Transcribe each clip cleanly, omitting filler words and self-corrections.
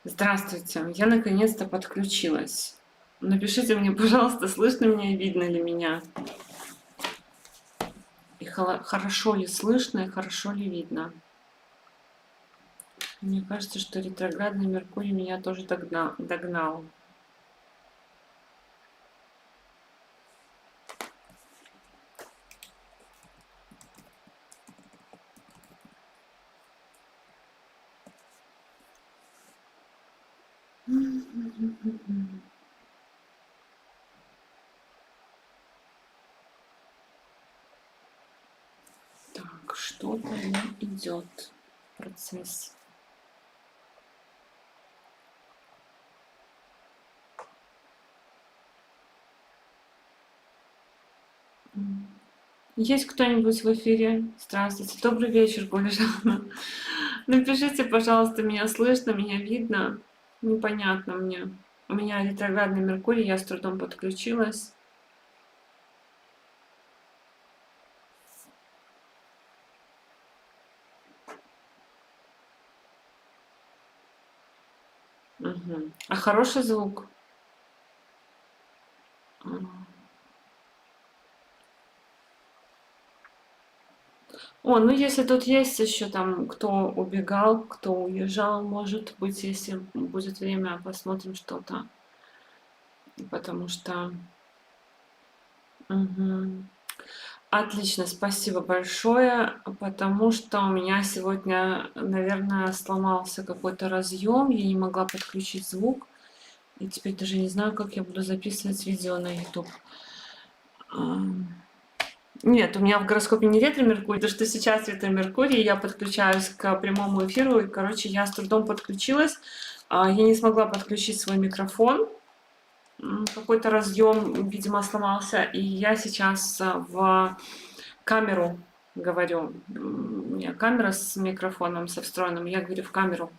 Здравствуйте, я наконец-то подключилась. Напишите мне, пожалуйста, слышно меня и видно ли меня, и хорошо ли слышно, и хорошо ли видно. Мне кажется, что ретроградный Меркурий меня тоже догнал. Так, что-то не идет процесс. Есть кто-нибудь в эфире? Здравствуйте, добрый вечер, Гулежана. Напишите, пожалуйста, меня слышно, меня видно. Непонятно мне. У меня ретроградный Меркурий, я с трудом подключилась. Угу. А хороший звук? О, ну если тут есть еще там, кто убегал, кто уезжал, может быть, если будет время, посмотрим что-то. Потому что... Мгм. Отлично, спасибо большое, потому что у меня сегодня, наверное, сломался какой-то разъем, я не могла подключить звук, и теперь даже не знаю, как я буду записывать видео на YouTube. Нет, у меня в гороскопе не ретро-меркурий, потому что сейчас ретро-меркурий, я подключаюсь к прямому эфиру, и, короче, я с трудом подключилась, я не смогла подключить свой микрофон, какой-то разъем, видимо, сломался, и я сейчас в камеру говорю. У меня камера с микрофоном, со встроенным, я говорю в камеру,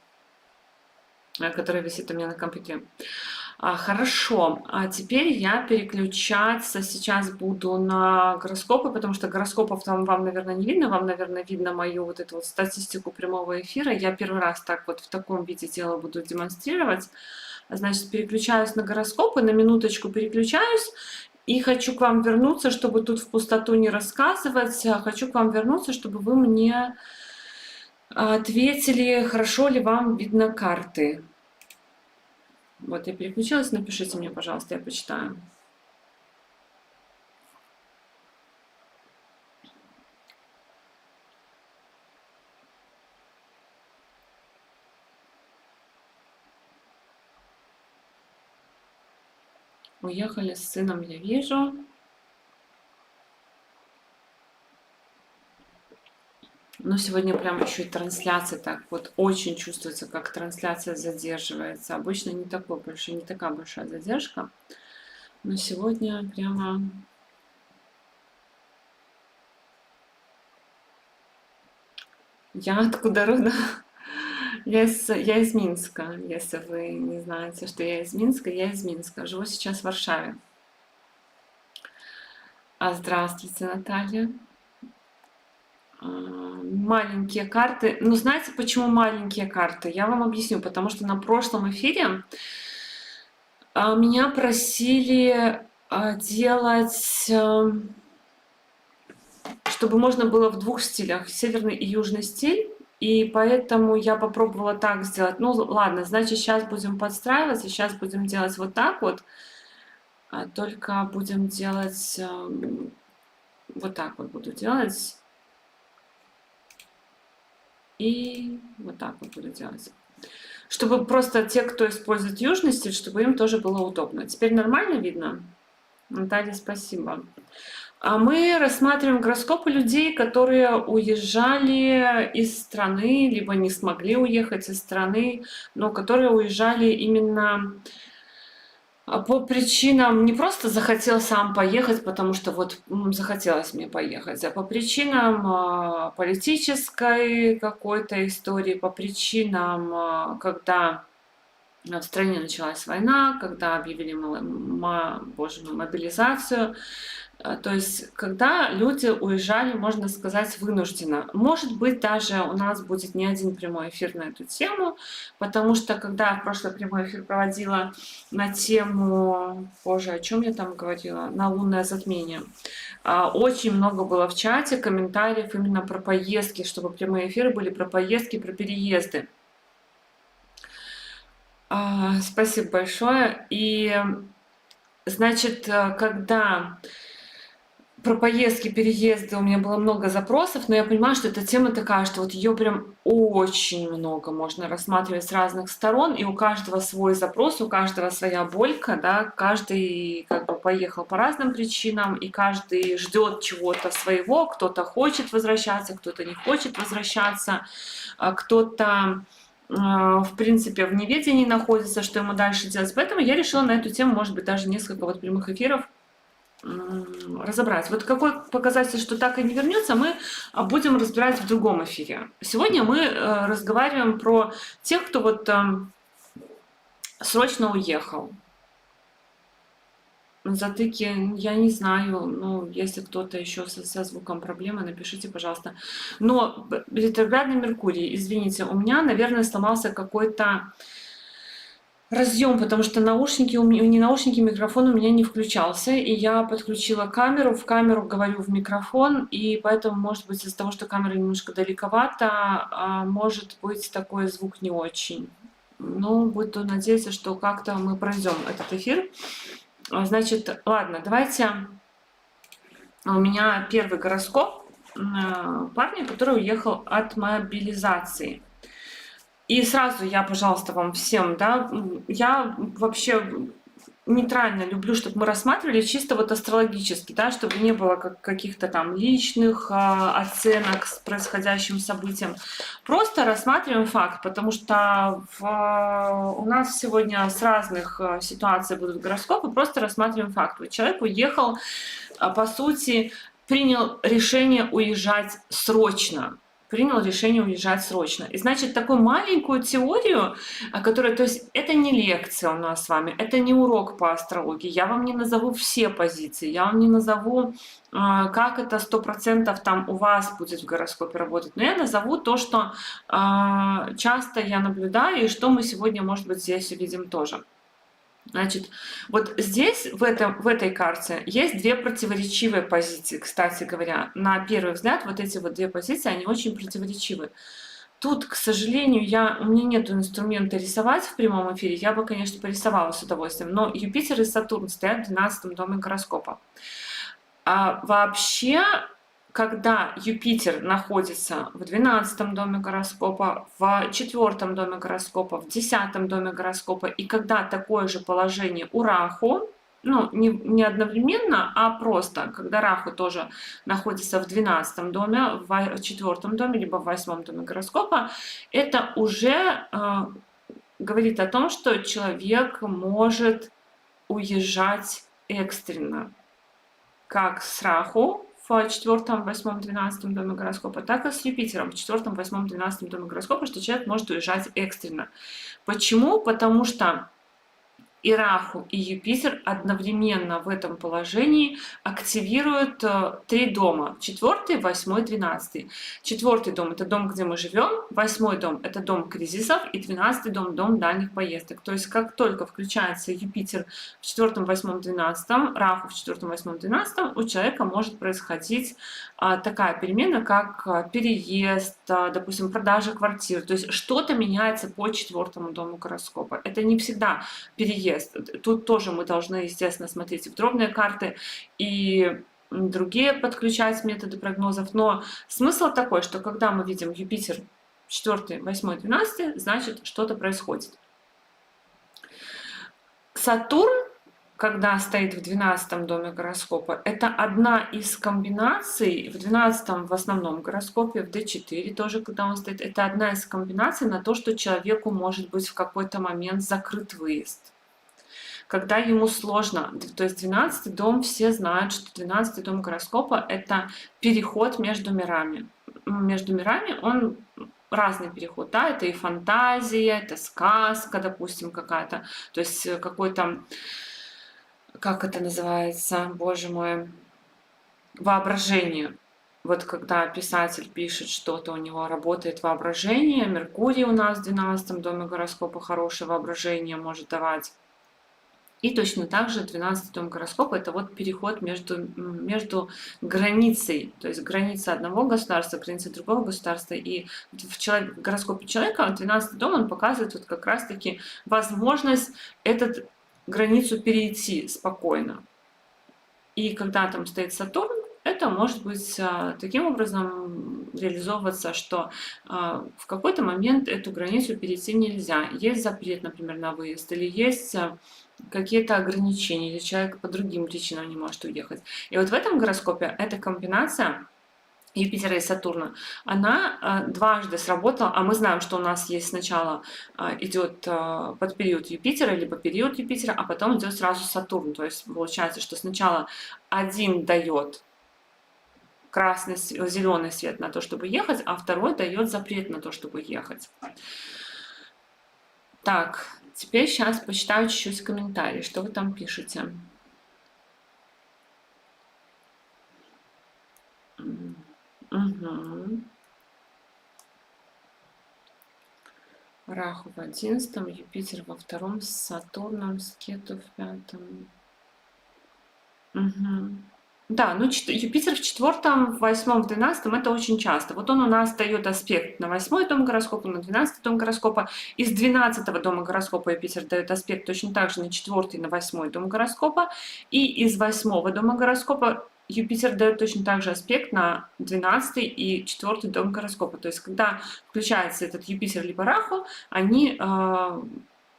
которая висит у меня на компьютере. Хорошо, а теперь я переключаться сейчас буду на гороскопы, потому что гороскопов там вам, наверное, не видно, вам, наверное, видно мою вот эту вот статистику прямого эфира. Я первый раз так вот в таком виде дела буду демонстрировать. Значит, переключаюсь на гороскопы, на минуточку переключаюсь, и хочу к вам вернуться, чтобы тут в пустоту не рассказывать, хочу к вам вернуться, чтобы вы мне ответили, хорошо ли вам видно карты. Вот я переключилась, напишите мне, пожалуйста, я почитаю. Уехали с сыном, я вижу. Но сегодня прям еще и трансляция так вот очень чувствуется, как трансляция задерживается. Обычно не такая большая задержка. Но сегодня прямо... Я откуда родом? Я из Минска, если вы не знаете, что я из Минска. Я из Минска. Живу сейчас в Варшаве. Здравствуйте, Наталья. Маленькие карты. Ну, знаете, почему маленькие карты? Я вам объясню. Потому что на прошлом эфире меня просили делать, чтобы можно было в двух стилях. Северный и южный стиль. И поэтому я попробовала так сделать. Ну, ладно, значит, сейчас будем подстраиваться. Сейчас будем делать вот так вот. Только будем делать... Вот так вот буду делать. И вот так вот буду делать. Чтобы просто те, кто использует южный стиль, чтобы им тоже было удобно. Теперь нормально видно? Наталья, спасибо. Мы рассматриваем гороскопы людей, которые уезжали из страны, либо не смогли уехать из страны, но которые уезжали именно по причинам, не просто захотел сам поехать, потому что вот захотелось мне поехать, а по причинам политической какой-то истории, по причинам, когда в стране началась война, когда объявили боже мой, мобилизацию. То есть, когда люди уезжали, можно сказать, вынужденно. Может быть, даже у нас будет не один прямой эфир на эту тему, потому что, когда я в прошлый прямой эфир проводила на тему, боже, о чем я там говорила, на лунное затмение, очень много было в чате комментариев именно про поездки, чтобы прямые эфиры были про поездки, про переезды. Спасибо большое. И, значит, когда про поездки, переезды у меня было много запросов, но я понимаю, что эта тема такая, что вот ее прям очень много можно рассматривать с разных сторон, и у каждого свой запрос, у каждого своя болька, да, каждый как бы поехал по разным причинам, и каждый ждет чего-то своего, кто-то хочет возвращаться, кто-то не хочет возвращаться, кто-то в принципе в неведении находится, что ему дальше делать. Поэтому я решила на эту тему, может быть, даже несколько вот прямых эфиров разобрать. Вот какой показатель, что так и не вернется, мы будем разбирать в другом эфире. Сегодня мы разговариваем про тех, кто вот срочно уехал. Затыки, я не знаю, ну, если кто-то еще со звуком проблемы, напишите, пожалуйста. Но ретроградный Меркурий, извините, у меня, наверное, сломался какой-то разъем, потому что наушники, не наушники, микрофон у меня не включался, и я подключила камеру, в камеру говорю в микрофон, и поэтому, может быть, из-за того, что камера немножко далековато, может быть такой звук не очень. Ну, буду надеяться, что как-то мы пройдем этот эфир. Значит, ладно, давайте. У меня первый гороскоп парня, который уехал от мобилизации. И сразу я, пожалуйста, вам всем, да, я вообще нейтрально люблю, чтобы мы рассматривали чисто вот астрологически, да, чтобы не было каких-то там личных оценок с происходящим событием. Просто рассматриваем факт, потому что у нас сегодня с разных ситуаций будут гороскопы, просто рассматриваем факт. Вот человек уехал, по сути, принял решение уезжать срочно. Принял решение уезжать срочно. И значит, такую маленькую теорию, которая, то есть это не лекция у нас с вами, это не урок по астрологии, я вам не назову все позиции, я вам не назову, как это 100% там у вас будет в гороскопе работать, но я назову то, что часто я наблюдаю и что мы сегодня, может быть, здесь увидим тоже. Значит, вот здесь, в этой карте, есть две противоречивые позиции, кстати говоря. На первый взгляд, вот эти вот две позиции, они очень противоречивы. Тут, к сожалению, у меня нет инструмента рисовать в прямом эфире. Я бы, конечно, порисовала с удовольствием. Но Юпитер и Сатурн стоят в 12 доме гороскопа. А вообще, когда Юпитер находится в 12 доме гороскопа, в 4 доме гороскопа, в 10 доме гороскопа, и когда такое же положение у Раху, ну, не одновременно, а просто, когда Раху тоже находится в 12 доме, в 4 доме, либо в 8 доме гороскопа, это уже говорит о том, что человек может уезжать экстренно, как с Раху в 4, 8, 12 доме гороскопа, так и с Юпитером в 4, 8, 12 доме гороскопа, что человек может уезжать экстренно. Почему? Потому что и Раху, и Юпитер одновременно в этом положении активируют 3 дома. 4, 8, 12. 4 дом – это дом, где мы живем, 8 дом – это дом кризисов, и 12 дом – дом дальних поездок. То есть как только включается Юпитер в 4, 8, 12, Раху в 4, 8, 12, у человека может происходить такая перемена, как переезд, допустим, продажа квартир. То есть что-то меняется по 4 дому гороскопа. Это не всегда переезд. Тут тоже мы должны, естественно, смотреть и в дробные карты, и другие подключать методы прогнозов. Но смысл такой, что когда мы видим Юпитер 4, 8, 12, значит, что-то происходит. Сатурн, когда стоит в 12 доме гороскопа, это одна из комбинаций, в 12 в основном гороскопе, в D4 тоже, когда он стоит, это одна из комбинаций на то, что человеку может быть в какой-то момент закрыт выезд. Когда ему сложно, то есть 12 дом, все знают, что 12 дом гороскопа – это переход между мирами. Между мирами он разный переход, да, это и фантазия, это сказка, допустим, какая-то, то есть какой-то, как это называется, боже мой, воображение. Вот когда писатель пишет что-то, у него работает воображение. Меркурий у нас в 12 доме гороскопа хорошее воображение может давать. И точно так же 12-й дом гороскопа — это вот переход между границей, то есть граница одного государства, граница другого государства. И в гороскопе человека 12-й дом, он показывает вот как раз-таки возможность эту границу перейти спокойно. И когда там стоит Сатурн, это может быть таким образом реализовываться, что в какой-то момент эту границу перейти нельзя. Есть запрет, например, на выезд, или есть какие-то ограничения, или человек по другим причинам не может уехать. И вот в этом гороскопе эта комбинация Юпитера и Сатурна, она дважды сработала, а мы знаем, что у нас есть сначала идет под период Юпитера, либо период Юпитера, а потом идет сразу Сатурн. То есть получается, что сначала один дает красный, зеленый свет на то, чтобы ехать, а второй дает запрет на то, чтобы ехать. Так, теперь сейчас почитаю чуть-чуть комментарии, что вы там пишете. Угу. Раху в 11, Юпитер во 2, с Сатурном, с Кету в 5. Угу. Да, ну Юпитер в 4, в 8, в 12 это очень часто. Вот он у нас дает аспект на 8 дом гороскопа, на 12 дом гороскопа. Из 12 дома гороскопа Юпитер дает аспект точно так же на 4, на 8 дом гороскопа. И из 8 дома гороскопа Юпитер дает точно так же аспект на 12 и 4 дом гороскопа. То есть когда включается этот Юпитер либо Раху, они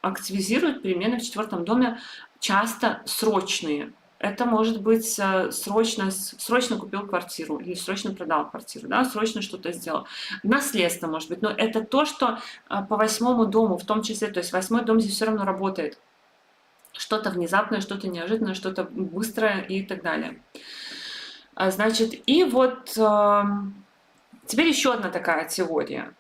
активизируют перемены в 4 доме, часто срочные. Это может быть срочно купил квартиру или срочно продал квартиру, да, срочно что-то сделал. Наследство может быть, но это то, что по 8 дому в том числе, то есть 8 дом здесь все равно работает. Что-то внезапное, что-то неожиданное, что-то быстрое и так далее. Значит, и вот теперь еще одна такая теория.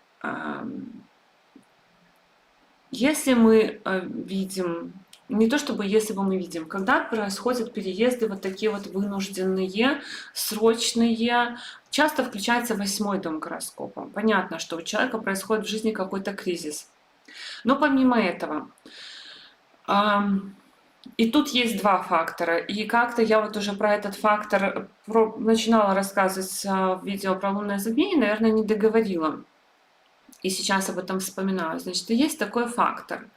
Если мы видим, не то чтобы если бы мы видим, когда происходят переезды вот такие вот вынужденные, срочные, часто включается 8 дом гороскопа. Понятно, что у человека происходит в жизни какой-то кризис. Но помимо этого, и тут есть два фактора. И как-то я вот уже про этот фактор начинала рассказывать в видео про лунное затмение, наверное, не договорила. И сейчас об этом вспоминаю. Значит, есть такой фактор.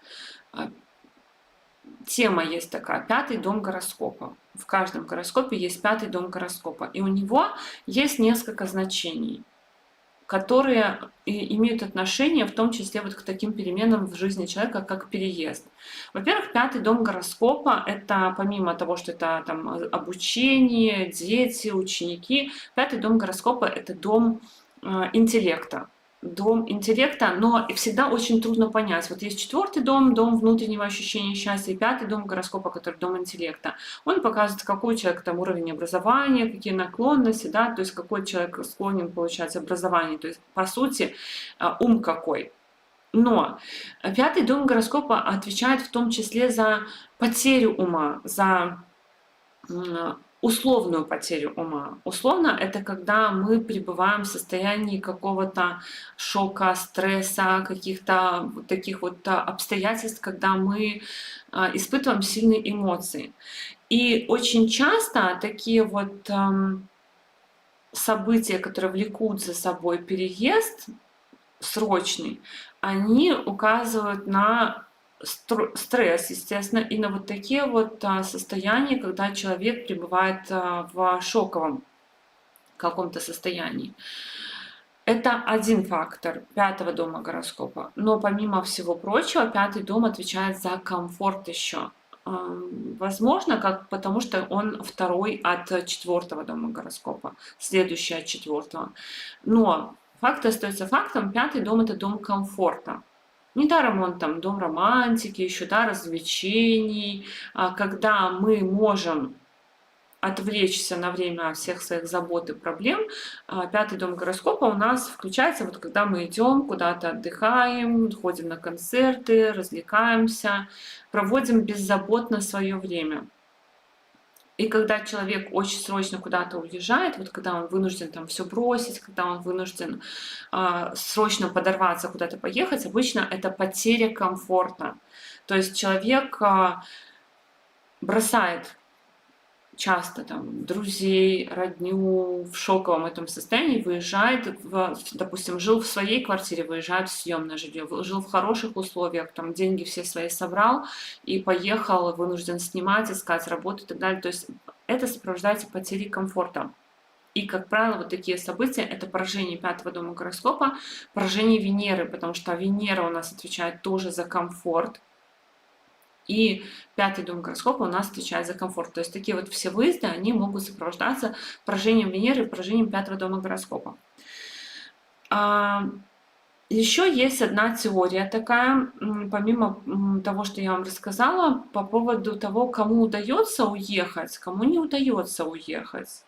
Тема есть такая, 5-й дом гороскопа. В каждом гороскопе есть 5-й дом гороскопа. И у него есть несколько значений, которые имеют отношение в том числе вот к таким переменам в жизни человека, как переезд. Во-первых, 5-й дом гороскопа — это помимо того, что это там обучение, дети, ученики, 5-й дом гороскопа — это дом интеллекта. Дом интеллекта, но всегда очень трудно понять. Вот есть 4-й дом, дом внутреннего ощущения счастья, и 5-й дом гороскопа, который дом интеллекта. Он показывает, какой человек там уровень образования, какие наклонности, да, то есть какой человек склонен получать образование, то есть по сути ум какой. Но 5-й дом гороскопа отвечает в том числе за потерю ума, за условную потерю ума. Условно — это когда мы пребываем в состоянии какого-то шока, стресса, каких-то вот таких вот обстоятельств, когда мы испытываем сильные эмоции. И очень часто такие вот события, которые влекут за собой переезд срочный, они указывают на стресс, естественно, и на вот такие вот состояния, когда человек пребывает в шоковом каком-то состоянии. Это один фактор 5-го дома гороскопа. Но помимо всего прочего, 5-й дом отвечает за комфорт еще. Возможно, потому что он 2-й от 4-го дома гороскопа, следующий от 4-го. Но факт остается фактом, 5-й дом — это дом комфорта. Недаром он там дом романтики, еще, да, развлечений, когда мы можем отвлечься на время от всех своих забот и проблем. 5-й дом гороскопа у нас включается, вот когда мы идем куда-то, отдыхаем, ходим на концерты, развлекаемся, проводим беззаботно свое время. И когда человек очень срочно куда-то уезжает, вот когда он вынужден там все бросить, когда он вынужден срочно подорваться, куда-то поехать, обычно это потеря комфорта. То есть человек бросает часто там друзей, родню в шоковом этом состоянии, выезжает, допустим, жил в своей квартире, выезжает в съемное жилье, жил в хороших условиях, там деньги все свои собрал и поехал, вынужден снимать, искать работу и так далее. То есть это сопровождается потерей комфорта. И, как правило, вот такие события — это поражение 5-го дома гороскопа, поражение Венеры, потому что Венера у нас отвечает тоже за комфорт, и 5-й дом гороскопа у нас отвечает за комфорт. То есть такие вот все выезды, они могут сопровождаться поражением Венеры и поражением 5-го дома гороскопа. Еще есть одна теория такая, помимо того, что я вам рассказала, по поводу того, кому удается уехать, кому не удается уехать.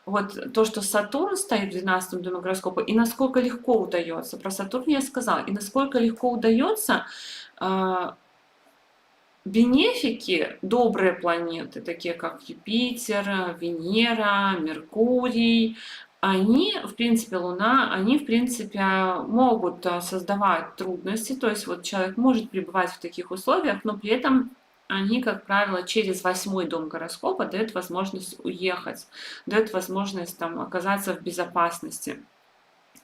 Вот то, что Сатурн стоит в 12-м доме гороскопа, и насколько легко удается. Про Сатурн я сказала. И насколько легко удается. Бенефики, добрые планеты, такие как Юпитер, Венера, Меркурий, они, в принципе, Луна, они, в принципе, могут создавать трудности. То есть вот человек может пребывать в таких условиях, но при этом они, как правило, через 8-й дом гороскопа дают возможность уехать, дают возможность там оказаться в безопасности.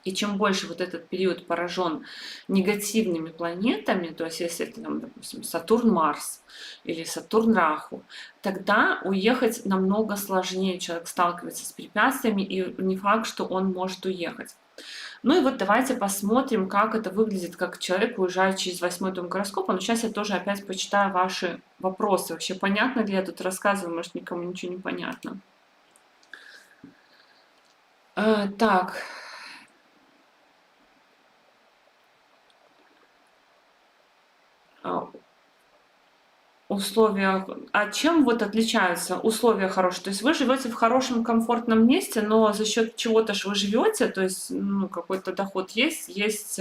И чем больше вот этот период поражен негативными планетами, то есть если это, там, допустим, Сатурн-Марс или Сатурн-Раху, тогда уехать намного сложнее. Человек сталкивается с препятствиями, и не факт, что он может уехать. Ну и вот давайте посмотрим, как это выглядит, как человек уезжает через 8-й дом гороскопа. Но сейчас я тоже опять почитаю ваши вопросы. Вообще понятно ли я тут рассказываю? Может, никому ничего не понятно. Так... условия, а чем вот отличаются условия хорошие? То есть вы живете в хорошем, комфортном месте, но за счет чего-то же вы живете, то есть какой-то доход есть,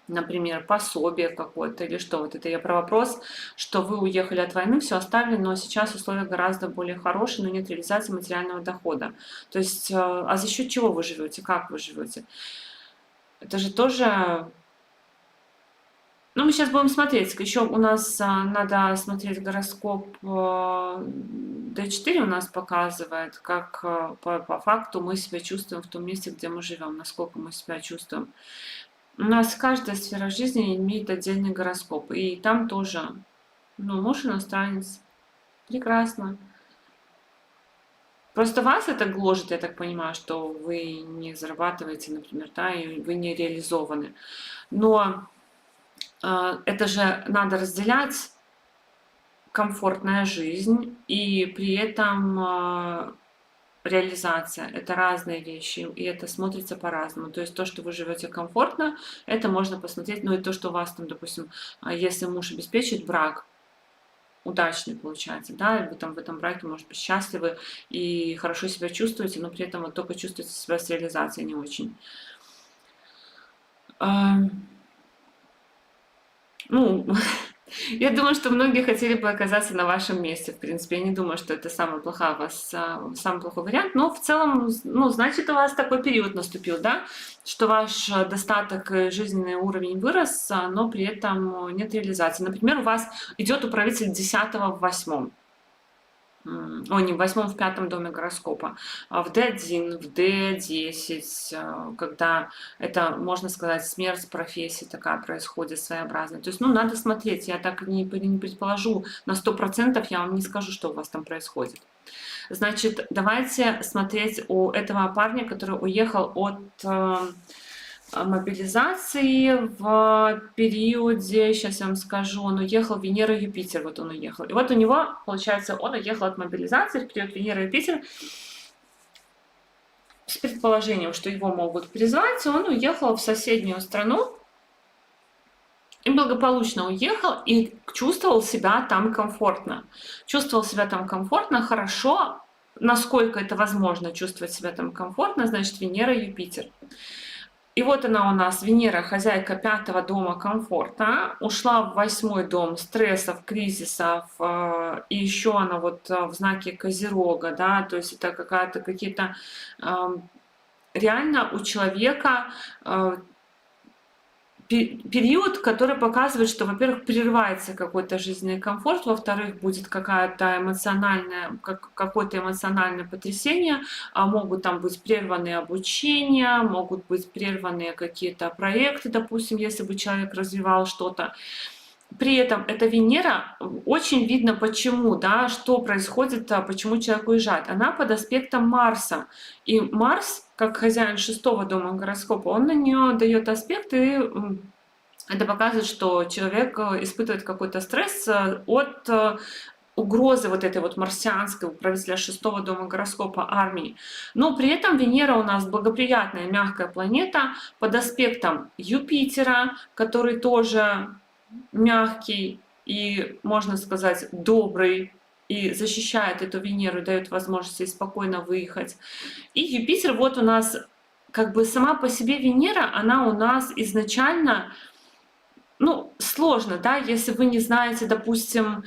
например, пособие какое-то или что. Вот это я про вопрос, что вы уехали от войны, все оставили, но сейчас условия гораздо более хорошие, но нет реализации материального дохода. То есть, а за счет чего вы живете, как вы живете? Это же тоже... Ну, мы сейчас будем смотреть. Еще у нас надо смотреть гороскоп D4 у нас показывает, как по факту мы себя чувствуем в том месте, где мы живем, насколько мы себя чувствуем. У нас каждая сфера жизни имеет отдельный гороскоп. И там тоже, муж иностранец. Прекрасно. Просто вас это гложет, я так понимаю, что вы не зарабатываете, например, да, и вы не реализованы. Но это же надо разделять комфортная жизнь и при этом реализация. Это разные вещи, и это смотрится по-разному. То есть то, что вы живете комфортно, это можно посмотреть. Ну и то, что у вас там, допустим, если муж обеспечит брак, удачный получается, да, вы там в этом браке, может быть, счастливы и хорошо себя чувствуете, но при этом вот только чувствуете себя с реализацией не очень. Я думаю, что многие хотели бы оказаться на вашем месте, в принципе. Я не думаю, что это самый плохой вариант, но в целом, значит, у вас такой период наступил, да, что ваш достаток, жизненный уровень вырос, но при этом нет реализации. Например, у вас идет управитель 10-го в 8-м. Не в 8-м, в 5-м доме гороскопа, в D1, в D10, когда это, можно сказать, смерть профессии такая происходит своеобразная. То есть, надо смотреть, я так не предположу, на 100% я вам не скажу, что у вас там происходит. Значит, давайте смотреть у этого парня, который уехал от мобилизации в периоде, сейчас я вам скажу, он уехал Венера-Юпитер, вот он уехал. И вот у него, получается, он уехал от мобилизации в период Венера-Юпитер с предположением, что его могут призвать, он уехал в соседнюю страну и благополучно уехал и чувствовал себя там комфортно. Чувствовал себя там комфортно, хорошо, насколько это возможно чувствовать себя там комфортно, значит, Венера-Юпитер. И вот она у нас, Венера, хозяйка 5-го дома комфорта, ушла в 8-й дом стрессов, кризисов, и еще она вот в знаке Козерога, да, то есть это какие-то реально у человека период, который показывает, что, во-первых, прерывается какой-то жизненный комфорт, во-вторых, будет какое-то эмоциональное потрясение, могут там быть прерваны обучения, могут быть прерваны какие-то проекты, допустим, если бы человек развивал что-то. При этом эта Венера, очень видно почему, да, что происходит, почему человек уезжает. Она под аспектом Марса. И Марс, как хозяин 6-го дома гороскопа, он на нее дает аспект, и это показывает, что человек испытывает какой-то стресс от угрозы вот этой вот марсианской, управителя 6-го дома гороскопа, армии. Но при этом Венера у нас благоприятная, мягкая планета под аспектом Юпитера, который тоже мягкий и, можно сказать, добрый, и защищает эту Венеру, дает возможность ей спокойно выехать. И Юпитер, вот у нас как бы сама по себе Венера, она у нас изначально, ну, сложно, да, если вы не знаете, допустим,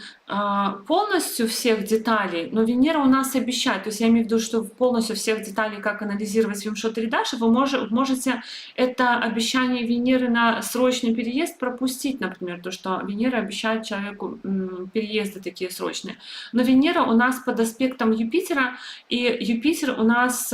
полностью всех деталей, но Венера у нас обещает, то есть я имею в виду, что полностью всех деталей, как анализировать Вимшот Ридаши, вы можете это обещание Венеры на срочный переезд пропустить, например, то, что Венера обещает человеку переезды такие срочные. Но Венера у нас под аспектом Юпитера, и Юпитер у нас...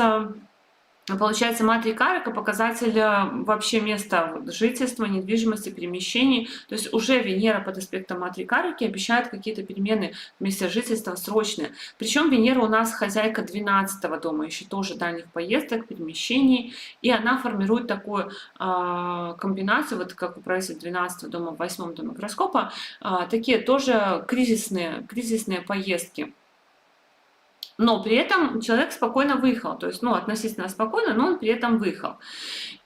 Получается, Матри Карака показатель вообще места жительства, недвижимости, перемещений. То есть уже Венера под аспектом Матри Караки обещает какие-то перемены в месте жительства срочные. Причем Венера у нас хозяйка 12-го дома, еще тоже дальних поездок, перемещений. И она формирует такую комбинацию, вот как управитель 12-го дома в 8-м доме гороскопа, такие тоже кризисные поездки. Но при этом человек спокойно выехал, то есть, ну, относительно спокойно, но он при этом выехал.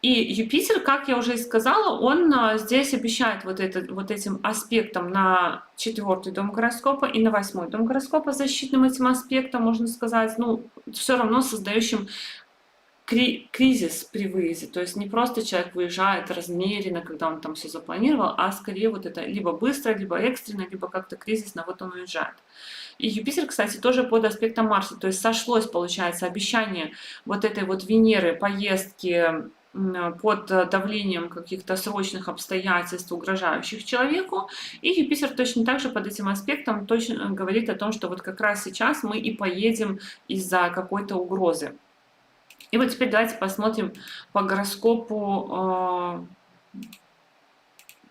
И Юпитер, как я уже и сказала, он здесь обещает вот этим аспектом на 4-й дом гороскопа и на 8-й дом гороскопа, защитным этим аспектом, можно сказать, ну, все равно создающим кризис при выезде, то есть не просто человек выезжает размеренно, когда он там все запланировал, а скорее вот это либо быстро, либо экстренно, либо как-то кризисно, вот он уезжает. И Юпитер, кстати, тоже под аспектом Марса, то есть сошлось, получается, обещание вот этой вот Венеры поездки под давлением каких-то срочных обстоятельств, угрожающих человеку. И Юпитер точно так же под этим аспектом точно говорит о том, что вот как раз сейчас мы и поедем из-за какой-то угрозы. И вот теперь давайте посмотрим по гороскопу,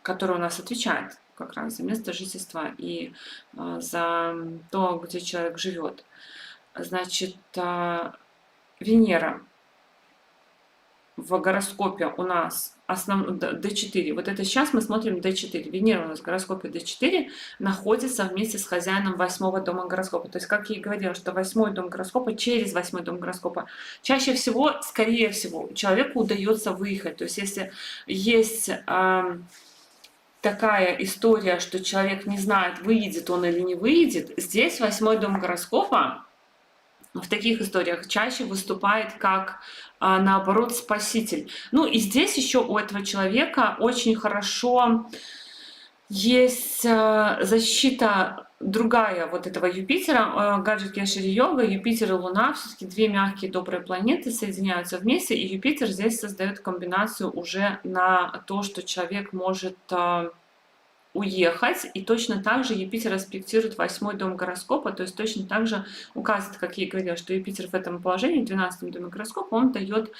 который у нас отвечает как раз за место жительства и за то, где человек живет. Значит, Венера в гороскопе у нас D4. Вот это сейчас мы смотрим D4. Венера у нас в гороскопе D4 находится вместе с хозяином 8-го дома гороскопа. То есть, как я и говорила, что 8-й дом гороскопа через 8-й дом гороскопа чаще всего, скорее всего, человеку удается выехать. То есть, если есть такая история, что человек не знает, выйдет он или не выйдет, здесь 8-й дом гороскопа в таких историях чаще выступает как, наоборот, спаситель. Ну и здесь еще у этого человека очень хорошо есть защита другая вот этого Юпитера, гаджет Кешери Йога, Юпитер и Луна, все-таки две мягкие добрые планеты соединяются вместе, и Юпитер здесь создает комбинацию уже на то, что человек может уехать, и точно так же Юпитер аспектирует 8-й дом гороскопа, то есть точно так же указывает, как я и говорила, что Юпитер в этом положении, в 12-м доме гороскопа, он дает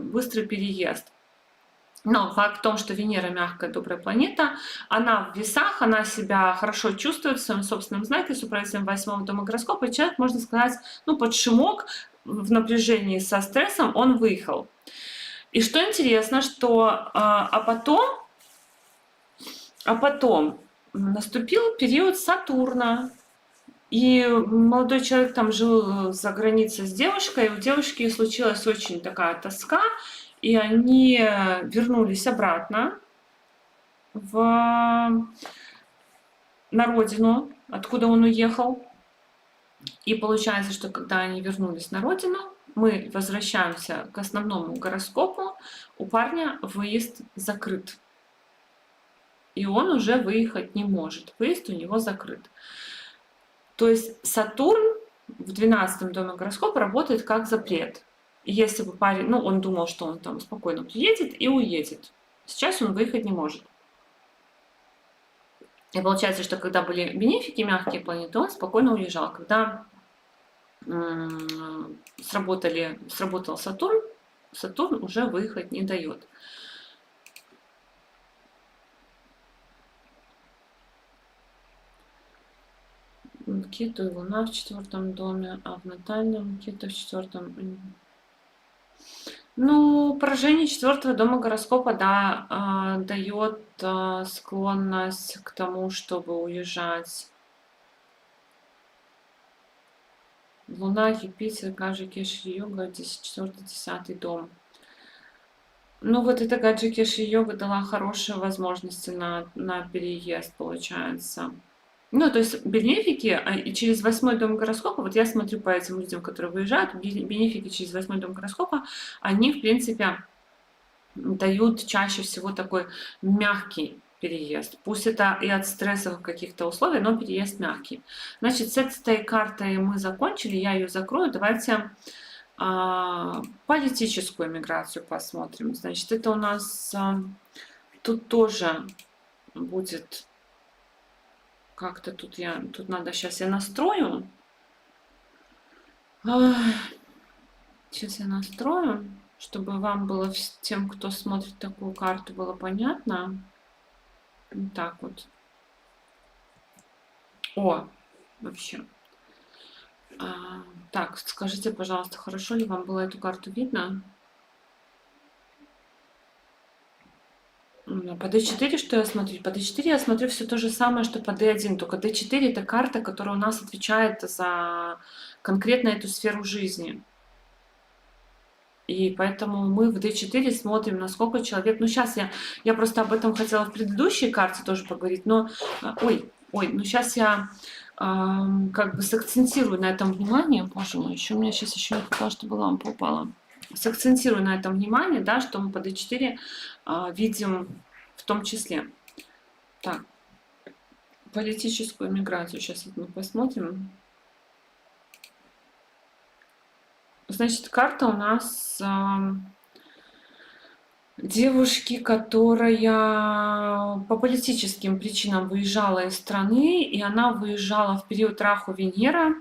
быстрый переезд. Но факт в том, что Венера мягкая, добрая планета, она в весах, она себя хорошо чувствует в своем собственном знаке с управителем 8-го дома гороскопа, и человек, можно сказать, ну, под шумок, в напряжении со стрессом он выехал. И что интересно, что потом наступил период Сатурна, и молодой человек там жил за границей с девушкой, и у девушки случилась очень такая тоска, и они вернулись обратно на родину, откуда он уехал. И получается, что когда они вернулись на родину, мы возвращаемся к основному гороскопу, у парня выезд закрыт. И он уже выехать не может. Выезд у него закрыт. То есть Сатурн в 12 доме гороскопа работает как запрет. И если бы парень, ну, он думал, что он там спокойно приедет и уедет. Сейчас он выехать не может. И получается, что когда были бенефики, мягкие планеты, он спокойно уезжал. Когда сработал Сатурн, Сатурн уже выехать не дает. Кету и Луна в 4 доме, а в натальном Кету в 4. Ну, поражение 4 дома гороскопа, да, дает склонность к тому, чтобы уезжать. Луна, Юпитер, Гаджи, Кеши, Йога, 4-10 дом. Ну, вот эта Гаджи, Кеши, Йога дала хорошие возможности на переезд, получается. Ну, то есть бенефики и через 8 дом гороскопа, вот я смотрю по этим людям, которые выезжают, бенефики через 8 дом гороскопа, они, в принципе, дают чаще всего такой мягкий переезд. Пусть это и от стрессовых каких-то условий, но переезд мягкий. Значит, с этой картой мы закончили, я ее закрою. Давайте политическую миграцию посмотрим. Значит, это у нас тут тоже будет как-то тут надо, сейчас я настрою. Сейчас я настрою, чтобы вам было, тем, кто смотрит такую карту, было понятно. Вот так вот. О, вообще. Так, скажите, пожалуйста, хорошо ли вам было эту карту видно? По D4 что я смотрю? По D4 я смотрю все то же самое, что по D1, только D4 это карта, которая у нас отвечает за конкретно эту сферу жизни. И поэтому мы в D4 смотрим, насколько человек... Ну, сейчас я просто об этом хотела в предыдущей карте тоже поговорить, но... ну сейчас я как бы сакцентирую на этом внимание. Боже мой, еще у меня сейчас еще не хватало, чтобы лампа упала. Сакцентирую на этом внимание, да, что мы по D4 видим в том числе. Так, политическую миграцию сейчас вот мы посмотрим. Значит, карта у нас девушки, которая по политическим причинам выезжала из страны, и она выезжала в период Раху-Венера.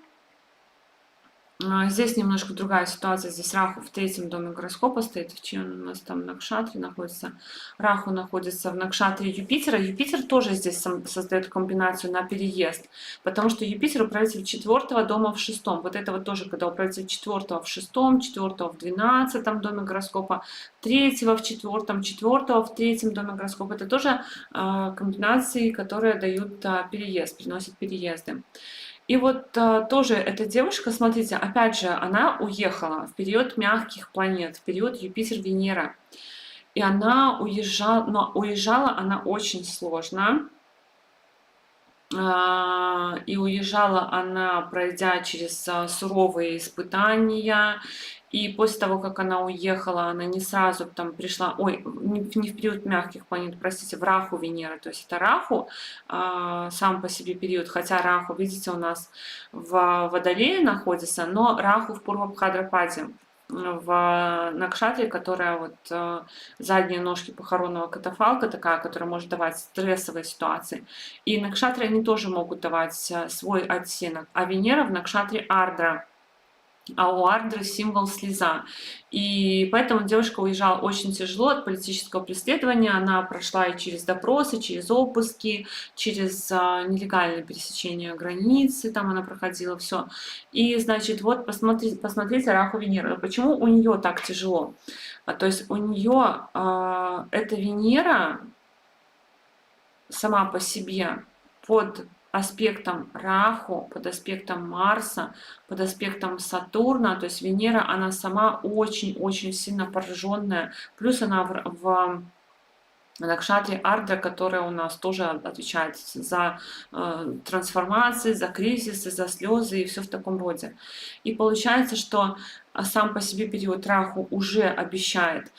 Здесь немножко другая ситуация. Здесь Раху в 3 доме гороскопа стоит. В чем у нас там Накшатре находится? Раху находится в Накшатре Юпитера. Юпитер тоже здесь создает комбинацию на переезд. Потому что Юпитер управитель 4 дома в 6. Вот это вот тоже, когда управитель 4 в 6, 4 в 12 доме гороскопа, 3 в 4, 4 в 3 доме гороскопа. Это тоже комбинации, которые дают переезд, приносят переезды. И вот тоже эта девушка, смотрите, опять же, она уехала в период мягких планет, в период Юпитер-Венера. И она уезжала, но уезжала она очень сложно. И уезжала она, пройдя через суровые испытания. И после того, как она уехала, она не сразу там пришла, не в период мягких планет, простите, в Раху Венера, то есть это Раху сам по себе период, хотя Раху, видите, у нас в Водолее находится, но Раху в Пурвабхадрападе, в Накшатре, которая вот задние ножки похоронного катафалка такая, которая может давать стрессовые ситуации. И Накшатры они тоже могут давать свой оттенок, а Венера в Накшатре Ардра. А у Ардры символ слеза. И поэтому девушка уезжала очень тяжело от политического преследования. Она прошла и через допросы, через обыски, через нелегальное пересечение границы. Там она проходила все. И, значит, вот посмотрите Раху Венера. Почему у нее так тяжело? То есть у нее эта Венера сама по себе под аспектом Раху, под аспектом Марса, под аспектом Сатурна, то есть Венера, она сама очень-очень сильно пораженная, плюс она в Накшатре Ардра, которая у нас тоже отвечает за трансформации, за кризисы, за слезы и все в таком роде. И получается, что сам по себе период Раху уже обещает,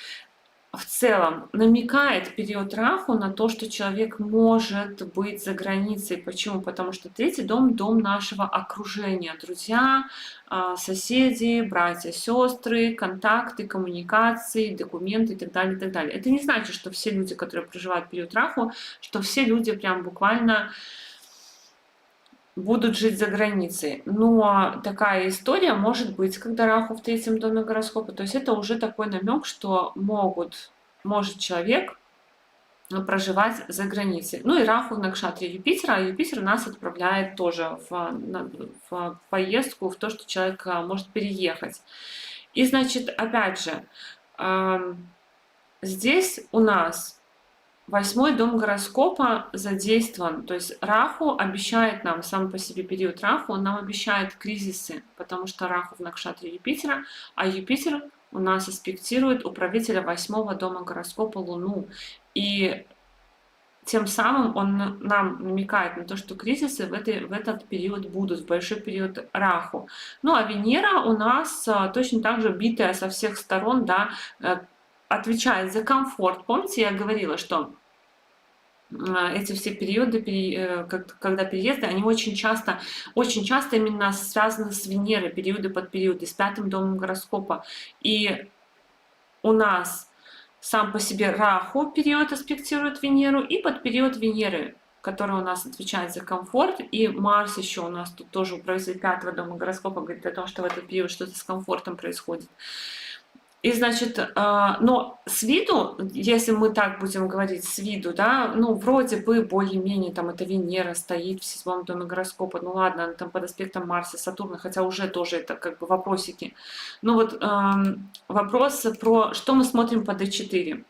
в целом намекает период Раху на то, что человек может быть за границей. Почему? Потому что третий дом — дом нашего окружения. Друзья, соседи, братья, сестры, контакты, коммуникации, документы и так далее, и так далее. Это не значит, что все люди, которые проживают период Раху, что все люди прям буквально будут жить за границей. Но такая история может быть, когда Раху в третьем доме гороскопа. То есть это уже такой намек, что может человек проживать за границей. Ну и Раху в Накшатре Юпитера, а Юпитер нас отправляет тоже в поездку, в то, что человек может переехать. И значит, опять же, здесь у нас 8-й дом гороскопа задействован, то есть Раху обещает нам, сам по себе период Раху, он нам обещает кризисы, потому что Раху в Накшатре Юпитера, а Юпитер у нас аспектирует управителя 8-го дома гороскопа Луну. И тем самым он нам намекает на то, что кризисы в этот период будут, в большой период Раху. Ну а Венера у нас точно так же битая со всех сторон, да, отвечает за комфорт. Помните, я говорила, что эти все периоды, когда переезды, они очень часто именно связаны с Венерой, периоды под периоды, с 5-м домом гороскопа. И у нас сам по себе Раху период аспектирует Венеру, и под период Венеры, который у нас отвечает за комфорт, и Марс еще у нас тут тоже управитель 5-го дома гороскопа говорит о том, что в этот период что-то с комфортом происходит. И, значит, но с виду, если мы так будем говорить, с виду, да, ну, вроде бы более-менее там эта Венера стоит в 7-м доме гороскопа, ну ладно, она там под аспектом Марса, Сатурна, хотя уже тоже это как бы вопросики. Ну вот вопрос про, что мы смотрим по D4.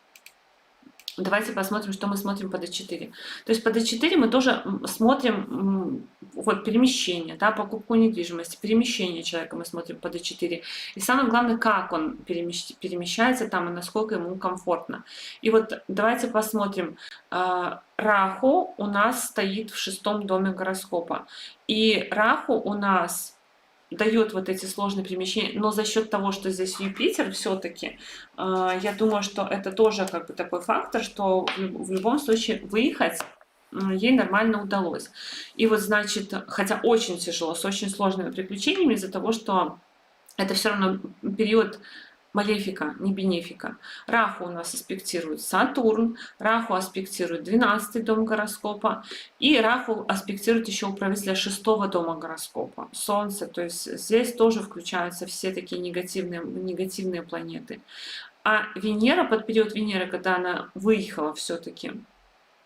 Давайте посмотрим, что мы смотрим по D4. То есть по D4 мы тоже смотрим вот перемещение, да, покупку недвижимости, перемещение человека мы смотрим по D4. И самое главное, как он перемещается там и насколько ему комфортно. И вот давайте посмотрим. Раху у нас стоит в 6-м доме гороскопа. И Раху у нас дает вот эти сложные перемещения, но за счет того, что здесь Юпитер, все-таки, я думаю, что это тоже как бы такой фактор, что в любом случае выехать ей нормально удалось. И вот, значит, хотя очень тяжело, с очень сложными приключениями, из-за того, что это все равно период малефика, не бенефика. Раху у нас аспектирует Сатурн, Раху аспектирует 12-й дом гороскопа, и Раху аспектирует еще управителя 6-го дома гороскопа, Солнце. То есть здесь тоже включаются все такие негативные планеты. А Венера, под период Венеры, когда она выехала все-таки,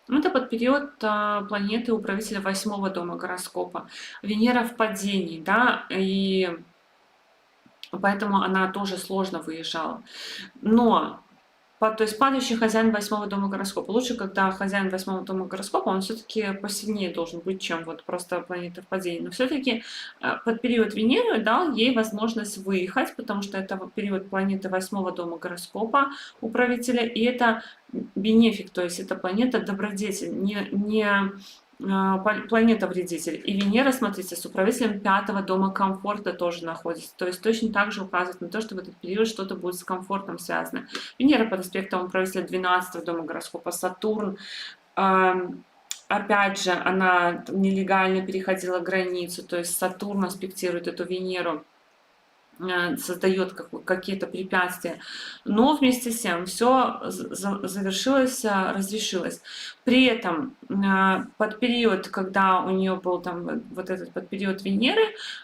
это под период планеты управителя 8-го дома гороскопа. Венера в падении, да, и поэтому она тоже сложно выезжала. Но, то есть падающий хозяин 8-го дома гороскопа. Лучше, когда хозяин 8-го дома гороскопа, он все-таки посильнее должен быть, чем вот просто планета в падении. Но все-таки под период Венеры дал ей возможность выехать, потому что это период планеты 8-го дома гороскопа управителя, и это бенефик, то есть это планета добродетель, не планета-вредитель. И Венера, смотрите, с управителем 5-го дома комфорта тоже находится. То есть точно так же указывает на то, что в этот период что-то будет с комфортом связано. Венера под аспектом управителя 12-го дома гороскопа, Сатурн. Опять же, она нелегально переходила границу, то есть Сатурн аспектирует эту Венеру, создает какие-то препятствия, но вместе с тем все завершилось, разрешилось. При этом под период, когда у нее был там вот этот под период Венеры,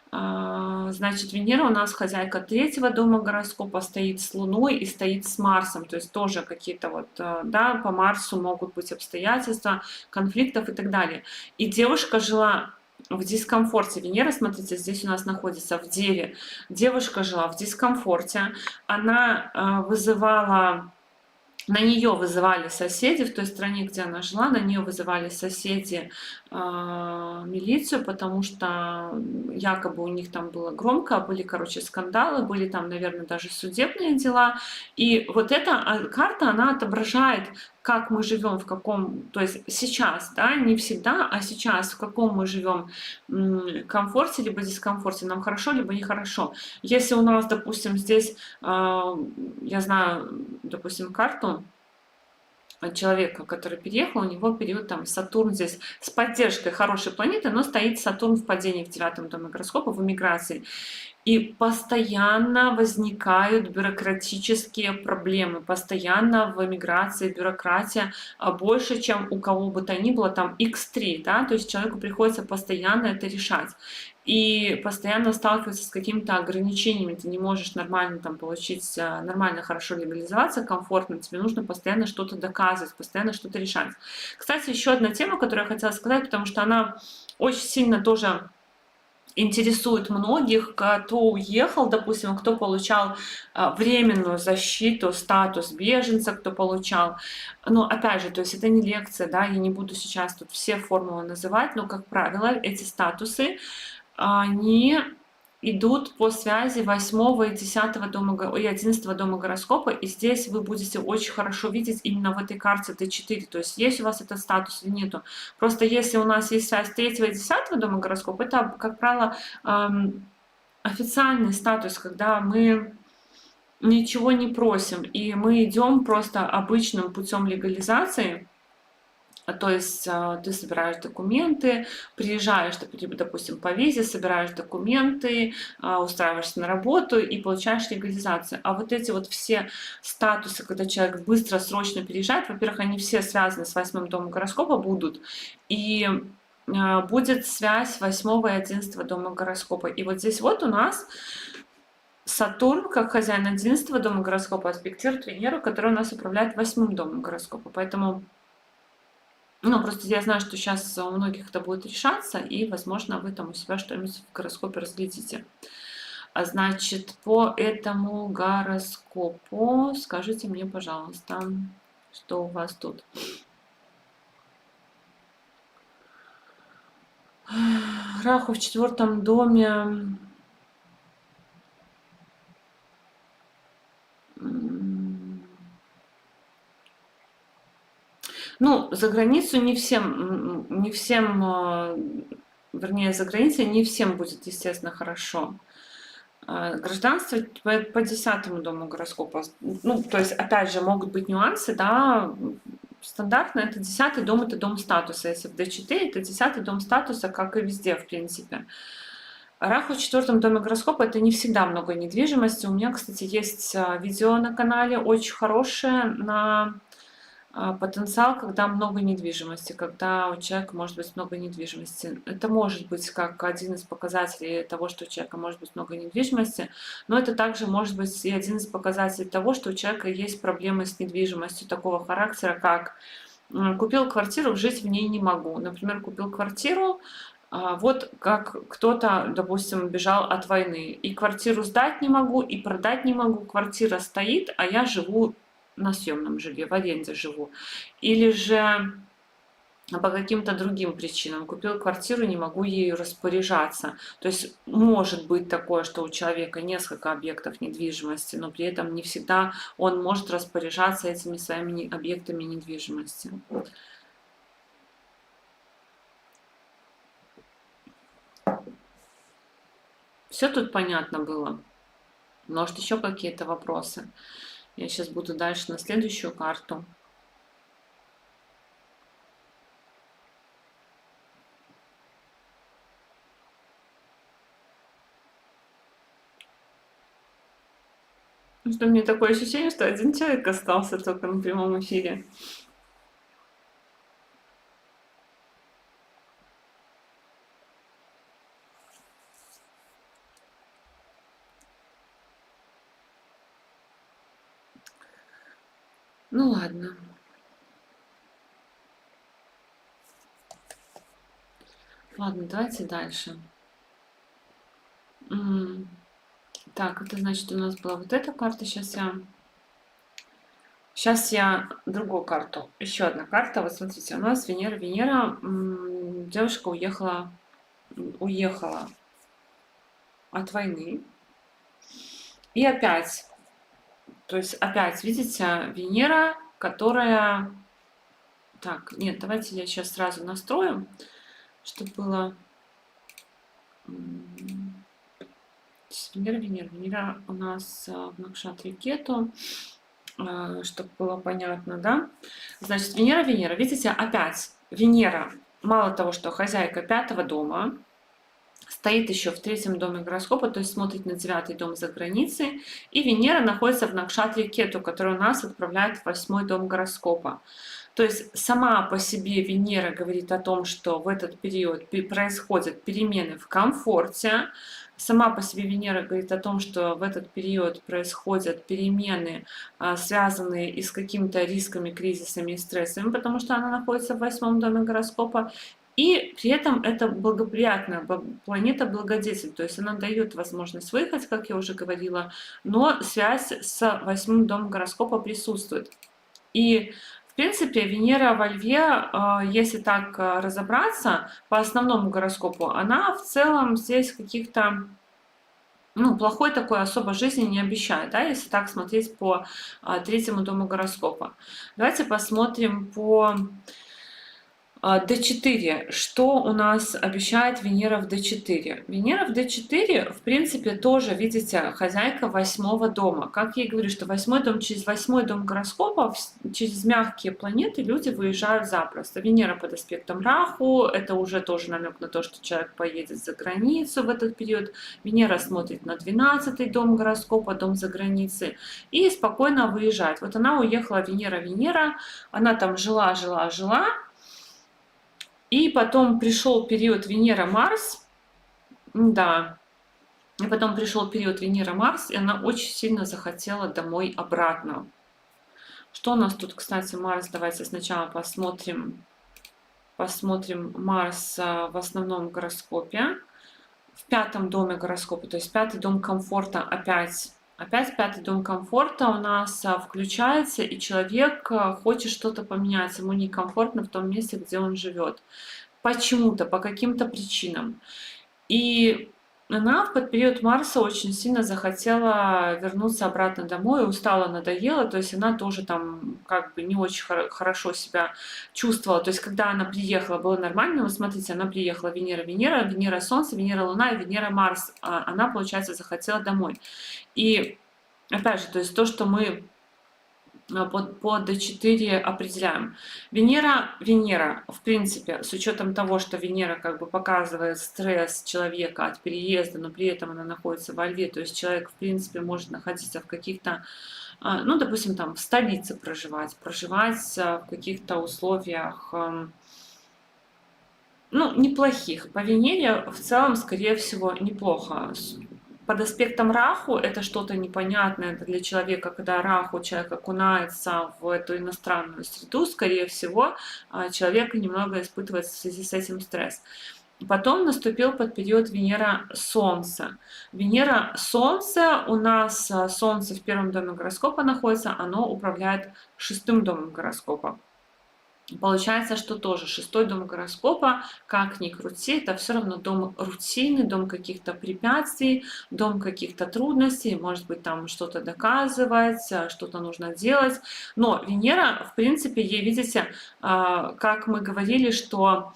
значит, Венера у нас хозяйка 3-го дома гороскопа, стоит с Луной и стоит с Марсом, то есть тоже какие-то вот, да, по Марсу могут быть обстоятельства, конфликтов и так далее. И девушка жила в дискомфорте. Венера, смотрите, здесь у нас находится в Деве. Девушка жила в дискомфорте. Она вызывала... На нее вызывали соседи, в той стране, где она жила, на нее вызывали соседи милицию, потому что якобы у них там было громко, были, короче, скандалы, были там, наверное, даже судебные дела. И вот эта карта, она отображает как мы живем, в каком, то есть сейчас, да, не всегда, а сейчас, в каком мы живем комфорте либо дискомфорте, нам хорошо либо нехорошо. Если у нас, допустим, здесь, я знаю, допустим, карту человека, который переехал, у него период там Сатурн здесь с поддержкой хорошей планеты, но стоит Сатурн в падении в 9 доме гороскопа в эмиграции. И постоянно возникают бюрократические проблемы, постоянно в эмиграции бюрократия больше, чем у кого бы то ни было, там x3, да, то есть человеку приходится постоянно это решать. И постоянно сталкиваться с какими-то ограничениями, ты не можешь нормально там получить, нормально, хорошо легализоваться, комфортно, тебе нужно постоянно что-то доказывать, постоянно что-то решать. Кстати, еще одна тема, которую я хотела сказать, потому что она очень сильно тоже интересует многих, кто уехал, допустим, кто получал временную защиту, статус беженца, кто получал. Но опять же, то есть это не лекция, да, я не буду сейчас тут все формулы называть, но, как правило, эти статусы, они идут по связи 8 и 10 дома, и 11 дома гороскопа, и здесь вы будете очень хорошо видеть именно в этой карте Т4, то есть есть у вас этот статус или нету. Просто если у нас есть связь 3 и 10 дома гороскопа, это, как правило, официальный статус, когда мы ничего не просим, и мы идем просто обычным путем легализации. То есть ты собираешь документы, приезжаешь, допустим, по визе, собираешь документы, устраиваешься на работу и получаешь легализацию. А вот эти вот все статусы, когда человек быстро, срочно переезжает, во-первых, они все связаны с 8 домом гороскопа будут, и будет связь 8 и 11 дома гороскопа. И вот здесь вот у нас Сатурн, как хозяин 11 дома гороскопа, аспектирует Венеру, которая у нас управляет 8 домом гороскопа. Поэтому просто я знаю, что сейчас у многих это будет решаться, и, возможно, вы там у себя что-нибудь в гороскопе разглядите. Значит, по этому гороскопу скажите мне, пожалуйста, что у вас тут. Раху в 4 доме. Ну, за границу не всем, вернее, за границей не всем будет, естественно, хорошо. Гражданство по 10 дому гороскопа. Ну, то есть, опять же, могут быть нюансы, да, стандартно это 10 дом, это дом статуса. Если в D4, это 10 дом статуса, как и везде, в принципе. Раху в 4 доме гороскопа это не всегда много недвижимости. У меня, кстати, есть видео на канале очень хорошее на потенциал, когда много недвижимости, когда у человека может быть много недвижимости. Это может быть как один из показателей того, что у человека может быть много недвижимости, но это также может быть и один из показателей того, что у человека есть проблемы с недвижимостью такого характера, как купил квартиру, жить в ней не могу. Например, купил квартиру, вот как кто-то, допустим, бежал от войны, и квартиру сдать не могу, и продать не могу, квартира стоит, а я живу на съемном жилье, в аренде живу. Или же по каким-то другим причинам купил квартиру, не могу ею распоряжаться. То есть может быть такое, что у человека несколько объектов недвижимости, но при этом не всегда он может распоряжаться этими своими объектами недвижимости. Все тут понятно было? Может, еще какие-то вопросы? Я сейчас буду дальше на следующую карту. Что мне такое ощущение, что один человек остался только на прямом эфире. Ну ладно. Ладно, давайте дальше. Так, это значит, у нас была вот эта карта. Сейчас я другую карту. Еще одна карта. Вот смотрите, у нас Венера. Девушка уехала от войны. И опять, то есть опять, видите, Венера, которая Так, нет, давайте я сейчас сразу настрою, чтобы было... Венера, Венера. Венера у нас в Накшатре Кету, чтобы было понятно, да? Значит, Венера, Венера. Видите, опять Венера, мало того, что хозяйка 5-го дома, стоит еще в 3-м доме гороскопа, то есть смотрит на 9-й дом за границей, и Венера находится в Накшатре Кету, который у нас отправляет в 8-й дом гороскопа. То есть сама по себе Венера говорит о том, что в этот период происходят перемены в комфорте. Сама по себе Венера говорит о том, что в этот период происходят перемены, связанные и с какими-то рисками, кризисами и стрессами, потому что она находится в 8-м доме гороскопа. И при этом это благоприятная планета благодетель, то есть она дает возможность выехать, как я уже говорила, но связь с 8-м домом гороскопа присутствует. И в принципе, Венера во Льве, если так разобраться, по основному гороскопу, она в целом здесь каких-то, ну, плохой такой особо жизни не обещает, да, если так смотреть по 3-му дому гороскопа. Давайте посмотрим по D4. Что у нас обещает Венера в D4? Венера в D4, в принципе, тоже, видите, хозяйка 8-го дома. Как я и говорю, что 8-й дом, через 8-й дом гороскопа, через мягкие планеты люди выезжают запросто. Венера под аспектом Раху, это уже тоже намек на то, что человек поедет за границу в этот период. Венера смотрит на 12-й дом гороскопа, дом за границей, и спокойно выезжает. Вот она уехала, Венера, она там жила, и потом пришел период Венера-Марс, да, и потом пришел период Венера-Марс, и она очень сильно захотела домой обратно. Что у нас тут, кстати, Марс? Давайте сначала посмотрим Марс в основном гороскопе, в 5-м доме гороскопа, то есть 5-й дом комфорта опять 5-й дом комфорта у нас включается, и человек хочет что-то поменять, ему некомфортно в том месте, где он живет. Почему-то, по каким-то причинам. И она в период Марса очень сильно захотела вернуться обратно домой, устала, надоела, то есть она тоже там как бы не очень хорошо себя чувствовала. То есть когда она приехала, было нормально, вы смотрите, она приехала Венера, Солнце, Венера, Луна и Венера, Марс. Она, получается, захотела домой. И опять же, то есть то, что мы по D4 определяем. Венера, в принципе, с учетом того, что Венера как бы показывает стресс человека от переезда, но при этом она находится во Льве, то есть человек, в принципе, может находиться в каких-то, ну, допустим, там в столице проживать в каких-то условиях, ну, неплохих. По Венере в целом, скорее всего, неплохо. Под аспектом Раху это что-то непонятное для человека, когда Раху человек окунается в эту иностранную среду, скорее всего, человек немного испытывает в связи с этим стресс. Потом наступил под период Венера-Солнце. Венера-Солнце, у нас Солнце в 1-м доме гороскопа находится, оно управляет 6-м домом гороскопа. Получается, что тоже 6-й дом гороскопа, как ни крути, это все равно дом рутины, дом каких-то препятствий, дом каких-то трудностей, может быть, там что-то доказывать, что-то нужно делать. Но Венера, в принципе, ей, видите, как мы говорили, что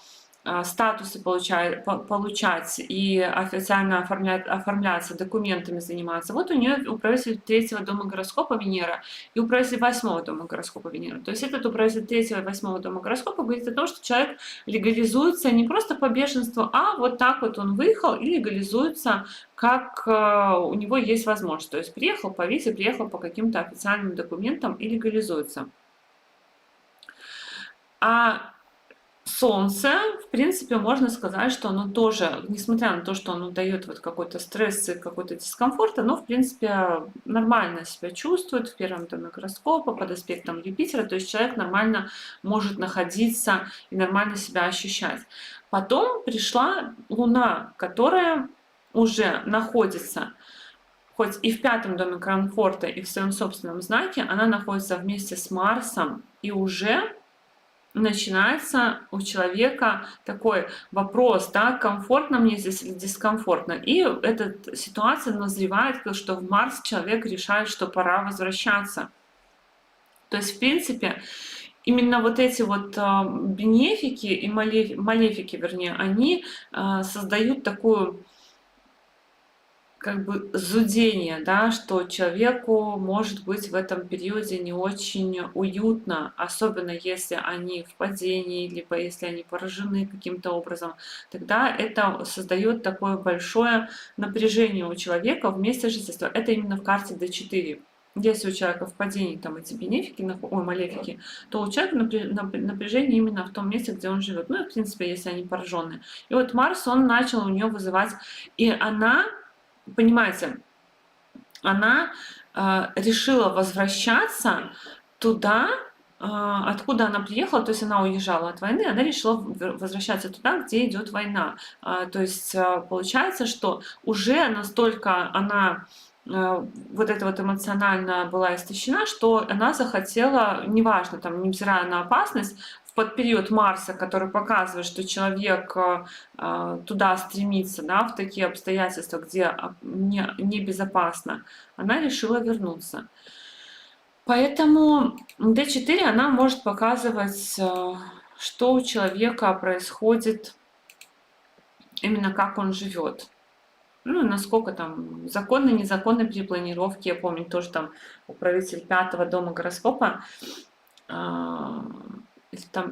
статусы получать и официально оформляться, документами заниматься. Вот у нее управитель 3-го дома гороскопа Венера и управитель 8-го дома гороскопа Венера. То есть этот управитель 3-го и 8-го дома гороскопа говорит о том, что человек легализуется не просто по бешенству, а вот так вот он выехал и легализуется, как у него есть возможность. То есть приехал по визе, приехал по каким-то официальным документам и легализуется. А Солнце, в принципе, можно сказать, что оно тоже, несмотря на то, что оно дает вот какой-то стресс и какой-то дискомфорт, оно, в принципе, нормально себя чувствует в 1-м доме гороскопа под аспектом Юпитера, то есть человек нормально может находиться и нормально себя ощущать. Потом пришла Луна, которая уже находится хоть и в 5-м доме комфорта, и в своем собственном знаке, она находится вместе с Марсом, и уже начинается у человека такой вопрос, да, комфортно мне здесь или дискомфортно. И эта ситуация назревает, что в Марс человек решает, что пора возвращаться. То есть, в принципе, именно вот эти вот бенефики и малефики, вернее, они создают такую как бы зудение, да, что человеку может быть в этом периоде не очень уютно, особенно если они в падении, либо если они поражены каким-то образом, тогда это создает такое большое напряжение у человека в месте жительства. Это именно в карте D4. Если у человека в падении там эти бенефики, ой, малефики, то у человека напряжение именно в том месте, где он живет. Ну и в принципе, если они пораженные. И вот Марс, он начал у нее вызывать, и она, понимаете, она решила возвращаться туда, откуда она приехала, то есть она уезжала от войны, она решила возвращаться туда, где идет война. То есть получается, что уже настолько она вот это вот эмоционально была истощена, что она захотела, неважно, там, невзирая на опасность, под период Марса, который показывает, что человек туда стремится, да, в такие обстоятельства, где небезопасно, она решила вернуться. Поэтому D4 она может показывать, что у человека происходит, именно как он живет. Ну, насколько там законные, незаконные перепланировки. Я помню, тоже там управитель 5-го дома гороскопа,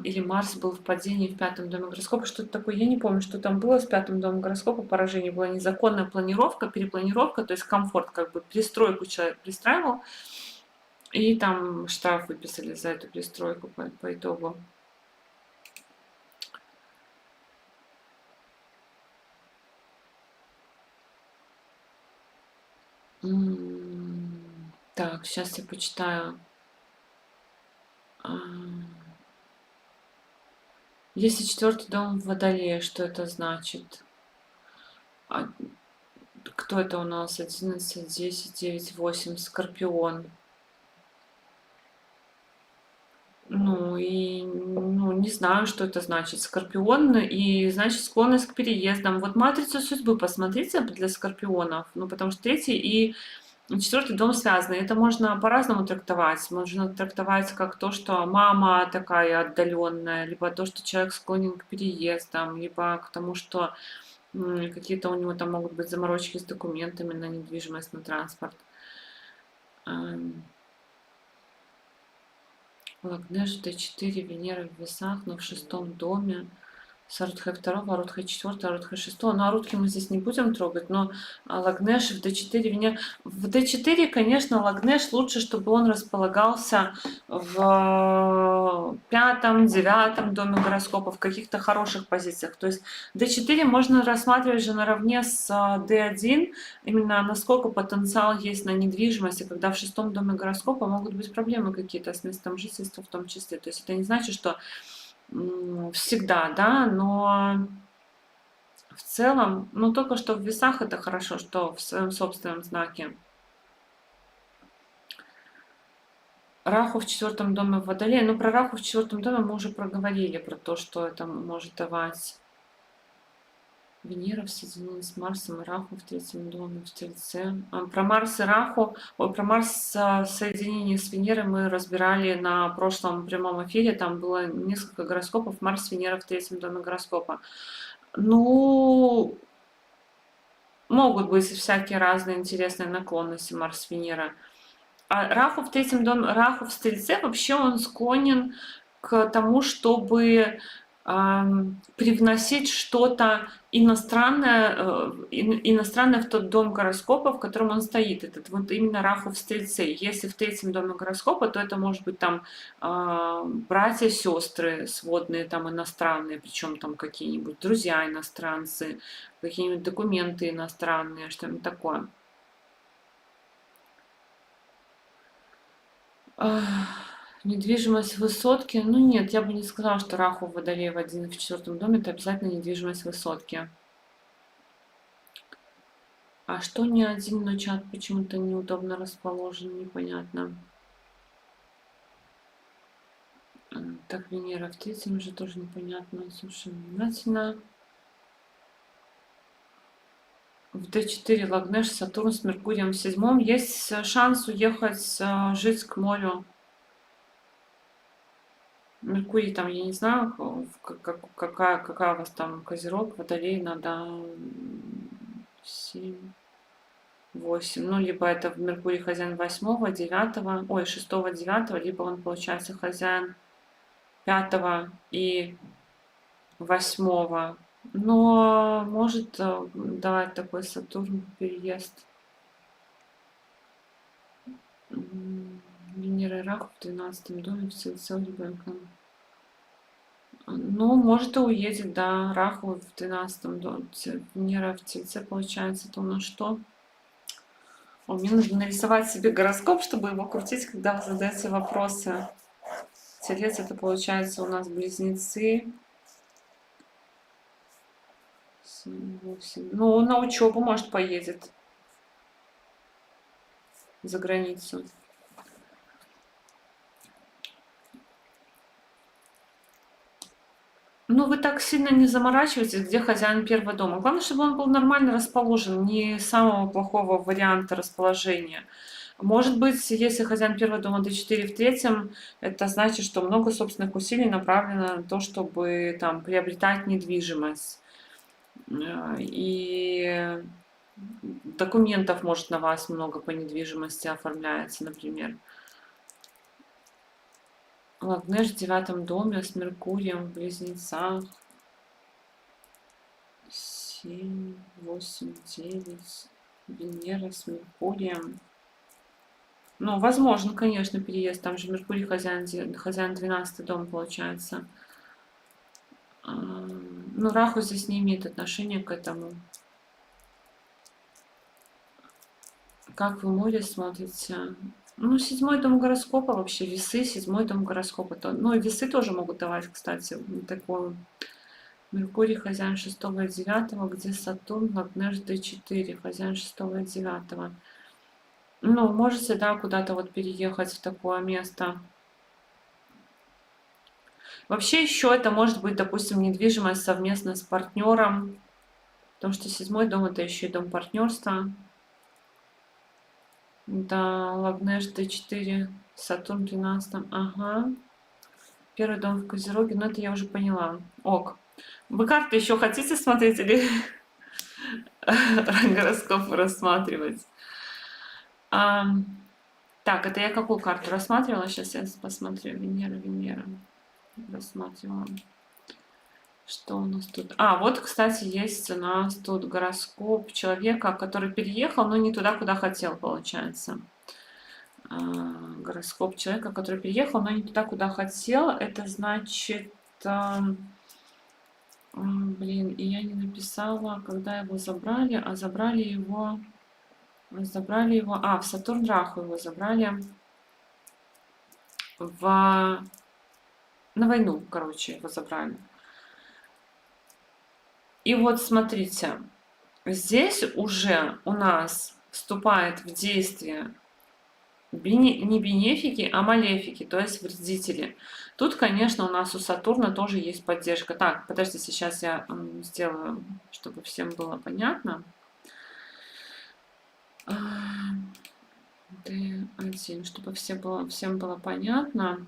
или Марс был в падении в 5-м доме гороскопа, что-то такое, я не помню, что там было с 5-м домом гороскопа, поражение, была незаконная планировка, перепланировка, то есть комфорт, как бы перестройку человек пристраивал, и там штраф выписали за эту перестройку по итогу. Так, сейчас я почитаю. Если 4-й дом в Водолее, что это значит? Кто это у нас? 11, 10, 9, 8, Скорпион. Ну и не знаю, что это значит. Скорпион и значит склонность к переездам. Вот матрицу судьбы посмотрите для скорпионов. Ну, потому что 3-й и 4-й дом связаны. Это можно по-разному трактовать. Можно трактовать как то, что мама такая отдаленная, либо то, что человек склонен к переездам, либо к тому, что какие-то у него там могут быть заморочки с документами на недвижимость, на транспорт. Лагнеш D4, Венера в весах, но в 6-м доме. С Арутхой 2, Арутхой 4, Арутхой 6. Ну, Арутхи мы здесь не будем трогать, но Лагнеш в D4, Венера... В D4, конечно, Лагнеш лучше, чтобы он располагался в 5-м, 9-м доме гороскопа, в каких-то хороших позициях. То есть D4 можно рассматривать же наравне с D1, именно насколько потенциал есть на недвижимости, когда в 6-м доме гороскопа могут быть проблемы какие-то с местом жительства в том числе. То есть это не значит, что всегда, да, но в целом, ну только что в весах это хорошо, что в своем собственном знаке. Раху в 4-м доме в Водолее. Ну, про Раху в 4-м доме мы уже проговорили, про то, что это может давать. Венера в соединении с Марсом и Раху в 3-м доме, в Тельце. Про Марс и Раху, про Марс в соединении с Венерой мы разбирали на прошлом прямом эфире. Там было несколько гороскопов. Марс, Венера в 3-м доме гороскопа. Ну, могут быть всякие разные интересные наклонности Марс, Венера. А Раху в 3-м доме, Раху в Стрельце, вообще он склонен к тому, чтобы привносить что-то иностранное, иностранное в тот дом гороскопа, в котором он стоит. Это вот именно Раху в Стрельце. Если в 3-м доме гороскопа, то это может быть там братья, сестры сводные, там иностранные, причем там какие-нибудь друзья иностранцы, какие-нибудь документы иностранные, что-нибудь такое. Недвижимость высотки. Ну нет, я бы не сказала, что Раху в Водолее в 4-м доме это обязательно недвижимость высотки. А что не один, но чат почему-то неудобно расположен, непонятно. Так, Венера в 3-м же тоже непонятно. Слушай, внимательно. В D4 Лагнеш, Сатурн с Меркурием в 7-м. Есть шанс уехать жить к морю. Меркурий там, я не знаю, какая у вас там Козерог, Водолей, надо 7, 8. Ну, либо это Меркурий хозяин 8, 9, ой, 6, 9, либо он, получается, хозяин 5 и 8. Но может давать такой Сатурн переезд. Венера и Раху в 12 доме в Тельце у ребенка. Ну, может и уедет, да. Раху в 12 доме, Венера в Тельце, получается, то на что? Мне нужно нарисовать себе гороскоп, чтобы его крутить, когда вы задаете вопросы. Телец — это, получается, у нас близнецы. 7, 8. Ну, на учебу, может, поедет за границу. Ну, вы так сильно не заморачивайтесь, где хозяин первого дома. Главное, чтобы он был нормально расположен, не самого плохого варианта расположения. Может быть, если хозяин первого дома d4 в третьем, это значит, что много собственных усилий направлено на то, чтобы там приобретать недвижимость. И документов, может, на вас много по недвижимости оформляется, например. Лагнеш в 9 доме с Меркурием в Близнецах. 7, 8, 9. Венера с Меркурием. Ну, возможно, конечно, переезд. Там же Меркурий хозяин 12 дом, получается. Ну, Раху здесь не имеет отношения к этому. Как вы море смотрите? Ну, 7 дом гороскопа вообще, весы, 7 дом гороскопа. Ну, и весы тоже могут давать, кстати, такую. Меркурий хозяин 6 и 9, где Сатурн, Лагнеш d4, хозяин 6 и 9. Ну, можете, да, куда-то вот переехать в такое место. Вообще еще это может быть, допустим, недвижимость совместно с партнером, потому что 7 дом — это еще и дом партнерства. Да, Лагнеш d4, Сатурн в 12. Ага. Первый дом в Козероге, но это я уже поняла. Ок. Вы карты еще хотите смотреть или гороскоп рассматривать? Так, это я какую карту рассматривала? Сейчас я посмотрю. Венера. Рассматривала. Что у нас тут? Вот, кстати, есть у нас тут гороскоп человека, который переехал, но не туда, куда хотел, получается. Гороскоп человека, который переехал, но не туда, куда хотел. Это значит... Блин, и я не написала, когда его забрали, а забрали его... в Сатурн Раху его забрали на войну, короче, его забрали. И вот смотрите, здесь уже у нас вступает в действие не бенефики, а малефики, то есть вредители. Тут, конечно, у нас у Сатурна тоже есть поддержка. Так, подождите, сейчас я сделаю, чтобы всем было понятно. D1, чтобы всем было понятно.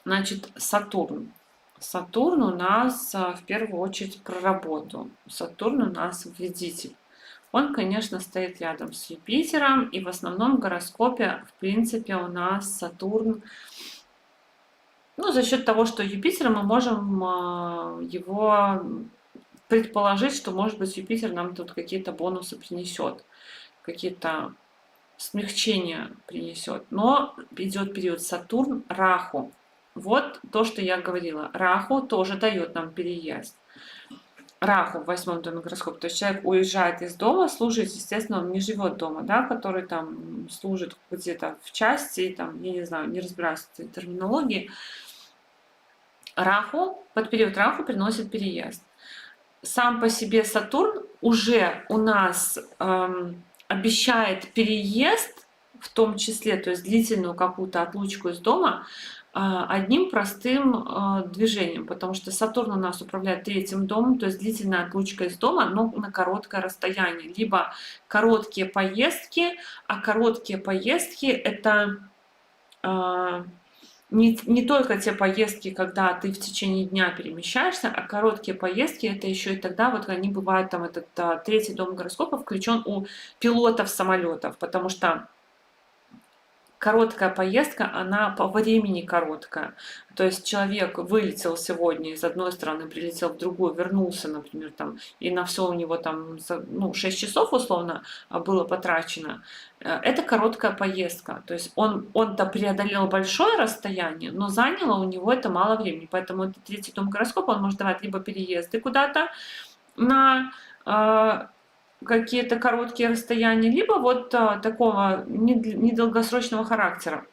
Значит, Сатурн. Сатурн у нас в первую очередь про работу. Сатурн у нас вредитель. Он, конечно, стоит рядом с Юпитером, и в основном гороскопе, в принципе, у нас Сатурн, ну, за счет того, что Юпитер, мы можем его предположить, что, может быть, Юпитер нам тут какие-то бонусы принесет, какие-то смягчения принесет. Но идет период Сатурн-Раху. Вот то, что я говорила. Раху тоже дает нам переезд. Раху в 8 доме гороскопа. То есть человек уезжает из дома служить, естественно, он не живет дома, да, который там служит где-то в части, там, я не знаю, не разбираюсь в этой терминологии. Раху, под период Раху приносит переезд. Сам по себе Сатурн уже у нас обещает переезд, в том числе, то есть длительную какую-то отлучку из дома, одним простым движением, потому что Сатурн у нас управляет 3 домом, то есть длительная отлучка из дома, но на короткое расстояние, либо короткие поездки, а короткие поездки это не только те поездки, когда ты в течение дня перемещаешься, а короткие поездки это еще и тогда, вот они бывают, там этот третий дом гороскопа включен у пилотов самолетов, потому что короткая поездка, она по времени короткая. То есть человек вылетел сегодня из одной страны, прилетел в другую, вернулся, например, там, и на все у него там 6 часов условно было потрачено. Это короткая поездка. То есть он-то преодолел большое расстояние, но заняло у него это мало времени. Поэтому это третий дом гороскопа, он может давать либо переезды куда-то на какие-то короткие расстояния, либо вот такого недолгосрочного характера.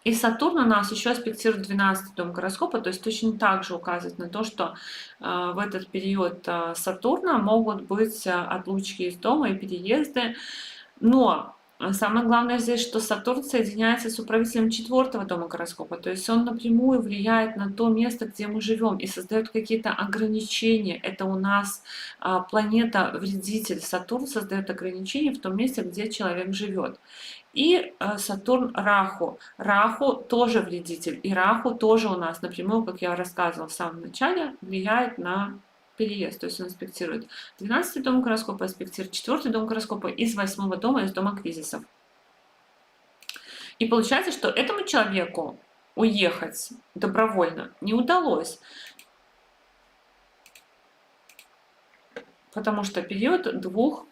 И Сатурн у нас еще аспектирует 12 дом гороскопа, то есть точно так же указывает на то, что в этот период Сатурна могут быть отлучки из дома и переезды. Но самое главное здесь, что Сатурн соединяется с управителем 4-го дома гороскопа, то есть он напрямую влияет на то место, где мы живем, и создает какие-то ограничения. Это у нас планета-вредитель. Сатурн создает ограничения в том месте, где человек живет. И Сатурн Раху. Раху тоже вредитель. И Раху тоже у нас напрямую, как я рассказывала в самом начале, влияет на переезд. То есть он аспектирует 12-й дом гороскопа, аспектирует 4-й дом гороскопа из 8-го дома, из дома кризисов. И получается, что этому человеку уехать добровольно не удалось. Потому что период двух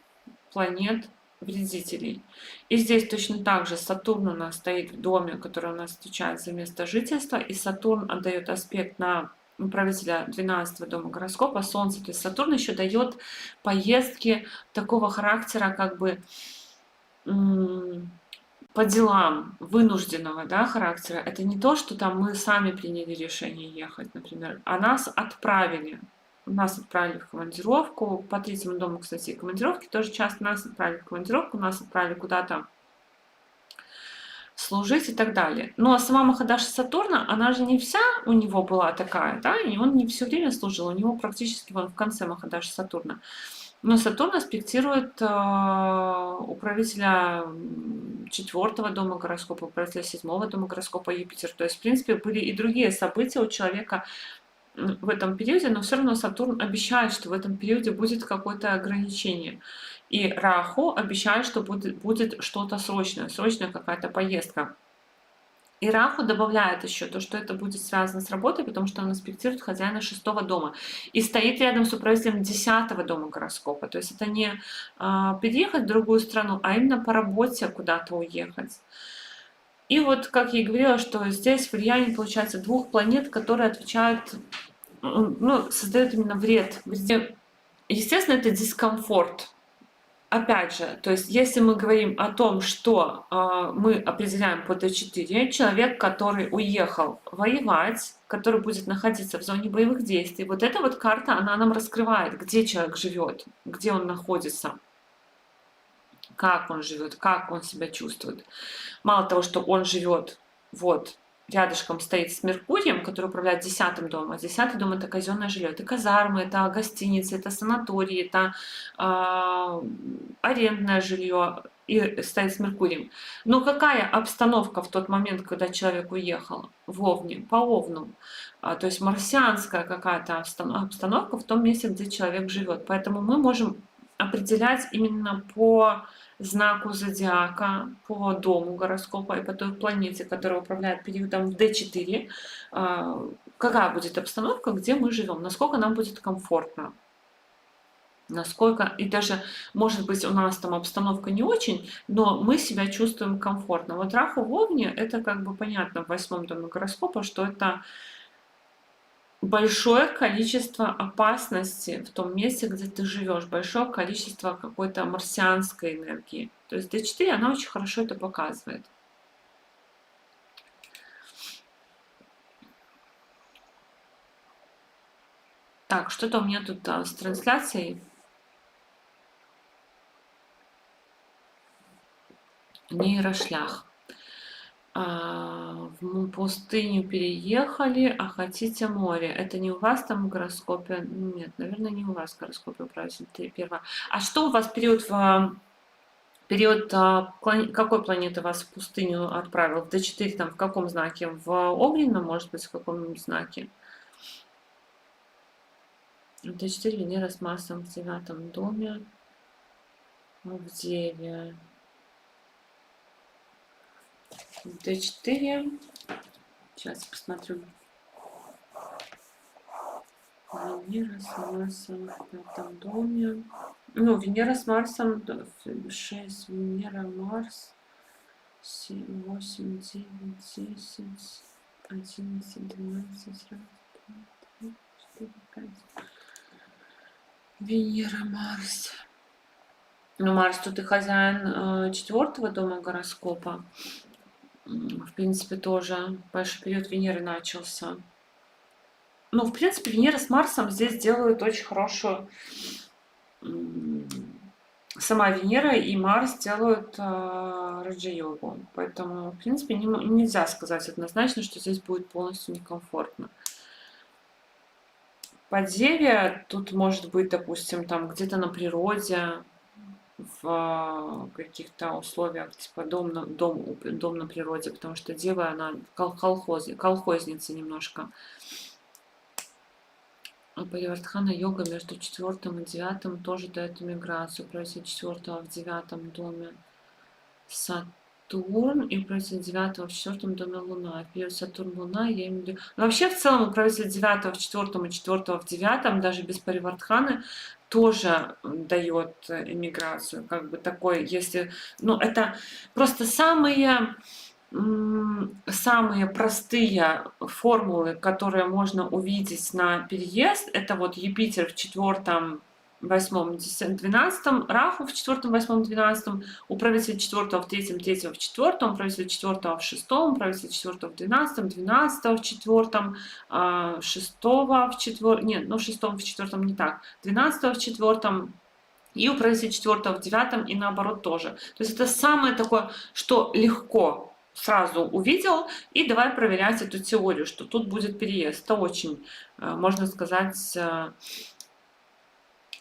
планет вредителей. И здесь точно так же Сатурн у нас стоит в доме, который у нас отвечает за место жительства, и Сатурн отдает аспект на управителя 12-го дома гороскопа, Солнце. То есть Сатурн еще дает поездки такого характера, как бы по делам вынужденного, да, характера. Это не то, что там мы сами приняли решение ехать, например, а нас отправили. Нас отправили в командировку. По третьему дому, кстати, командировки тоже часто нас отправили в командировку, нас отправили куда-то служить и так далее. Ну а сама Махадаша Сатурна, она же не вся у него была такая, да, и он не все время служил, у него практически в конце Махадаши Сатурна. Но Сатурн аспектирует управителя 4-го дома гороскопа, управителя 7-го дома гороскопа Юпитер. То есть, в принципе, были и другие события у человека в этом периоде, но все равно Сатурн обещает, что в этом периоде будет какое-то ограничение. И Раху обещает, что будет что-то срочная какая-то поездка. И Раху добавляет еще то, что это будет связано с работой, потому что он аспектирует хозяина 6-го дома. И стоит рядом с управителем 10-го дома гороскопа. То есть это не переехать в другую страну, а именно по работе куда-то уехать. И вот, как я и говорила, что здесь влияние получается двух планет, которые отвечают, создают именно вред. Естественно, это дискомфорт. Опять же, то есть если мы говорим о том, что мы определяем по D4, человек, который уехал воевать, который будет находиться в зоне боевых действий, вот эта вот карта, она нам раскрывает, где человек живет, где он находится, как он живет, как он себя чувствует. Мало того, что он живет вот рядышком стоит с Меркурием, который управляет 10-м домом. А 10-й дом это казенное жилье, это казармы, это гостиницы, это санатории, это арендное жилье, и стоит с Меркурием. Но какая обстановка в тот момент, когда человек уехал в Овне, по Овну? То есть марсианская какая-то обстановка в том месте, где человек живет. Поэтому мы можем определять именно по знаку зодиака, по дому гороскопа и по той планете, которая управляет периодом D4, какая будет обстановка, где мы живем, насколько нам будет комфортно. Насколько, и даже, может быть, у нас там обстановка не очень, но мы себя чувствуем комфортно. Вот Раху в Овне, это как бы понятно в 8-м доме гороскопа, что это большое количество опасности в том месте, где ты живешь, большое количество какой-то марсианской энергии. То есть D4, она очень хорошо это показывает. Так, что-то у меня тут с трансляцией. Нейрошлях. В пустыню переехали, а хотите море. Это не у вас там в гороскопе? Нет, наверное, не у вас в гороскопе управитель первого. А что у вас период в Период какой планеты вас в пустыню отправил? В D4 там в каком знаке? В огненном, может быть, в каком-нибудь знаке? В D4 Венера с Марсом в 9 доме. В Деве. В D4. Сейчас посмотрю. Венера с Марсом в 5 доме. Ну, Венера с Марсом 6, Венера, Марс 7, 8, 9, 10, 11, 12, 4, 5. Венера, Марс. Ну, Марс тут и хозяин 4 дома гороскопа. В принципе, тоже большой период Венеры начался. Ну, в принципе, Венера с Марсом здесь делают очень хорошую... Сама Венера и Марс делают раджа-йогу. Поэтому, в принципе, нельзя сказать однозначно, что здесь будет полностью некомфортно. По Деве тут может быть, допустим, там где-то на природе, в каких-то условиях, типа дом на природе, потому что Дева, она колхозница немножко. А Паривардхана йога между 4 и 9 тоже дает миграцию. Правитель 4 в 9 доме Сатурн и правитель 9 в 4 доме Луна. Период Сатурн-Луна я имею в виду... Но вообще в целом правитель 9 в 4 и 4 в 9, даже без Паривардханы, тоже дает эмиграцию. Как бы такой, если... Ну, это просто самые простые формулы, которые можно увидеть на переезд, это вот Юпитер в 4, 8, 10, 12, Раху в 4, 8, 12, управитель 4 в 3, 3 в 4, управитель 4 в 6, управитель 4 в 12, 12 в 4, 6 в 4, нет, ну 6 в 4 не так, 12 в 4, и управитель 4 в 9 и наоборот тоже. То есть это самое такое, что легко сразу увидел, и давай проверять эту теорию, что тут будет переезд. Это очень, можно сказать,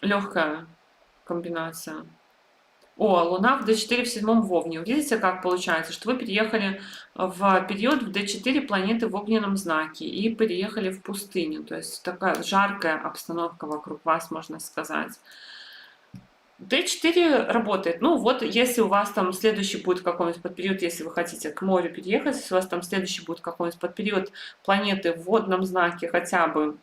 легкая комбинация. О, Луна в D4 в 7 в Овне. Видите, как получается, что вы переехали в период в D4 планеты в огненном знаке и переехали в пустыню. То есть такая жаркая обстановка вокруг вас, можно сказать. D4 работает. Ну вот, если у вас там следующий будет какой-нибудь подпериод, если вы хотите к морю переехать, если у вас там следующий будет какой-нибудь подпериод планеты в водном знаке хотя бы,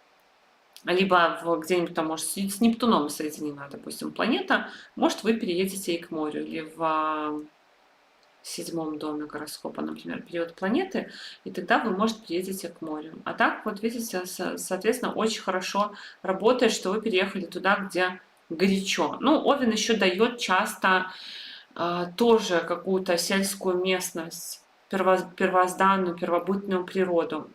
либо где-нибудь там, может, с Нептуном соединена, допустим, планета, может, вы переедете и к морю, или в 7 доме гороскопа, например, период планеты, и тогда вы, может, переедете к морю. А так, вот видите, соответственно, очень хорошо работает, что вы переехали туда, где горячо. Ну, Овен еще дает часто тоже какую-то сельскую местность, первозданную, первобытную природу.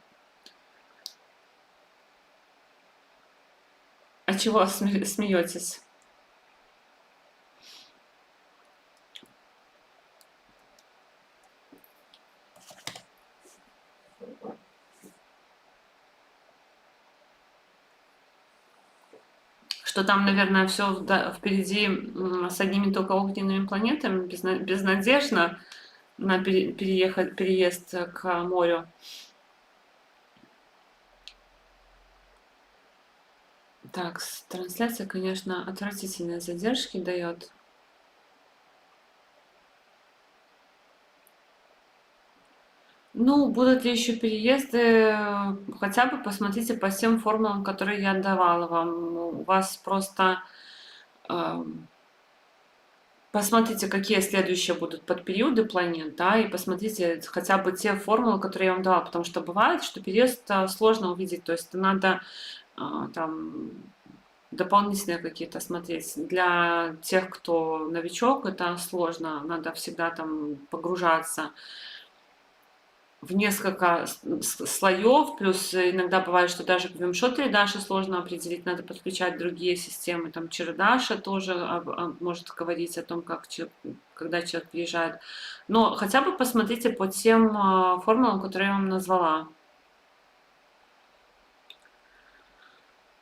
А чего смеетесь? Что там, наверное, все впереди с одними только огненными планетами, безнадежно на переезд к морю. Так, трансляция, конечно, отвратительные задержки дает. Ну, будут ли еще переезды? Хотя бы посмотрите по всем формулам, которые я давала вам. У вас просто посмотрите, какие следующие будут подпериоды планет, да, и посмотрите хотя бы те формулы, которые я вам дала, потому что бывает, что переезд сложно увидеть, то есть надо там дополнительные какие-то смотреть. Для тех, кто новичок, это сложно, надо всегда там погружаться в несколько слоев, плюс иногда бывает, что даже к Вимшотри Даше сложно определить, надо подключать другие системы, там Чирадаша тоже может говорить о том, как когда человек приезжает. Но хотя бы посмотрите по тем формулам, которые я вам назвала.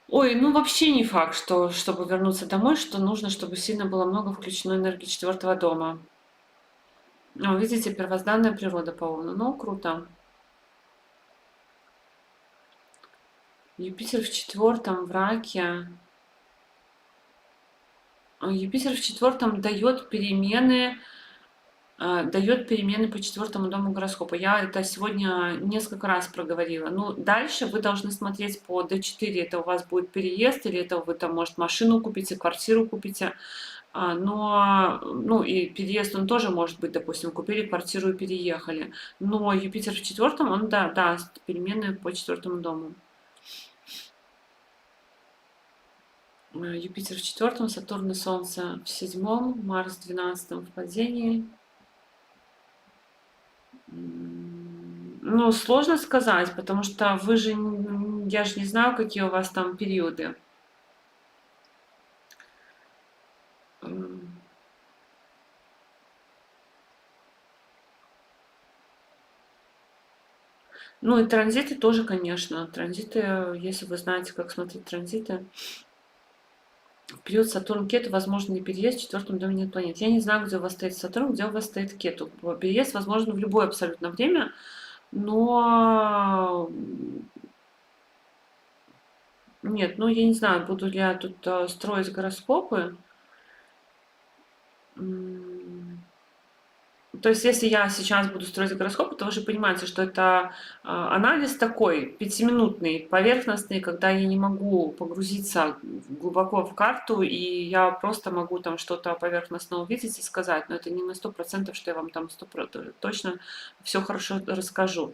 Ой, ну вообще не факт, что чтобы вернуться домой, что нужно, чтобы сильно было много включено энергии 4 дома. О, видите, первозданная природа по Овну. Ну, круто. Юпитер в четвертом в раке. Юпитер в четвертом дает перемены по четвертому дому гороскопа. Я это сегодня несколько раз проговорила. Ну, дальше вы должны смотреть по D4. Это у вас будет переезд, или это вы там, может, машину купите, квартиру купите. Но, ну, и переезд, он тоже может быть, допустим, купили квартиру и переехали. Но Юпитер в четвертом, он, да, даст перемены по четвертому дому. Юпитер в четвертом, Сатурн и Солнце в седьмом, Марс в 12 в падении. Ну, сложно сказать, потому что вы же, я же не знаю, какие у вас там периоды. Ну и транзиты тоже, конечно. Транзиты, если вы знаете, как смотреть транзиты. В период Сатурн-Кету возможен ли переезд в четвертом доме нет планет. Я не знаю, где у вас стоит Сатурн, где у вас стоит Кету. Переезд возможен в любое абсолютно время, но нет, ну я не знаю, буду ли я тут строить гороскопы. То есть, если я сейчас буду строить гороскоп, то вы же понимаете, что это анализ такой, пятиминутный, поверхностный, когда я не могу погрузиться глубоко в карту, и я просто могу там что-то поверхностно увидеть и сказать, но это не на 100%, что я вам там 100% точно все хорошо расскажу.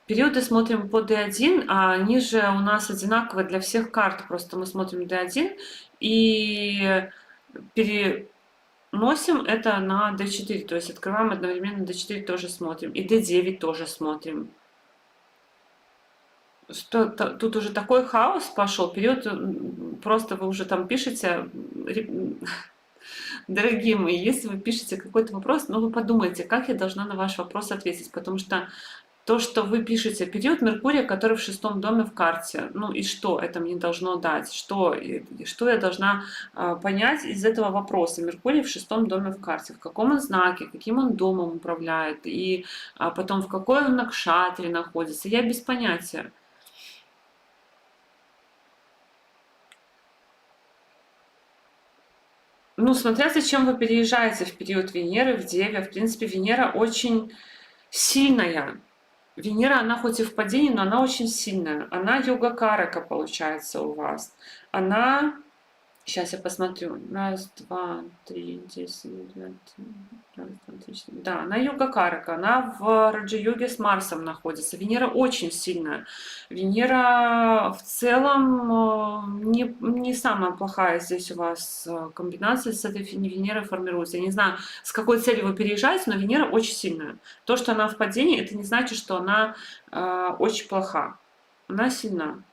Периоды смотрим по D1, а они же у нас одинаковые для всех карт, просто мы смотрим D1 и переносим это на D4, то есть открываем одновременно D4 тоже смотрим, и D9 тоже смотрим. Что тут уже такой хаос пошел, период, просто вы уже там пишете, дорогие мои, если вы пишете какой-то вопрос, ну вы подумайте, как я должна на ваш вопрос ответить, потому что то, что вы пишете, период Меркурия, который в шестом доме в карте, ну и что это мне должно дать, что я должна понять из этого вопроса. Меркурий в шестом доме в карте, в каком он знаке, каким он домом управляет, и потом в какой он накшатре находится, я без понятия. Ну, смотря зачем вы переезжаете в период Венеры в Деве, в принципе, Венера очень сильная. Венера, она хоть и в падении, но она очень сильная. Она йога-карака получается у вас. Она, сейчас я посмотрю, раз, два, три, 10, 11, раз, два, три, 4. Да, она йога-карака, она в Раджа-йоге с Марсом находится. Венера очень сильная. Венера в целом не самая плохая здесь у вас комбинация с этой Венерой формируется. Я не знаю, с какой целью вы переезжаете, но Венера очень сильная. То, что она в падении, это не значит, что она очень плоха. Она сильна.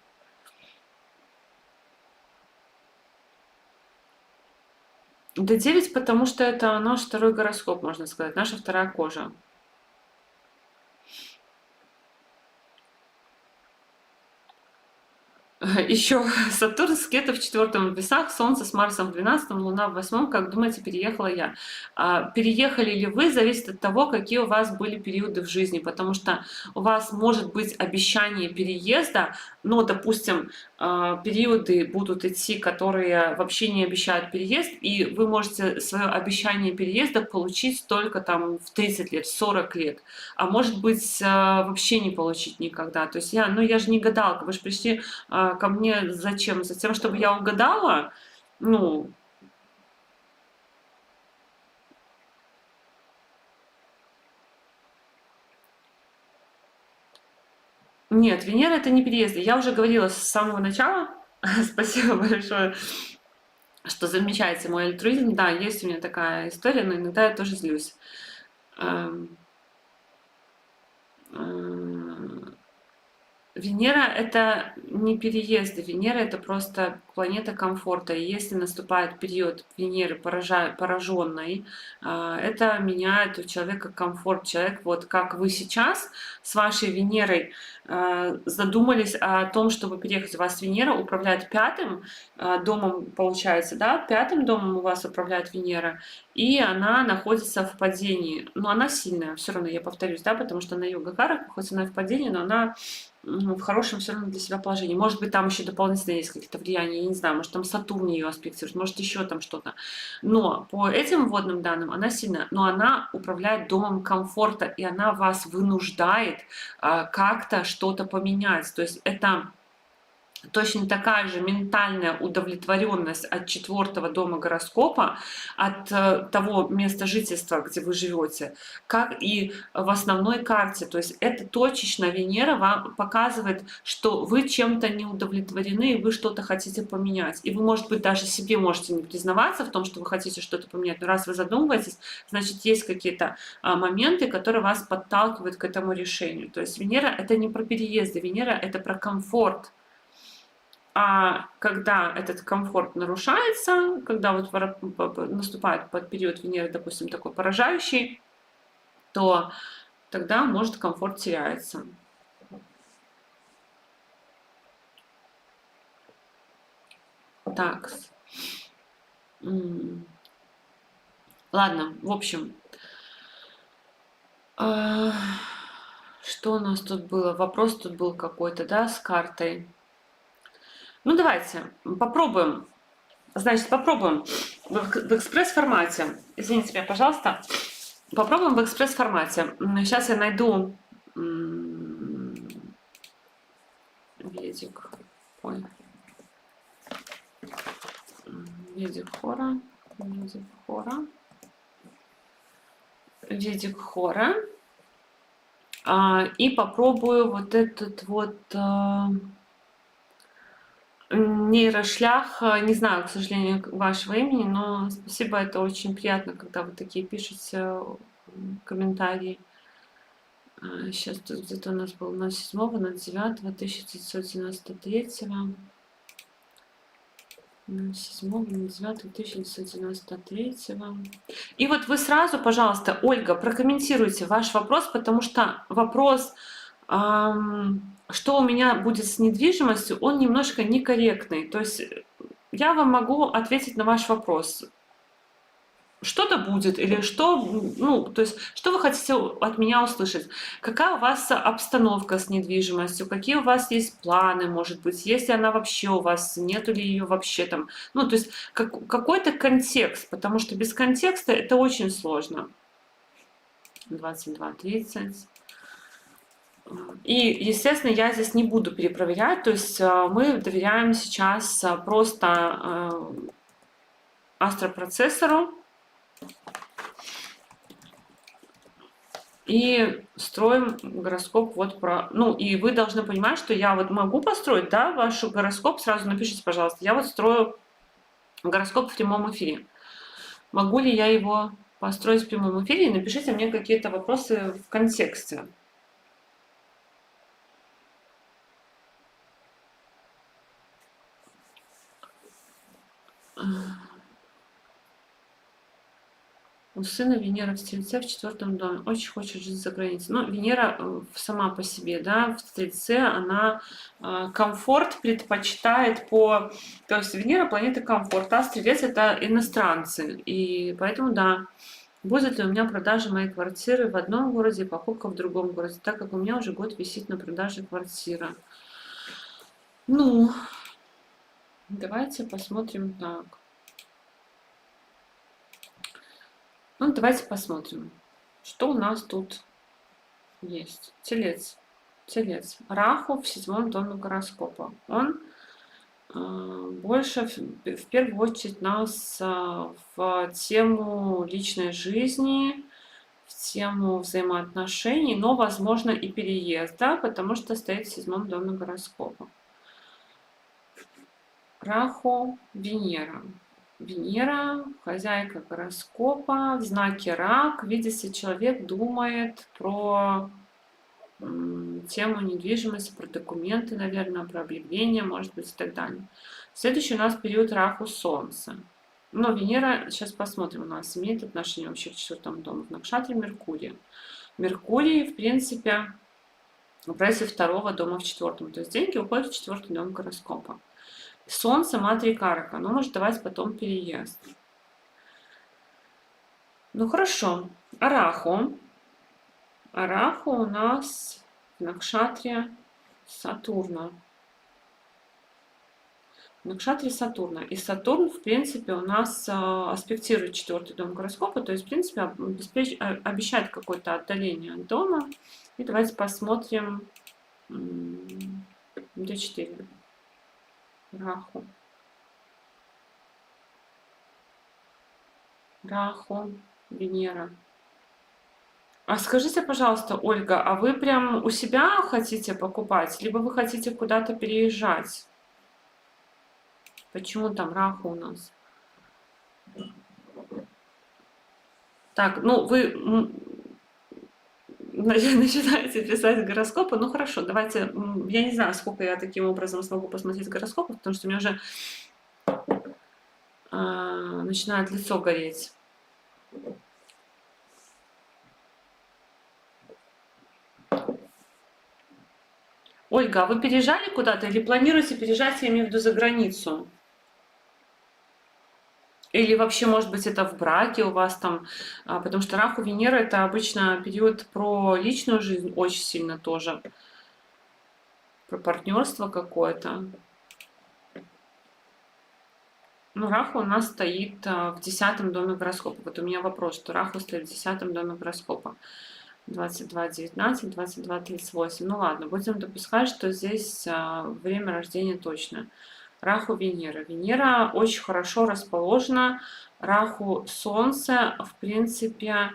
D9, потому что это наш второй гороскоп, можно сказать, наша вторая кожа. Еще Сатурн с Кетом в четвертом весах, Солнце с Марсом в 12, Луна в восьмом. Как думаете, переехала я? Переехали ли вы, зависит от того, какие у вас были периоды в жизни, потому что у вас может быть обещание переезда, но, допустим, периоды будут идти, которые вообще не обещают переезд, и вы можете свое обещание переезда получить только там в 30 лет, в 40 лет, а может быть вообще не получить никогда. То есть я же не гадалка, вы же пришли ко мне зачем? Затем, чтобы я угадала? Ну, нет, Венера это не переезды. Я уже говорила с самого начала. Спасибо большое, что замечаете мой альтруизм. Да, есть у меня такая история, но иногда я тоже злюсь. Эм, эм, Венера это не переезды, Венера это просто планета комфорта. И если наступает период Венеры пораженной, это меняет у человека комфорт. Человек, вот как вы сейчас с вашей Венерой задумались о том, чтобы переехать. У вас Венера управляет пятым домом, получается, да? Пятым домом у вас управляет Венера, и она находится в падении. Но она сильная, все равно, я повторюсь, да, потому что на йога-карах, хоть она и в падении, но она в хорошем все равно для себя положении. Может быть, там еще дополнительно есть какие-то влияния, я не знаю, может, там Сатурн ее аспектирует, может, еще там что-то. Но по этим вводным данным она сильная, но она управляет домом комфорта, и она вас вынуждает как-то что-то поменять. То есть это точно такая же ментальная удовлетворенность от 4-го дома гороскопа, от того места жительства, где вы живете, как и в основной карте. То есть это точечно Венера вам показывает, что вы чем-то не удовлетворены, и вы что-то хотите поменять. И вы, может быть, даже себе можете не признаваться в том, что вы хотите что-то поменять, но раз вы задумываетесь, значит, есть какие-то моменты, которые вас подталкивают к этому решению. То есть Венера — это не про переезды, Венера — это про комфорт. А когда этот комфорт нарушается, когда вот наступает под период Венеры, допустим, такой поражающий, то тогда, может, комфорт теряется. Так. Ладно, в общем. Что у нас тут было? Вопрос тут был какой-то, да, с картой. Ну, давайте попробуем. Значит, попробуем в экспресс-формате. Извините меня, пожалуйста. Попробуем в экспресс-формате. Сейчас я найду ведик. Ой. Ведик хора. Ведик хора. Ведик хора. И попробую вот этот вот нейрошлях. Не знаю, к сожалению, вашего имени, но спасибо, это очень приятно, когда вы такие пишете комментарии. Сейчас тут где-то у нас был 07-го, 09-го, 1993-го. 07-го, 09-го, 1993-го. И вот вы сразу, пожалуйста, Ольга, прокомментируйте ваш вопрос, потому что вопрос, что у меня будет с недвижимостью, он немножко некорректный. То есть я вам могу ответить на ваш вопрос. Что-то будет или что, ну, то есть, что вы хотите от меня услышать? Какая у вас обстановка с недвижимостью? Какие у вас есть планы, может быть? Есть ли она вообще у вас? Нету ли ее вообще там? Ну, то есть, какой-то контекст, потому что без контекста это очень сложно. 22:30. И, естественно, я здесь не буду перепроверять, то есть мы доверяем сейчас просто астропроцессору и строим гороскоп вот про... Ну, и вы должны понимать, что я вот могу построить, да, ваш гороскоп, сразу напишите, пожалуйста, я вот строю гороскоп в прямом эфире. Могу ли я его построить в прямом эфире? И напишите мне какие-то вопросы в контексте. У сына Венера в Стрельце в 4-м доме. Очень хочет жить за границей. Но Венера сама по себе, да, в Стрельце, она комфорт предпочитает по... То есть Венера — планета комфорта, а Стрелец — это иностранцы. И поэтому, да, будет ли у меня продажа моей квартиры в одном городе и покупка в другом городе, так как у меня уже год висит на продаже квартира. Ну, давайте посмотрим так. Ну, давайте посмотрим, что у нас тут есть. Телец. Телец. Раху в 7-м доме гороскопа. Он больше, в первую очередь, нас в тему личной жизни, в тему взаимоотношений, но, возможно, и переезда, потому что стоит в 7-м доме гороскопа. Раху, Венера. Венера, хозяйка гороскопа, в знаке Рак. Видите, человек думает про тему недвижимости, про документы, наверное, про объявления, может быть, и так далее. Следующий у нас период Раху Солнца. Но Венера, сейчас посмотрим, у нас имеет отношение вообще к 4-му дому. В Накшатре Меркурия. Меркурий, в принципе, в проекте 2-го дома в 4-м. То есть деньги уходят в 4-й дом гороскопа. Солнце, Матри Карака. Оно может давать потом переезд. Ну хорошо. Араху. Араху у нас в Накшатре Сатурна. В Накшатре Сатурна. И Сатурн, в принципе, у нас аспектирует 4-й дом гороскопа, то есть, в принципе, обещает какое-то отдаление от дома. И давайте посмотрим D4. Раху. Раху, Венера. А скажите, пожалуйста, Ольга, а вы прям у себя хотите покупать, либо вы хотите куда-то переезжать? Почему там Раху у нас? Так, ну вы начинаете писать гороскопы. Ну хорошо, давайте, я не знаю, сколько я таким образом смогу посмотреть гороскопы, потому что у меня уже начинает лицо гореть. Ольга, а вы переезжали куда-то или планируете переезжать, я имею в виду, за границу? Или вообще, может быть, это в браке у вас там, потому что Раху, Венера — это обычно период про личную жизнь очень сильно тоже, про партнерство какое-то. Ну, Раху у нас стоит в 10-м доме гороскопа. Вот у меня вопрос, что Раху стоит в 10-м доме гороскопа. 22:19, 22:38. Ну ладно, будем допускать, что здесь время рождения точно. Раху Венера. Венера очень хорошо расположена. Раху Солнце, в принципе,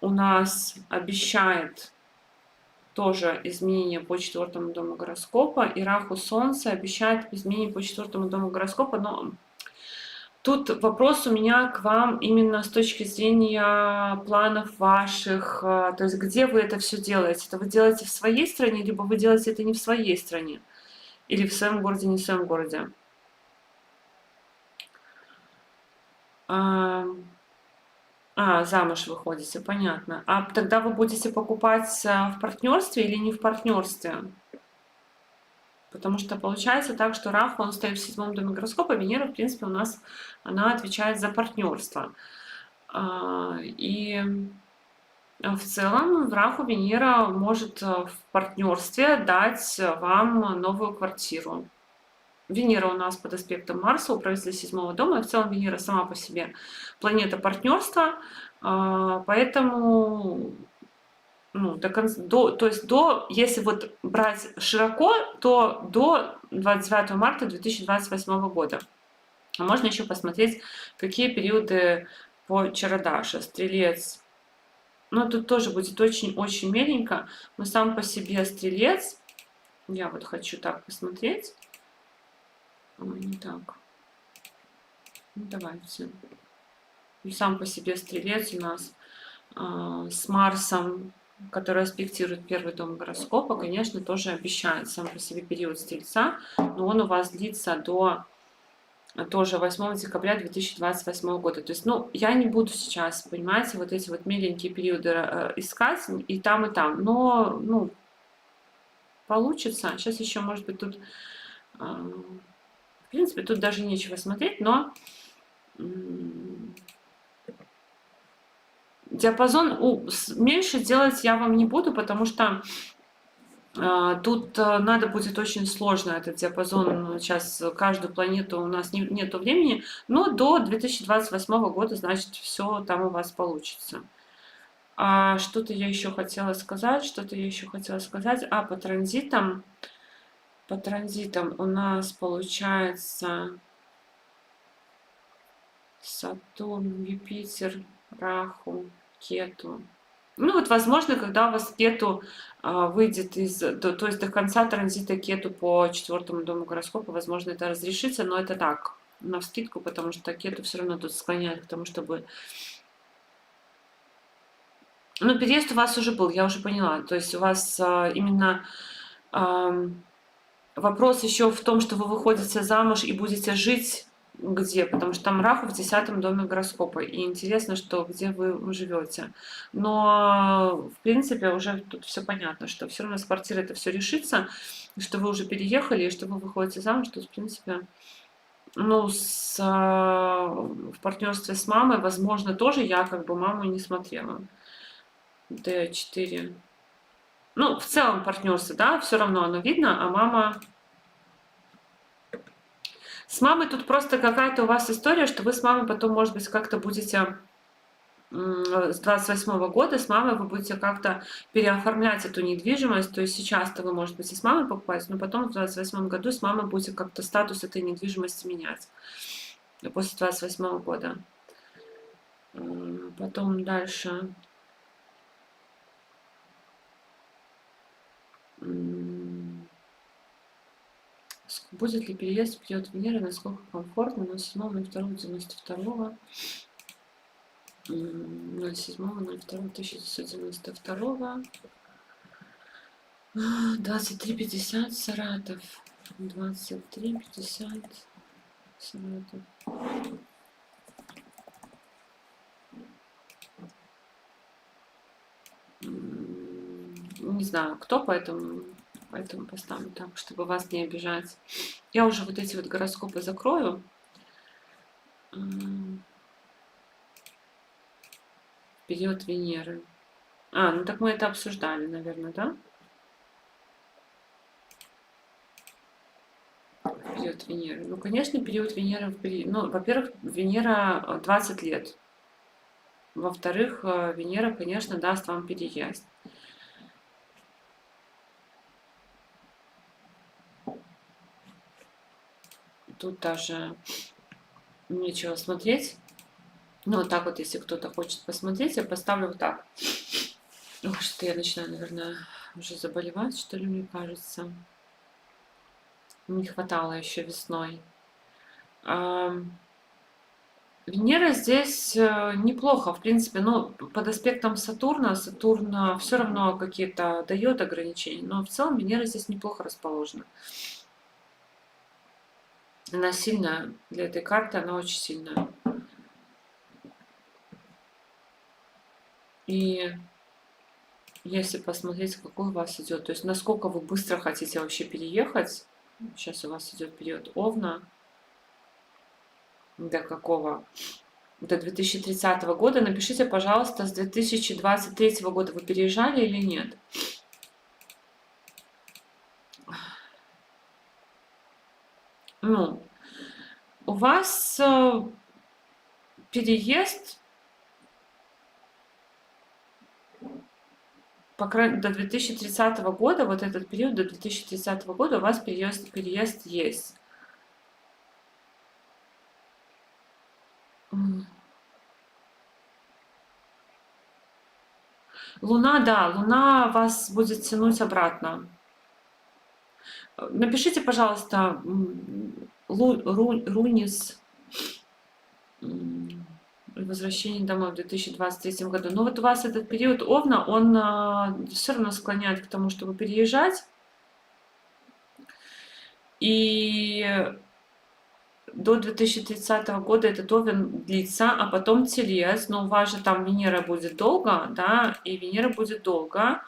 у нас обещает тоже изменения по 4-му дому гороскопа. И Раху Солнце обещает изменения по 4-му дому гороскопа. Но тут вопрос у меня к вам именно с точки зрения планов ваших. То есть где вы это все делаете? Это вы делаете в своей стране, либо вы делаете это не в своей стране? Или в своем городе, не в своем городе? Замуж выходите, понятно. А тогда вы будете покупать в партнерстве или не в партнерстве? Потому что получается так, что Раху, он стоит в 7-м доме гороскопа, Венера, в принципе, у нас, она отвечает за партнерство. И в целом в Раху Венера может в партнерстве дать вам новую квартиру. Венера у нас под аспектом Марса, управителя 7-го дома, и в целом Венера сама по себе планета партнерства, поэтому ну, то есть если вот брать широко, то до 29 марта 2028 года. А можно еще посмотреть, какие периоды по Чарадаше. Стрелец. Ну, тут тоже будет очень-очень меленько, но сам по себе Стрелец, я вот хочу так посмотреть. Не так. Ну, давайте. Сам по себе Стрелец у нас с Марсом, который аспектирует 1-й дом гороскопа, конечно, тоже обещает сам по себе период Стрельца, но он у вас длится до тоже 8 декабря 2028 года. То есть, ну, я не буду сейчас, понимаете, вот эти вот миленькие периоды искать и там, но, ну, получится. Сейчас еще, может быть, тут, в принципе, тут даже нечего смотреть, но диапазон меньше делать я вам не буду, потому что тут надо будет очень сложно этот диапазон. Сейчас каждую планету у нас нету времени, но до 2028 года, значит, все там у вас получится. Что-то я еще хотела сказать, по транзитам. По транзитам у нас получается Сатурн, Юпитер, Раху, Кету. Ну вот, возможно, когда у вас Кету выйдет то есть до конца транзита Кету по 4-му дому гороскопа, возможно, это разрешится, но это так, навскидку, потому что Кету все равно тут склоняет к тому, чтобы Ну, переезд у вас уже был, я уже поняла. То есть у вас именно вопрос еще в том, что вы выходите замуж и будете жить где, потому что там Раху в 10-м доме гороскопа, и интересно, что где вы живете. Но, в принципе, уже тут все понятно, что все равно с квартирой это все решится, что вы уже переехали, и что вы выходите замуж, то, в принципе, ну, в партнерстве с мамой, возможно, тоже я как бы маму не смотрела. D4. Ну, в целом партнерство, да, все равно оно видно, а мама... С мамой тут просто какая-то у вас история, что вы с мамой потом, может быть, как-то будете с 28-го года с мамой вы будете как-то переоформлять эту недвижимость. То есть сейчас-то вы, может быть, и с мамой покупаете, но потом в 28-м году с мамой будете как-то статус этой недвижимости менять. После 28-го года. Потом дальше. Будет ли переезд в период Венеры, насколько комфортно, на 7 и 2 92 07.02.1992 23:50 Саратов 23:50 Саратов. Не знаю, кто, поэтому поставлю так, чтобы вас не обижать. Я уже вот эти вот гороскопы закрою. Период Венеры. Ну так мы это обсуждали, наверное, да? Период Венеры. Ну, конечно, период Венеры... Ну, во-первых, Венера 20 лет. Во-вторых, Венера, конечно, даст вам переезд. Тут даже нечего смотреть. Ну, вот так вот, если кто-то хочет посмотреть, я поставлю вот так. Ой, что-то я начинаю, наверное, уже заболевать, что ли, мне кажется. Не хватало еще весной. Венера здесь неплохо, в принципе, но под аспектом Сатурн все равно какие-то дает ограничения, но в целом Венера здесь неплохо расположена. Она сильная, для этой карты она очень сильная. И если посмотреть, какой у вас идет, то есть насколько вы быстро хотите вообще переехать, сейчас у вас идет период Овна, до какого? До 2030 года. Напишите, пожалуйста, с 2023 года вы переезжали или нет? Ну, у вас переезд до 2030 года, вот этот период до 2030 года у вас переезд есть. Луна, да, Луна вас будет тянуть обратно. Напишите, пожалуйста, Рунис возвращение домой в 2023 году. Но вот у вас этот период Овна, он все равно склоняет к тому, чтобы переезжать. И до 2030 года этот Овен длится, а потом Телец. Но у вас же там Венера будет долго, да, и Венера будет долго.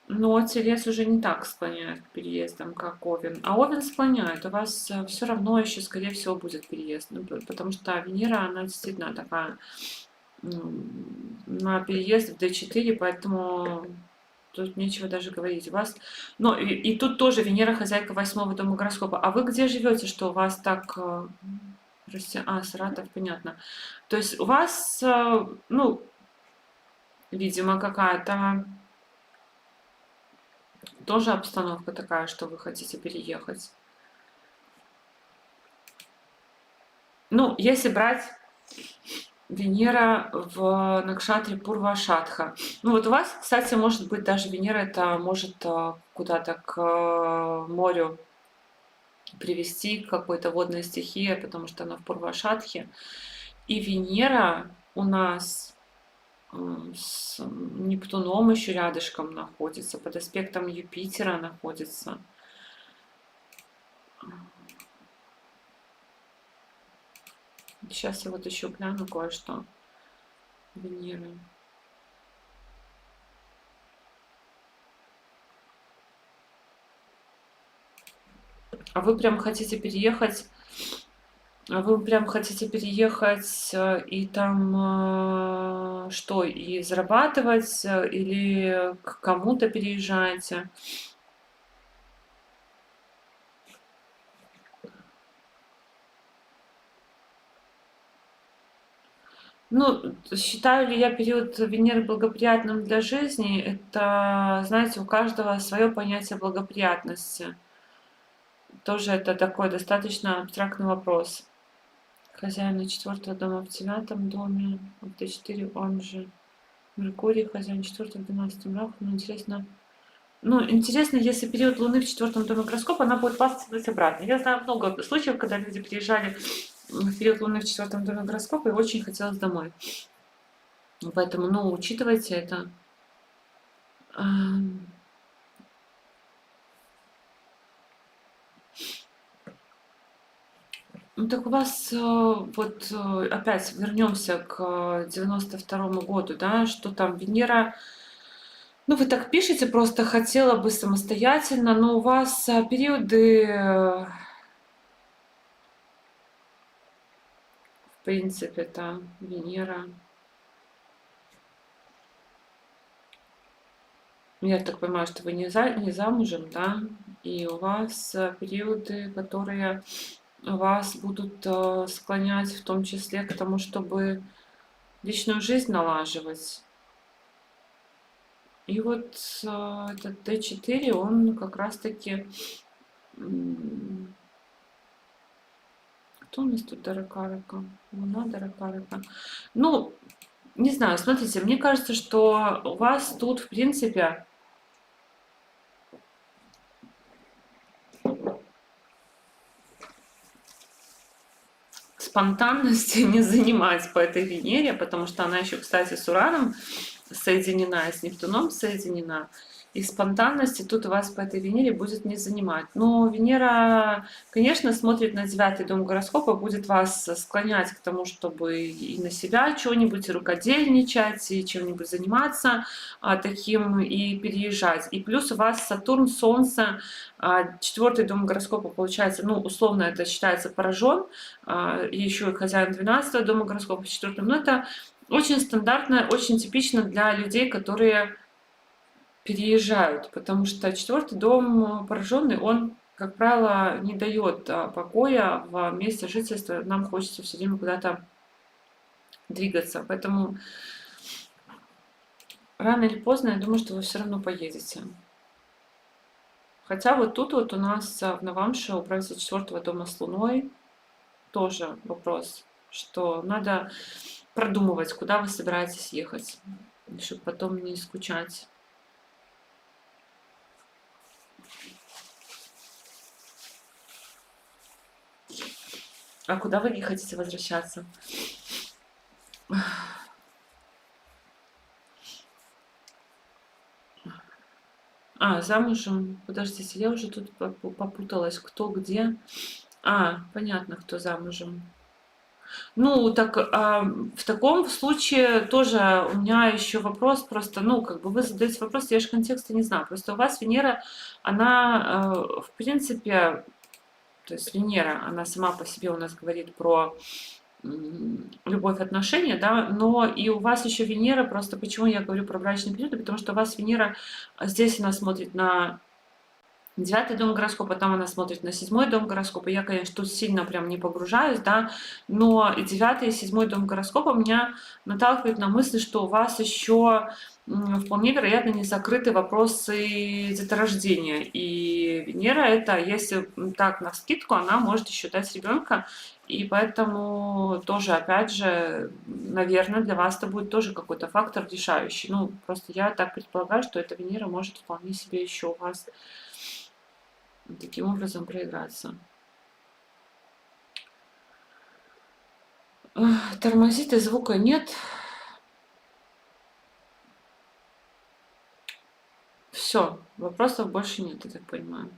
Но Телец уже не так склоняет к переездам, как Овен. А Овен склоняет. У вас все равно еще, скорее всего, будет переезд. Ну, потому что Венера, она действительно такая на переезд в D4, поэтому тут нечего даже говорить. У вас... Но и тут тоже Венера хозяйка 8-го дома гороскопа. А вы где живете, что у вас так... Саратов, понятно. То есть у вас, ну, видимо, какая-то тоже обстановка такая, что вы хотите переехать. Ну, если брать Венера в Накшатре Пурвашатха. Ну вот у вас, кстати, может быть даже Венера это может куда-то к морю привести к какой-то водной стихии, потому что она в Пурвашатхе. И Венера у нас с Нептуном еще рядышком находится, под аспектом Юпитера находится. Сейчас я вот еще гляну кое-что. Венера. А вы прям хотите переехать? А вы прям хотите переехать и там что, и зарабатывать, или к кому-то переезжаете? Ну, считаю ли я период Венеры благоприятным для жизни? Это, знаете, у каждого свое понятие благоприятности. Тоже это такой достаточно абстрактный вопрос. Хозяин четвертого дома в девятом доме, в Т4 он же Меркурий, хозяин четвертого в 12 рак. Интересно, если период Луны в четвертом доме гороскопа, она будет вас тянуть обратно. Я знаю много случаев, когда люди приезжали в период Луны в четвертом доме гороскопа и очень хотелось домой. Поэтому, учитывайте это. Так у вас, опять вернемся к 92-му году, да, что там Венера, вы так пишете, просто хотела бы самостоятельно, но у вас периоды, в принципе, там Венера. Я так понимаю, что вы не замужем, да, и у вас периоды, которые вас будут склонять в том числе к тому, чтобы личную жизнь налаживать. И вот этот Т4, он как раз-таки... Кто у нас тут Даракарака? Луна Даракарака. Не знаю, смотрите, мне кажется, что у вас тут, в принципе, спонтанности не занимать по этой Венере, потому что она еще, кстати, с Ураном соединена, и с Нептуном соединена. И спонтанности тут у вас по этой Венере будет не занимать. Но Венера, конечно, смотрит на 9-й дом гороскопа, будет вас склонять к тому, чтобы и на себя что-нибудь, и рукодельничать, и чем-нибудь заниматься таким, и переезжать. И плюс у вас Сатурн, Солнце, 4-й дом гороскопа, получается, условно это считается поражен, и еще и хозяин 12-го дома гороскопа в 4-м. Но это очень стандартно, очень типично для людей, которые переезжают, потому что 4-й дом пораженный, он, как правило, не дает покоя в месте жительства. Нам хочется все время куда-то двигаться. Поэтому рано или поздно, я думаю, что вы все равно поедете. Хотя вот тут вот у нас в Навамше управитель 4-го дома с Луной тоже вопрос, что надо продумывать, куда вы собираетесь ехать, чтобы потом не скучать. А куда вы не хотите возвращаться? Замужем. Подождите, я уже тут попуталась, кто где. Понятно, кто замужем. Так в таком случае тоже у меня еще вопрос, просто, вы задаете вопрос, я же контекста не знаю. Просто у вас Венера, она, в принципе, то есть Венера, она сама по себе у нас говорит про любовь, отношения, да, но и у вас еще Венера, просто почему я говорю про брачный период, потому что у вас Венера, здесь она смотрит на 9-й дом гороскопа, там она смотрит на 7-й дом гороскопа. Я, конечно, тут сильно прям не погружаюсь, да, но и 9-й, и 7-й дом гороскопа меня наталкивает на мысль, что у вас еще вполне вероятно не закрыты вопросы деторождения. И Венера это, если так навскидку, она может еще дать ребенка. И поэтому тоже, опять же, наверное, для вас это будет тоже какой-то фактор решающий. Просто я так предполагаю, что эта Венера может вполне себе еще у вас таким образом проиграться. Тормозит и звука нет. Все, вопросов больше нет, я так понимаю.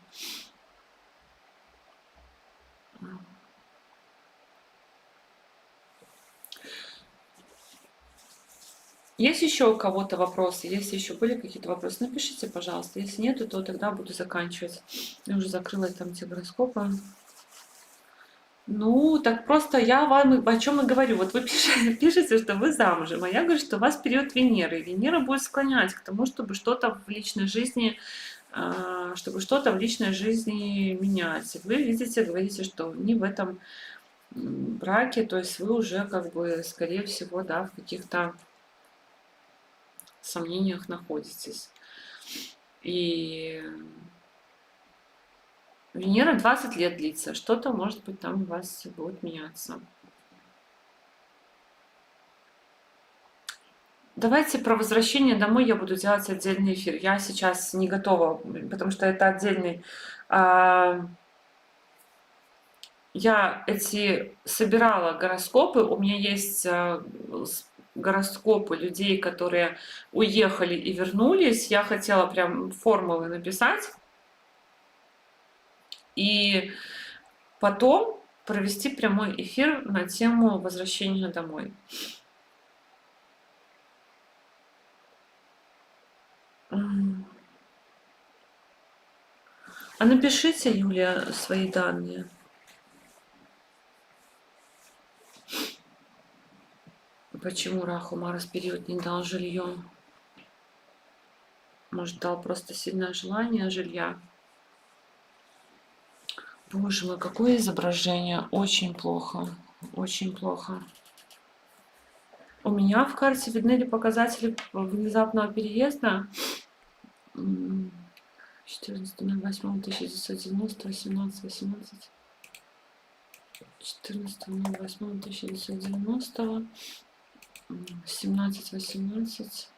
Есть еще у кого-то вопросы? Если еще были какие-то вопросы, напишите, пожалуйста. Если нету, то тогда буду заканчивать. Я уже закрыла там те гороскопы. Ну, так просто я вам о чем и говорю. Вот вы пишете, что вы замужем, а я говорю, что у вас период Венеры. И Венера будет склонять к тому, чтобы что-то в личной жизни, менять. Вы видите, говорите, что не в этом браке, то есть вы уже как бы, скорее всего, да, в каких-то сомнениях находитесь. И Венера 20 лет длится, что-то, может быть, там у вас будет меняться. Давайте про возвращение домой я буду делать отдельный эфир. Я сейчас не готова, потому что это отдельный. Я эти собирала гороскопы, у меня есть гороскопы людей, которые уехали и вернулись. Я хотела прям формулы написать и потом провести прямой эфир на тему возвращения домой. А напишите, Юлия, свои данные. Почему Раху Марс период не дал жилье? Может, дал просто сильное желание жилья? Боже мой, какое изображение. Очень плохо. Очень плохо. У меня в карте видны ли показатели внезапного переезда? 14.08.1990, 18.18. 14.08.1990, 17.18.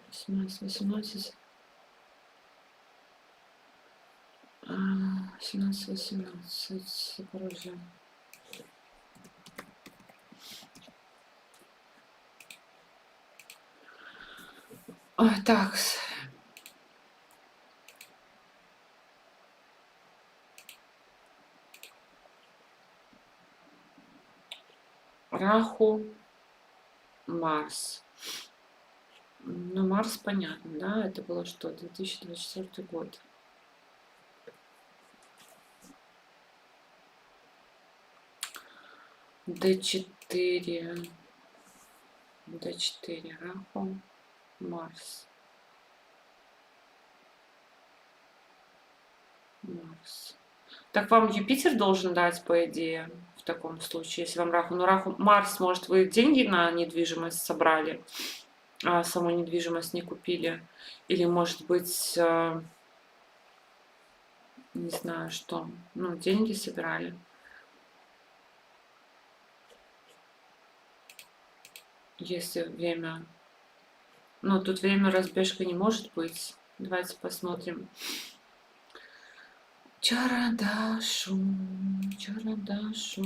17.18. 17.18. Запорожье. Так. Раху, Марс. Ну, Марс, понятно, да? Это было что? 2024 год. Д4. Д4. Раху, Марс. Марс. Так вам Юпитер должен дать, по идее, в таком случае, если вам Раху. Ну, Раху, Марс, может, вы деньги на недвижимость собрали, а саму недвижимость не купили? Или, может быть, не знаю, что, ну, деньги собирали? Если время... Ну, тут время разбежка не может быть. Давайте посмотрим. Чарадашу, Чарадашу.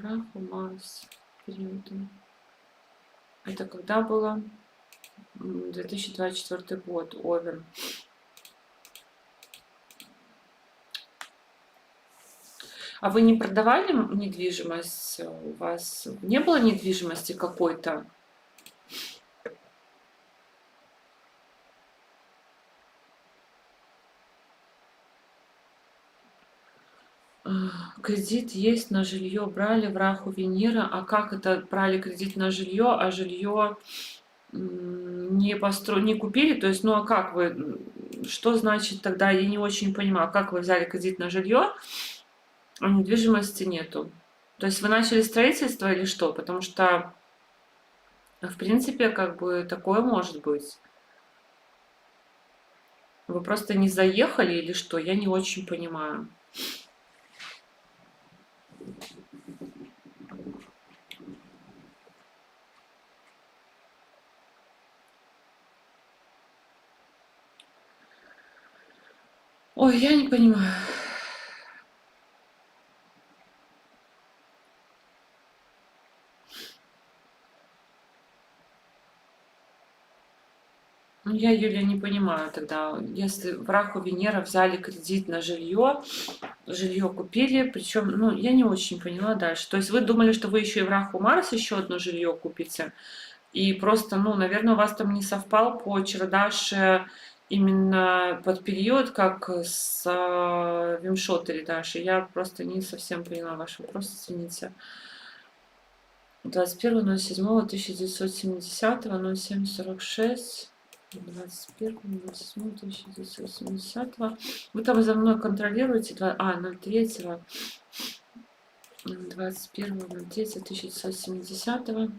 Раху, Марс. Периоды. Это когда было? 2024 год. Овен. А вы не продавали недвижимость? У вас не было недвижимости какой-то? Кредит есть на жилье, брали в Раху Венера. А как это брали кредит на жилье, а жилье не купили? То есть, ну а как вы, что значит тогда, я не очень понимаю, как вы взяли кредит на жилье, а недвижимости нету? То есть вы начали строительство или что? Потому что, в принципе, как бы такое может быть. Вы просто не заехали или что? Я не очень понимаю. Ой, я не понимаю. Ну, я, Юлия, не понимаю тогда, если в Раку Венера взяли кредит на жилье купили, причем, ну, я не очень поняла дальше. То есть вы думали, что вы еще и в Раху Марс еще одно жилье купите, и просто, ну, наверное, у вас там не совпал по чердаше именно под период, как с Вимшотери Даши. Я просто не совсем поняла ваш вопрос, извините. 21.07.1970, 07.46, 21.07.1970. Вы там за мной контролируете, 03, 21.03.1970,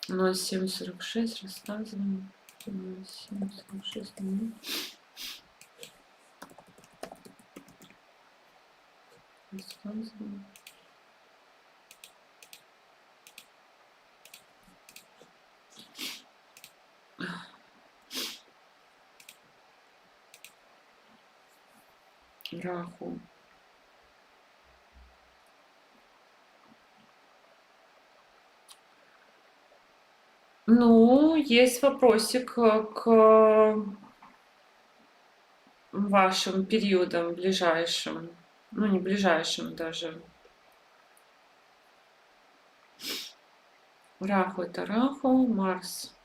07.46, рассказываем, 07.46 минут. Рассказываем. Раху. Ну, есть вопросик к вашим периодам ближайшим. Ну, не ближайшим даже. Раху это Раху, Марс.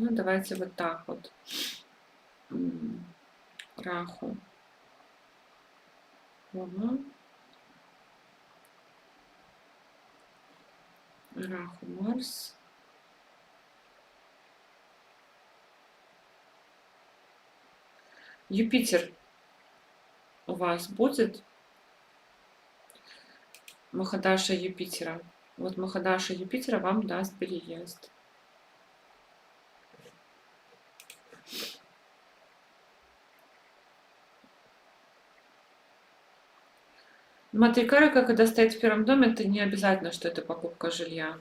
Ну, давайте вот так вот. Раху. Ага. Раху, Марс. Юпитер у вас будет? Махадаша Юпитера. Вот Махадаша Юпитера вам даст переезд. Матрикарика, когда стоит в первом доме, это не обязательно, что это покупка жилья.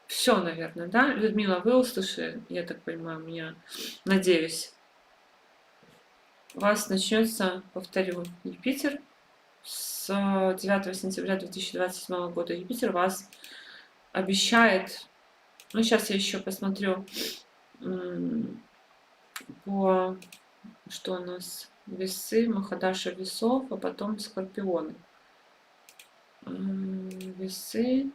Все, наверное, да? Людмила, вы услышали, я так понимаю, меня, надеюсь. У вас начнется, повторю, Юпитер с 9 сентября 2027 года. Юпитер вас обещает, ну сейчас я еще посмотрю по, что у нас, весы, Махадаша весов, а потом скорпионы. Весы.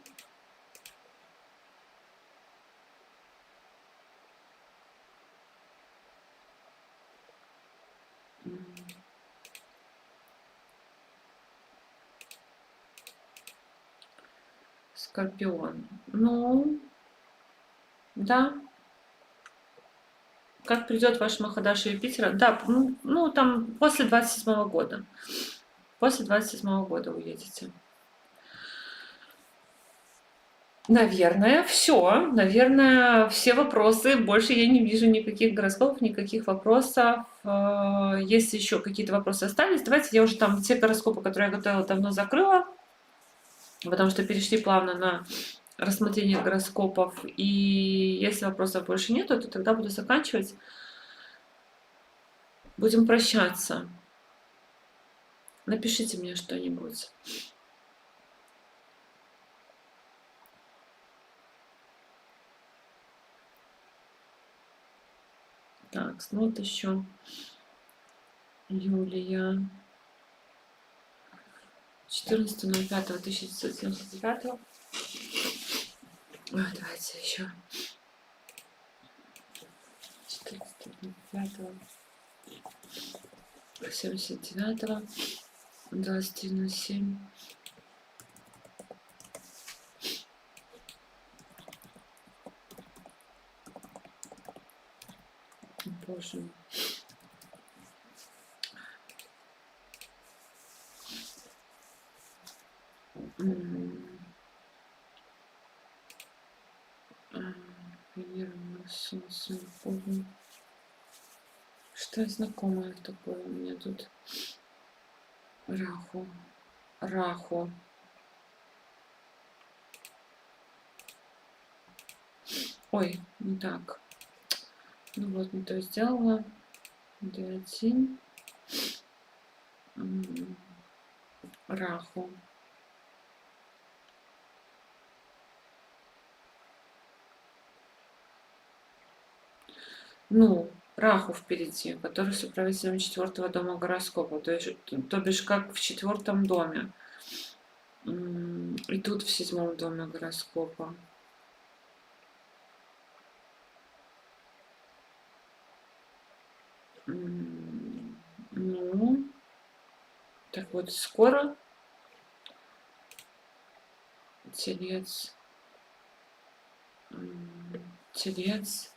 Скорпион. Ну, да. Как придет ваш Махадаша Юпитера? Да, ну там после 27 года. После 27 года уедете. Наверное, все. Наверное, все вопросы. Больше я не вижу никаких гороскопов, никаких вопросов. Если еще какие-то вопросы остались, давайте я уже там те гороскопы, которые я готовила, давно закрыла, потому что перешли плавно на рассмотрение гороскопов. И если вопросов больше нету, то тогда буду заканчивать. Будем прощаться. Напишите мне что-нибудь. Так, ну вот еще Юлия. 14.05.1979. Давайте еще. 14.05.79. 23.07. Боже. Венера, Марс, Солнце, Что Что знакомое такое у меня тут? Раху. Раху. Ой, не так. Ну вот, не то сделала. D1. Раху. Ну, Раху впереди, который с управителем 4-го дома гороскопа. То бишь, как в 4-м доме. И тут в 7-м доме гороскопа. Ну, так вот, скоро Телец, Телец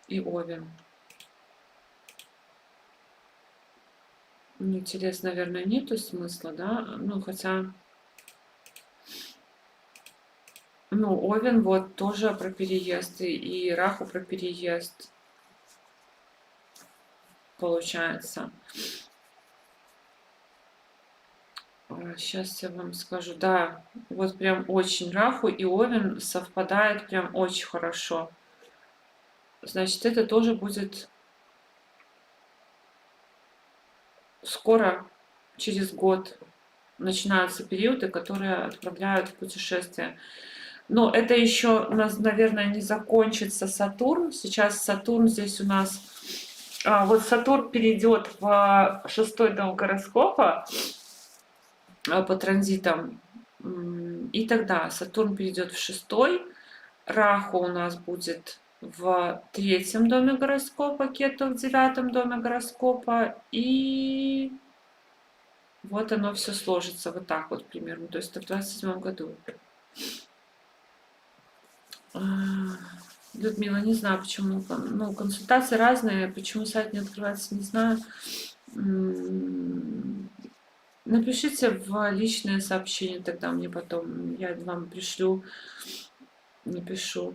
и Овен. Ну, Телец, наверное, нету смысла, да? Ну, хотя... Ну, Овен вот тоже про переезд, и Раху про переезд, получается. Сейчас я вам скажу. Да, вот прям очень Раху и Овен совпадает прям очень хорошо. Значит, это тоже будет скоро, через год, начинаются периоды, которые отправляют в путешествие. Но это еще у нас, наверное, не закончится Сатурн. Сейчас Сатурн здесь у нас... вот Сатурн перейдет в 6-й дом гороскопа по транзитам. И тогда Сатурн перейдет в 6-й. Раху у нас будет в 3-м доме гороскопа, Кету в 9-м доме гороскопа. И вот оно все сложится вот так вот примерно. То есть в 27-м году. Людмила, не знаю, почему. Ну, консультации разные. Почему сайт не открывается, не знаю. Напишите в личное сообщение, тогда мне потом, я вам пришлю, напишу.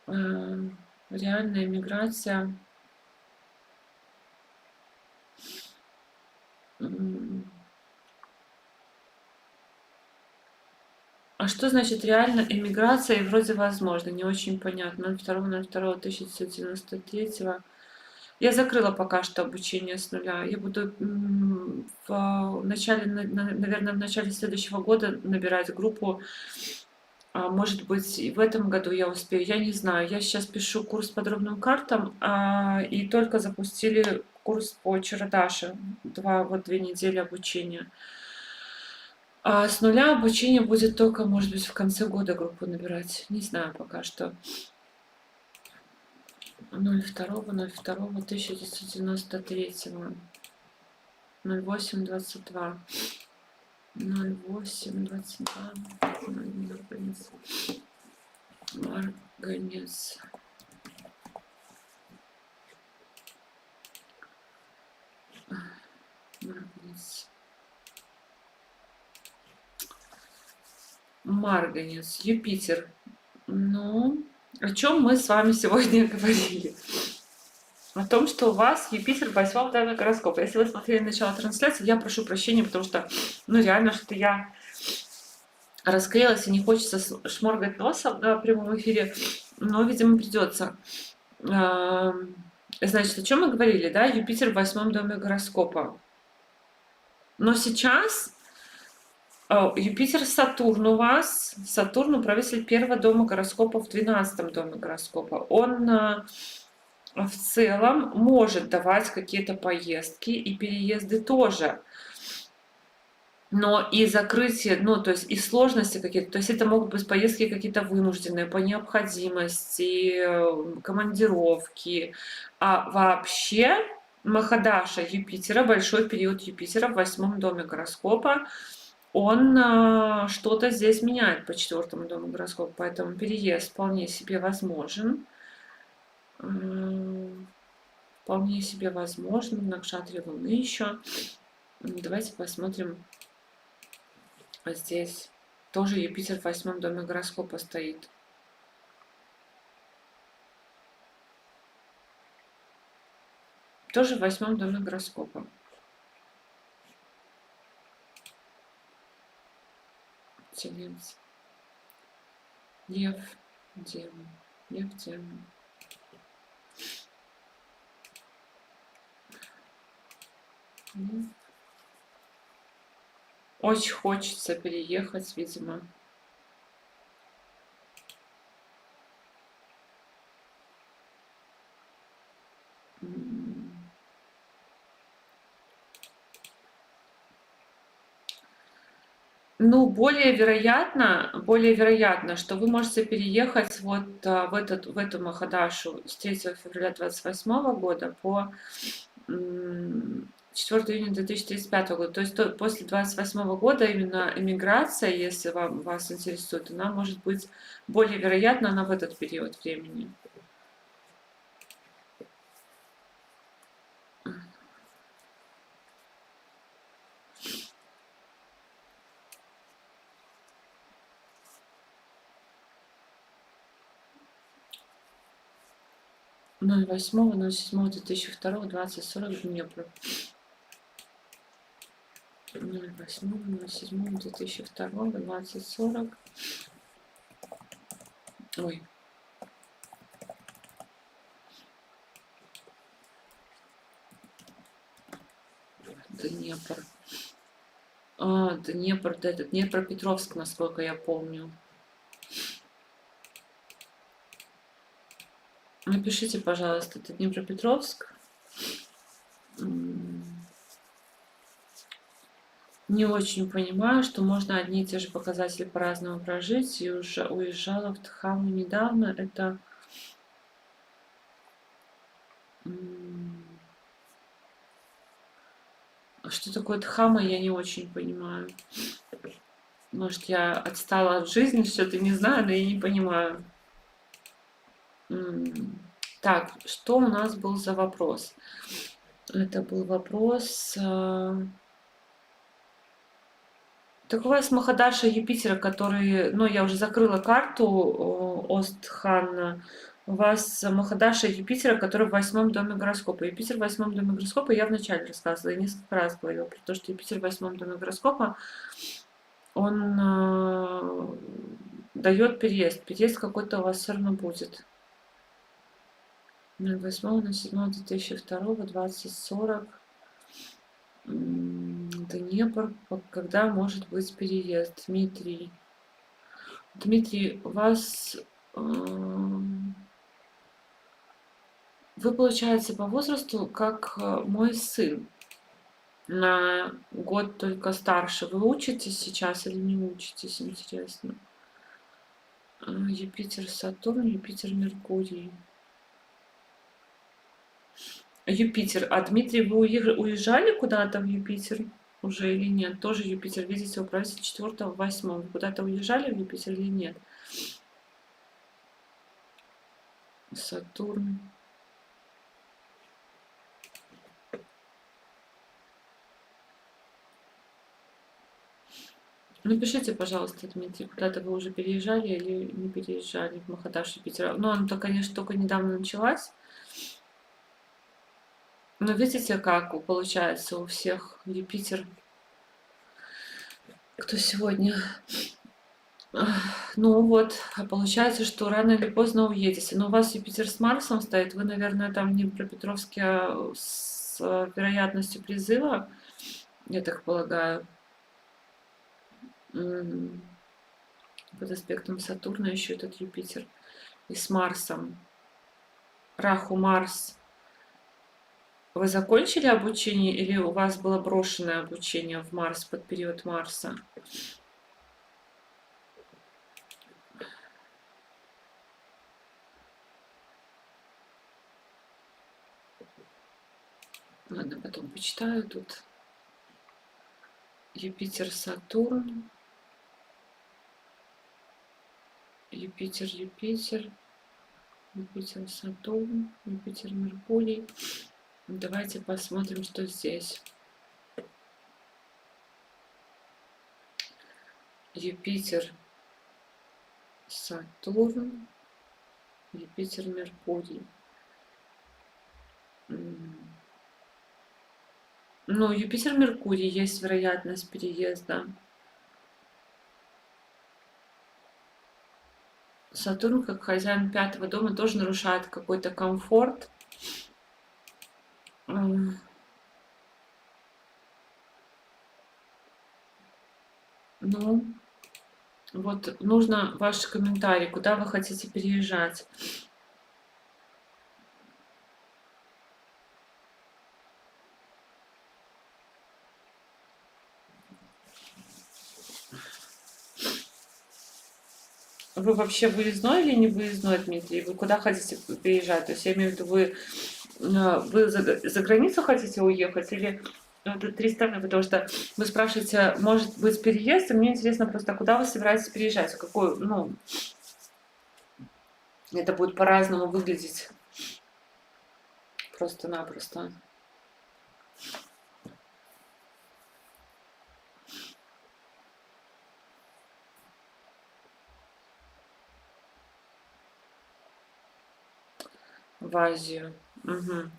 Реальная миграция. А что значит реально эмиграция и вроде возможно? Не очень понятно. 02.02.1993. Я закрыла пока что обучение с нуля. Я буду в начале, наверное, в начале следующего года набирать группу. Может быть, и в этом году я успею, я не знаю. Я сейчас пишу курс по дробным картам, и только запустили курс по Чародаше. 2 недели обучения. А с нуля обучение будет только, может быть, в конце года группу набирать. Не знаю пока что. 02.02.1993. 08.22. 08.22. Марганец. Марганец. Марганец. Юпитер. Ну, о чем мы с вами сегодня говорили? О том, что у вас Юпитер в 8-м доме гороскопа. Если вы смотрели начало трансляции, я прошу прощения, потому что, ну, реально, что я расклеилась и не хочется шморгать носом на прямом эфире, но, видимо, придется. Значит, о чем мы говорили, да? Юпитер в 8-м доме гороскопа. Но сейчас Юпитер, Сатурн у вас. Сатурн управитель 1-го дома гороскопа в 12-м доме гороскопа. Он в целом может давать какие-то поездки и переезды тоже. Но и закрытие, ну, то есть и сложности какие-то, то есть это могут быть поездки какие-то вынужденные, по необходимости, командировки. А вообще Махадаша Юпитера, большой период Юпитера в 8-м доме гороскопа, он что-то здесь меняет по 4-му дому гороскопа, поэтому переезд вполне себе возможен. Вполне себе возможно, в Накшатре Луны еще. Давайте посмотрим. Здесь тоже Юпитер в 8-м доме гороскопа стоит. Тоже в 8 доме гороскопа. Телец. Лев, Дева. Лев, Дева. Очень хочется переехать, видимо. Ну, более вероятно, что вы можете переехать вот в эту Махадашу с 3 февраля 28 года по 4 июня 2035 года. То есть после 28 года именно эмиграция, если вас интересует, она может быть более вероятна, она в этот период времени. Ну, 08.07.2002, 20:40 Днепр. 08.07.2002, 20:40. Ой. Днепр. Днепр, да, это Днепропетровск, насколько я помню. Напишите, пожалуйста, это Днепропетровск. Не очень понимаю, что можно одни и те же показатели по-разному прожить. И уже уезжала в Тхаму недавно. Это что такое Тхама, я не очень понимаю. Может, я отстала от жизни, что-то не знаю, но я не понимаю. Так, что у нас был за вопрос? Это был вопрос... Так у вас Махадаша Юпитера, который... Ну, я уже закрыла карту Остханна. У вас Махадаша Юпитера, который в 8 доме гороскопа. Юпитер в 8 доме гороскопа я вначале рассказывала, я несколько раз говорила про то, что Юпитер в 8 доме гороскопа, он дает переезд. Переезд какой-то у вас все равно будет. 08.07.2002, 20:40. Днепр, когда может быть переезд? Дмитрий, у вас... Вы, получается, по возрасту как мой сын. На год только старше. Вы учитесь сейчас или не учитесь, интересно? Юпитер, Сатурн, Юпитер, Меркурий. Юпитер. А Дмитрий, вы уезжали куда-то в Юпитер уже или нет? Тоже Юпитер, видите, управитель 4-го, 8-го. Вы куда-то уезжали в Юпитер или нет? Сатурн. Напишите, пожалуйста, Дмитрий, куда-то вы уже переезжали или не переезжали в Махадаш, Юпитер. Ну, она-то, конечно, только недавно началась. Но видите, как получается у всех Юпитер. Кто сегодня? Ну вот, получается, что рано или поздно уедете. Но у вас Юпитер с Марсом стоит. Вы, наверное, там не про Петровске, а с вероятностью призыва, я так полагаю. Под аспектом Сатурна еще этот Юпитер. И с Марсом. Раху, Марс. Вы закончили обучение или у вас было брошенное обучение в Марс под период Марса? Ладно, потом почитаю тут. Юпитер, Сатурн. Юпитер, Юпитер. Юпитер, Сатурн. Юпитер, Меркурий. Давайте посмотрим, что здесь. Юпитер, Сатурн. Юпитер, Меркурий. Ну, Юпитер-Меркурий есть вероятность переезда. Сатурн, как хозяин 5-го дома, тоже нарушает какой-то комфорт. Ну, вот нужно ваши комментарии, куда вы хотите переезжать. Вы вообще выездной или не выездной, Дмитрий? Вы куда хотите переезжать? То есть я имею в виду, вы за границу хотите уехать или это 3 страны? Потому что вы спрашиваете, может быть переезд, и мне интересно просто, куда вы собираетесь переезжать? Какой, ну, это будет по-разному выглядеть. Просто-напросто. В Азию. Угу.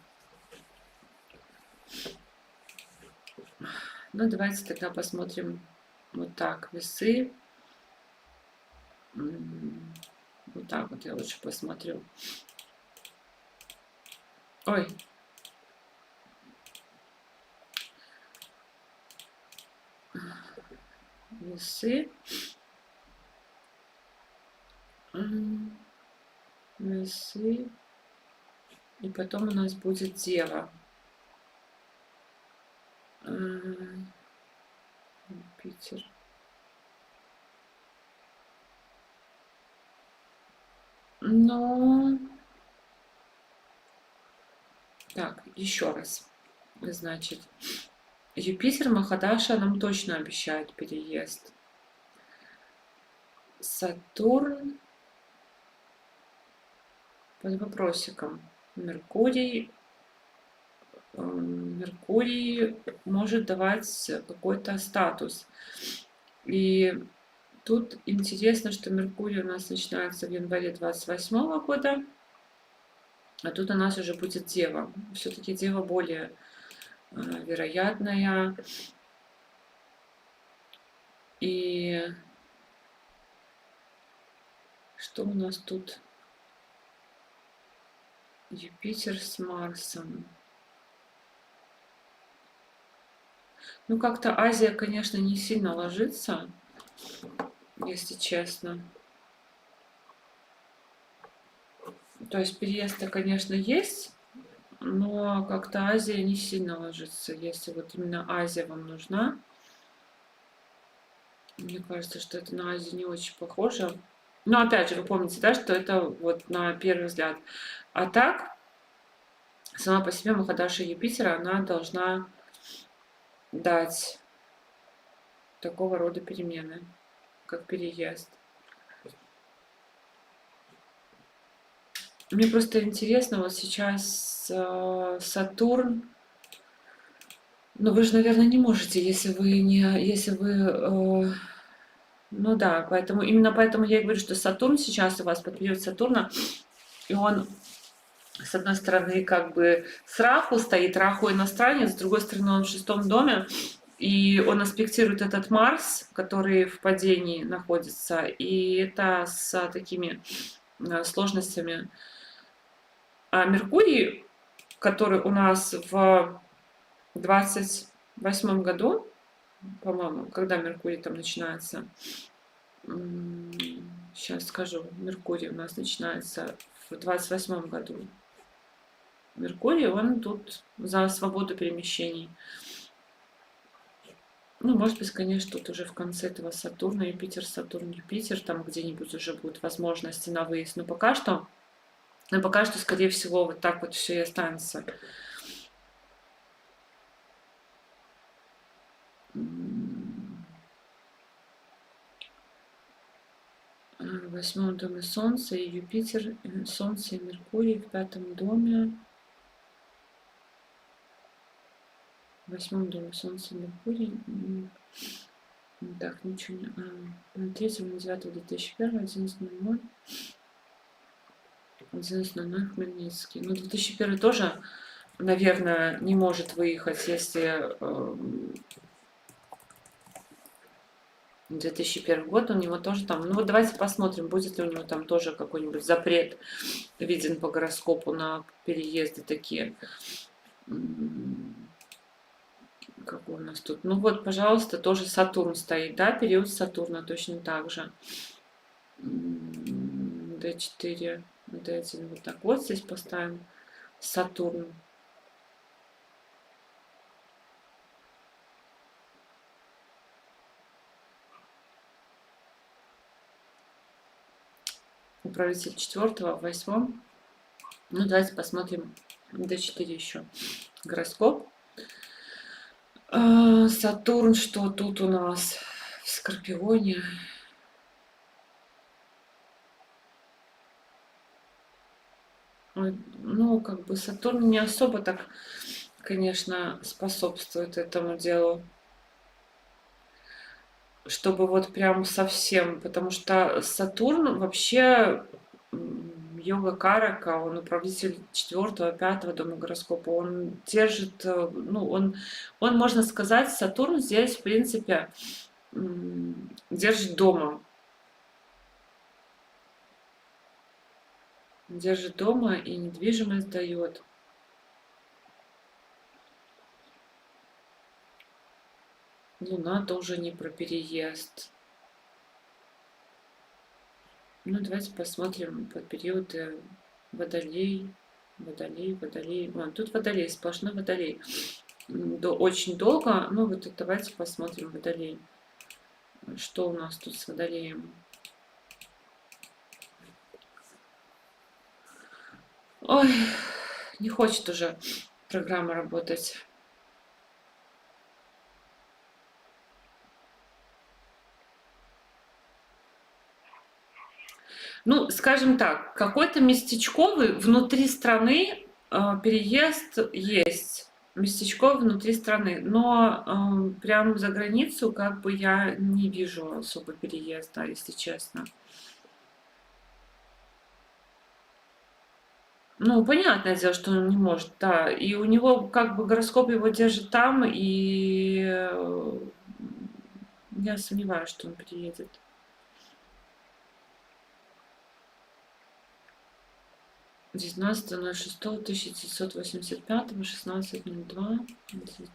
Ну, давайте тогда посмотрим вот так. Весы. Вот так вот я лучше посмотрю. Ой. Весы. Весы. И потом у нас будет Дева. Юпитер. Но... Так, еще раз. Значит, Юпитер Махадаша нам точно обещает переезд. Сатурн под вопросиком. Меркурий может давать какой-то статус. И тут интересно, что Меркурий у нас начинается в январе 28 года, а тут у нас уже будет Дева. Все-таки Дева более вероятная. И что у нас тут? Юпитер с Марсом. Ну, как-то Азия, конечно, не сильно ложится, если честно. То есть переезд-то, конечно, есть, но как-то Азия не сильно ложится. Если вот именно Азия вам нужна, мне кажется, что это на Азию не очень похоже. Но опять же, вы помните, да, что это вот на первый взгляд. А так, сама по себе Махадаша Юпитера, она должна дать такого рода перемены, как переезд. Мне просто интересно, вот сейчас Сатурн, но вы же, наверное, не можете, если вы, ну да, поэтому именно поэтому я и говорю, что Сатурн сейчас у вас под период Сатурна, и он с одной стороны как бы с Раху стоит, Раху иностранец, с другой стороны он в 6-м доме, и он аспектирует этот Марс, который в падении находится, и это с такими сложностями. А Меркурий, который у нас в 28 году, по-моему, когда Меркурий там начинается, сейчас скажу, Меркурий у нас начинается в 28 году. Меркурий, он тут за свободу перемещений. Ну, может быть, конечно, тут уже в конце этого Сатурна, Юпитер, Сатурн, Юпитер, там где-нибудь уже будут возможности на выезд. Но пока что, скорее всего, вот так вот все и останется. В 8-м доме Солнце и Юпитер, Солнце и Меркурий в 5-м доме. В 8-м доме Солнце и Меркурий. Так, ничего не... На 3-го, на 9-го 2001, 11.00. 11.00 Хмельницкий. Ну, 2001 тоже наверное, не может выехать, если 2001 год, у него тоже там, ну вот давайте посмотрим, будет ли у него там тоже какой-нибудь запрет виден по гороскопу на переезды такие. Какой у нас тут? Ну вот, пожалуйста, тоже Сатурн стоит, да, период Сатурна точно так же. D4, D1, вот так вот здесь поставим Сатурн. Управитель 4-го, 8-м. Ну, давайте посмотрим D4 еще. Гороскоп. Сатурн, что тут у нас в Скорпионе? Ну, как бы Сатурн не особо так, конечно, способствует этому делу, чтобы вот прям совсем, потому что Сатурн вообще йога карака, он управитель 4-го, 5-го дома гороскопа, он держит, ну, он, можно сказать, Сатурн здесь, в принципе, держит дома. Держит дома и недвижимость дает. Луна тоже не про переезд. Ну, давайте посмотрим по периоды Водолей, Водолей, Водолей. Тут Водолей, сплошной Водолей. Очень долго. Ну, вот давайте посмотрим Водолей. Что у нас тут с Водолеем? Ой, не хочет уже программа работать. Ну, скажем так, какой-то местечковый внутри страны переезд есть. Местечковый внутри страны. Но прям за границу как бы я не вижу особо переезда, если честно. Ну, понятное дело, что он не может, да. И у него как бы гороскоп его держит там, и я сомневаюсь, что он переедет. 19.06.1985, 16.02,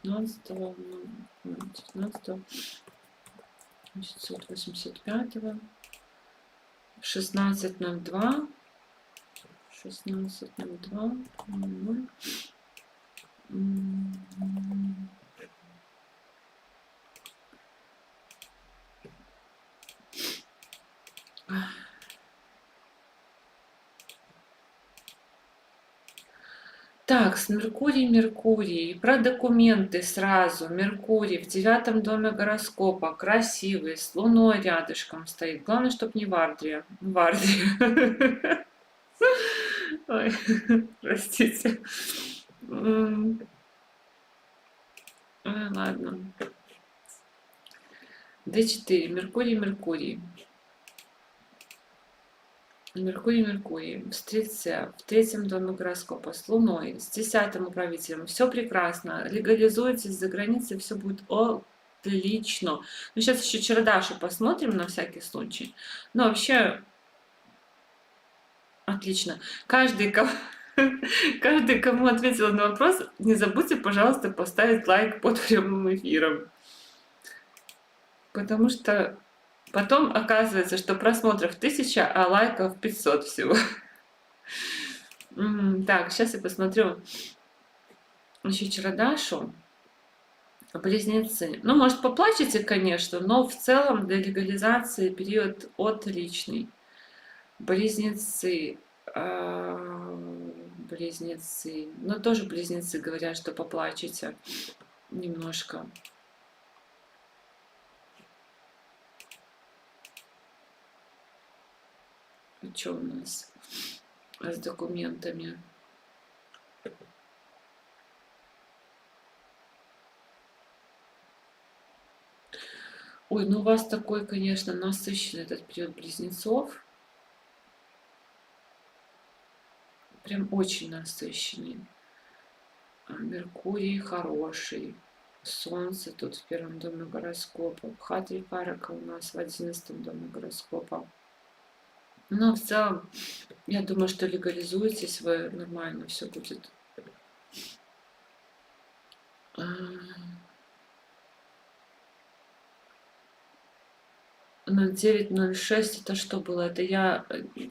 19.19.1985, 16.02, 16.02, 00. Так, с Меркурий, Меркурий. Про документы сразу. Меркурий в 9-м доме гороскопа. Красивый, с Луной рядышком стоит. Главное, чтобы не в Ардре. В Ардре. Ой, простите. Ладно. D4. Меркурий, Меркурий. Меркурий, Меркурий, в Стрельце, в 3-м доме гороскопа, с Луной, с 10-м управителем. Все прекрасно. Легализуйтесь за границей, все будет отлично. Ну, сейчас еще Чарадашу посмотрим на всякий случай. Но вообще, отлично. Каждый, кому ответила на вопрос, не забудьте, пожалуйста, поставить лайк под прямым эфиром. Потому что потом оказывается, что просмотров 1000, а лайков 500 всего. Так, сейчас я посмотрю еще Чарадашу. Близнецы. Ну, может, поплачете, конечно, но в целом для легализации период отличный. Близнецы. Близнецы. Но тоже близнецы говорят, что поплачете немножко. Что у нас с документами? Ой, ну у вас такой, конечно, насыщенный этот период близнецов. Прям очень насыщенный. Меркурий хороший. Солнце тут в первом доме гороскопа. Бхатри Карака у нас в 11 доме гороскопа. Но в целом, я думаю, что легализуетесь вы, нормально все будет. На 9:06 это что было? Это я...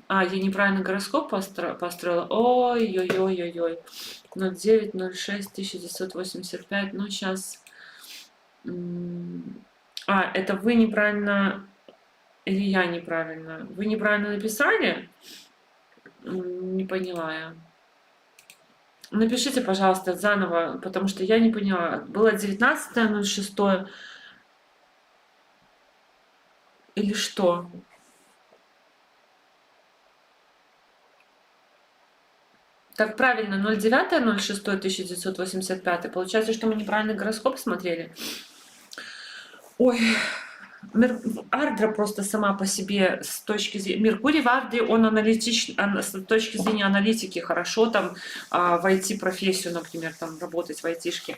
я неправильно гороскоп построила. Ой-ой-ой-ой-ой. 09:06:1985. Ну, сейчас... это вы неправильно... Или я неправильно? Вы неправильно написали? Не поняла я. Напишите, пожалуйста, заново, потому что я не поняла. Было 19:06 или что? Так, правильно, 09:06:1985. Получается, что мы неправильный гороскоп смотрели. Ой, Ардра просто сама по себе с точки зрения... Меркурий в Ардре, он с точки зрения аналитики хорошо там в IT-профессию, например, там работать в айтишке.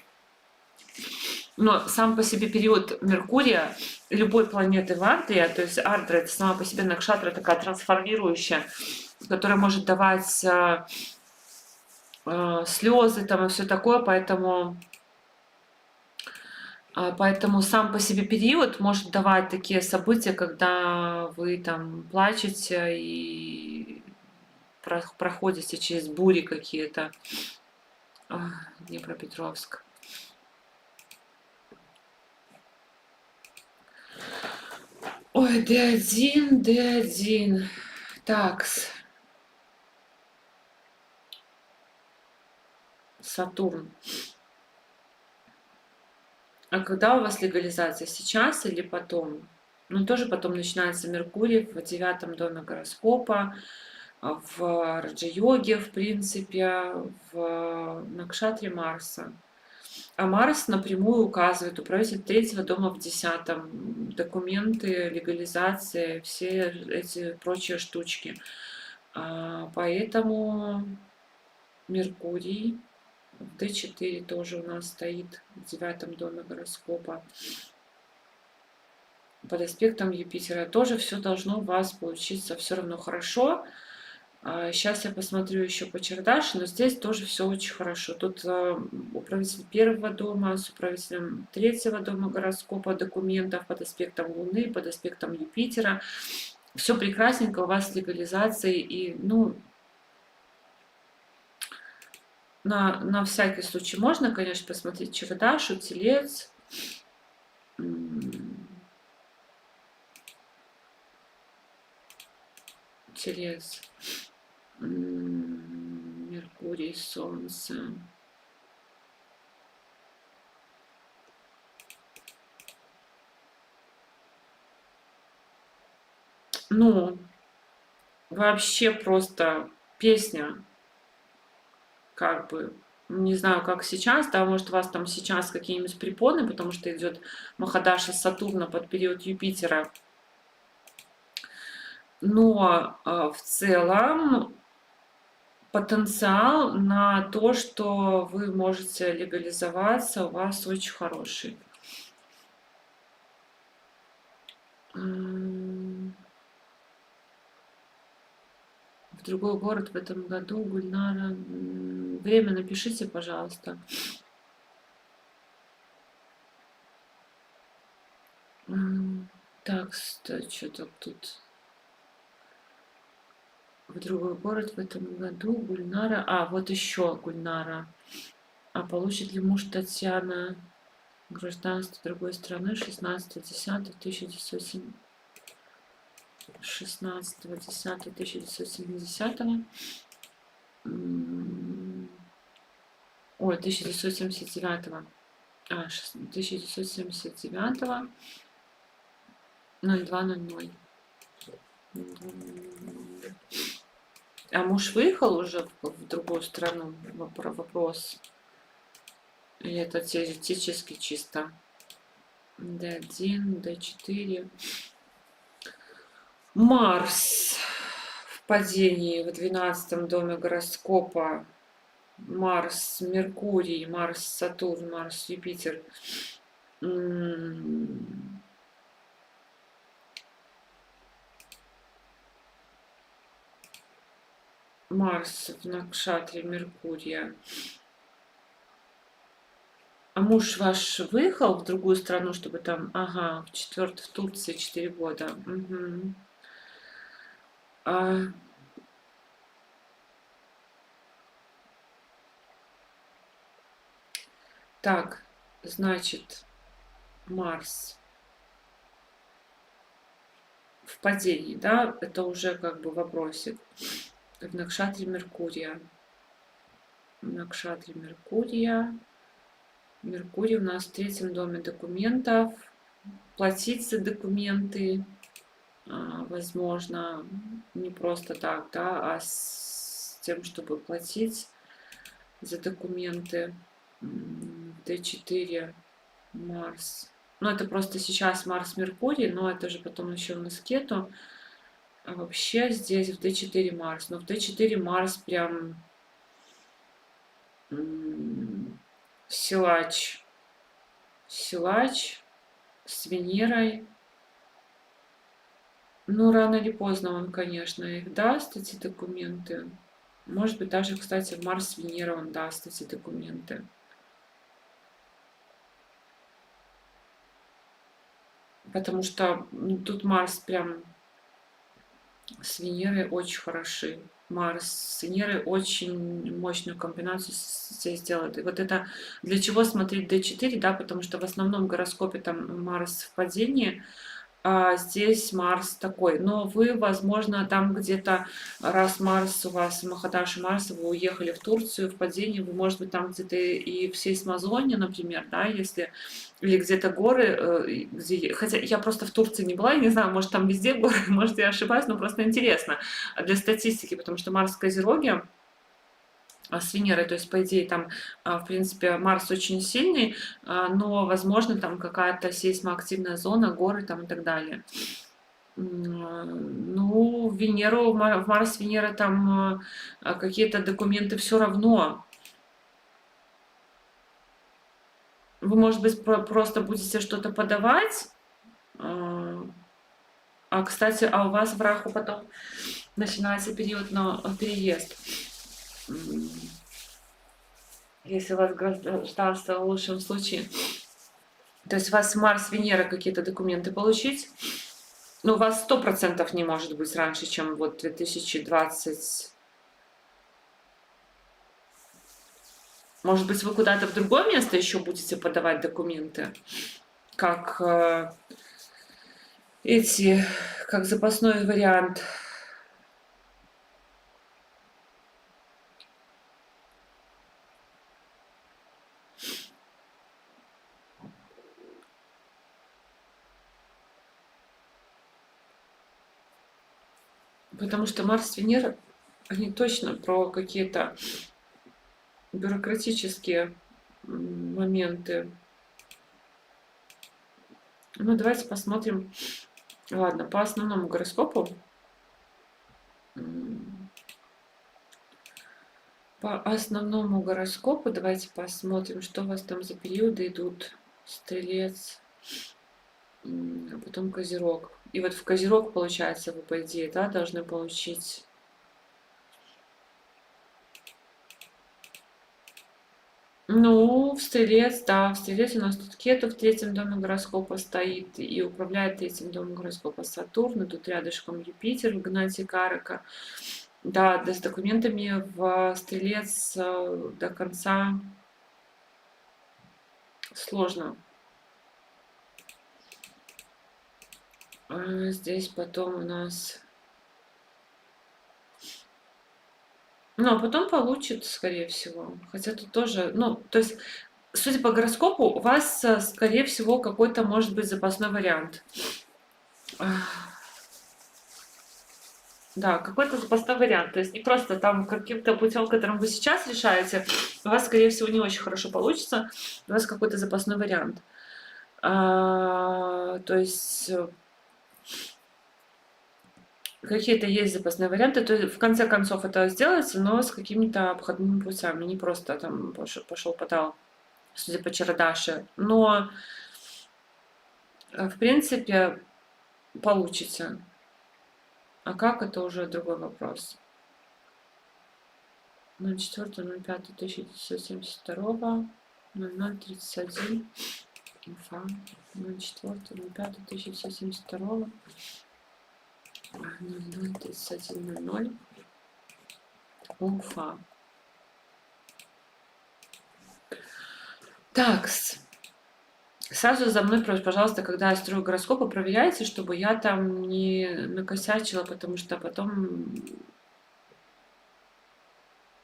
Но сам по себе период Меркурия, любой планеты в Ардре, то есть Ардра это сама по себе накшатра такая трансформирующая, которая может давать слезы там и все такое, поэтому сам по себе период может давать такие события, когда вы там плачете и проходите через бури какие-то. Днепропетровск. Ой, D1. Такс. Сатурн. А когда у вас легализация? Сейчас или потом? Ну, тоже потом начинается Меркурий в 9 доме гороскопа, в Раджа-йоге, в принципе, в Накшатре Марса. А Марс напрямую указывает управитель 3 дома в 10. Документы, легализация, все эти прочие штучки. Поэтому Меркурий в D4 тоже у нас стоит в 9 доме гороскопа. Под аспектом Юпитера тоже все должно у вас получиться все равно хорошо. Сейчас я посмотрю еще по чердаше, но здесь тоже все очень хорошо. Тут управитель 1 дома с управителем 3 дома гороскопа, документов под аспектом Луны, под аспектом Юпитера. Все прекрасненько у вас с легализацией. И, на всякий случай можно, конечно, посмотреть чердашу, телец. Телец. Меркурий, Солнце. Вообще просто песня, как бы, не знаю, как сейчас, да, может у вас там сейчас какие-нибудь препоны, потому что идет Махадаша Сатурна под период Юпитера. Но в целом потенциал на то, что вы можете легализоваться, у вас очень хороший. В другой город в этом году, Гульнара. Время напишите, пожалуйста. Так, что-то тут. В другой город в этом году Гульнара. Вот еще Гульнара. Получит ли муж Татьяна гражданство другой страны 16.10.1970? 16.10.1970. Ой, 1979. 1979. 02:00. А муж выехал уже в другую страну? Вопрос. Или это теоретически чисто? D1, D4. Марс в падении в 12 доме гороскопа Марс, Меркурий, Марс, Сатурн, Марс, Юпитер. Марс в Накшатре Меркурия. А муж ваш выехал в другую страну, чтобы там, ага, в Турции 4 года. Угу. А, так, значит, Марс в падении, да, это уже как бы вопросик. В Накшатре Меркурия. В Накшатре Меркурия. Меркурий у нас в третьем доме документов. Платить за документы, возможно, не просто так, да, а с тем, чтобы платить за документы. D4 Марс. Ну, это просто сейчас Марс, Меркурий, но это же потом еще на скету. А вообще здесь в D4 Марс. Но в D4 Марс прям силач. Силач с Венерой. Ну, рано или поздно он, конечно, их даст, эти документы. Может быть, даже, кстати, в Марс, Венера он даст эти документы. Потому что тут Марс прям с Венерой очень хороши. Марс с Венерой очень мощную комбинацию здесь делает. И вот это для чего смотреть D4, да, потому что в основном гороскопе там Марс в падении, а здесь Марс такой. Но вы, возможно, там где-то, раз Марс у вас, Махадаши Марса, вы уехали в Турцию, в падении, вы, может быть, там где-то и в сейсмозоне, например, да, если, или где-то горы, где, хотя я просто в Турции не была, я не знаю, может, там везде горы, может, я ошибаюсь, но просто интересно для статистики, потому что Марс в Козероге, с Венерой, то есть, по идее, там, в принципе, Марс очень сильный, но, возможно, там какая-то сейсмоактивная зона, горы там и так далее. Ну, Венеру, в Марс, Венера там какие-то документы все равно. Вы, может быть, просто будете что-то подавать, кстати, у вас в Раху потом начинается период на переезд. Если у вас гражданство в лучшем случае. То есть у вас Марс, Венера какие-то документы получить. Но у вас 100% не может быть раньше, чем вот 2020. Может быть, вы куда-то в другое место еще будете подавать документы? Как как запасной вариант. Потому что Марс, Венера, они точно про какие-то бюрократические моменты. Ну, давайте посмотрим. Ладно, по основному гороскопу. По основному гороскопу давайте посмотрим, что у вас там за периоды идут. Стрелец, а потом Козерог. И вот в Козерог, получается, вы, по идее, да, должны получить. Ну, в Стрелец, да, в Стрелец у нас тут Кету в третьем доме гороскопа стоит и управляет третьим домом гороскопа Сатурн, и тут рядышком Юпитер в Гнате Карака. Да, да, с документами в Стрелец до конца сложно. Здесь потом у нас... Ну, а потом получит, скорее всего. Хотя тут тоже... Ну, то есть, судя по гороскопу, у вас, скорее всего, какой-то может быть запасной вариант. Да, какой-то запасной вариант. То есть не просто там каким-то путем, которым вы сейчас решаете, у вас, скорее всего, не очень хорошо получится. У вас какой-то запасной вариант. То есть Какие-то есть запасные варианты, то есть в конце концов это сделается, но с какими-то обходными путями, не просто там пошел подал, судя по Чародаше. Но, в принципе, получится. А как, это уже другой вопрос. 04.05.1972, 00:31, Уфа, 04.05.1972, 00:31:00, Уфа. Так, сразу за мной, пожалуйста, когда я строю гороскопы, проверяйте, чтобы я там не накосячила, потому что потом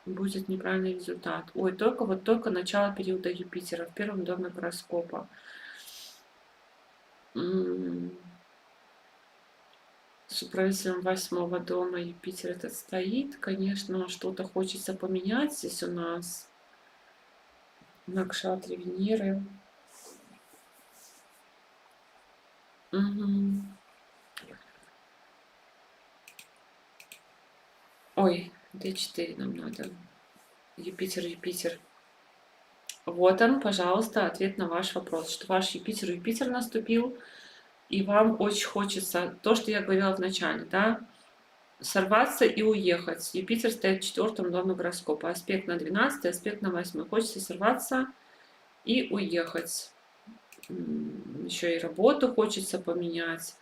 будет неправильный результат. Ой, только начало периода Юпитера в первом доме гороскопа. С управителем 8-го дома Юпитер этот стоит. Конечно, что-то хочется поменять здесь у нас. Накшатри Венеры. Угу. Ой, D4 нам надо. Юпитер. Вот он, пожалуйста, ответ на ваш вопрос. Что ваш Юпитер наступил, и вам очень хочется то, что я говорила в начале, да, сорваться и уехать. Юпитер стоит в 4-м доме гороскопа. Аспект на 12-й, аспект на 8-й. Хочется сорваться и уехать. Еще и работу хочется поменять.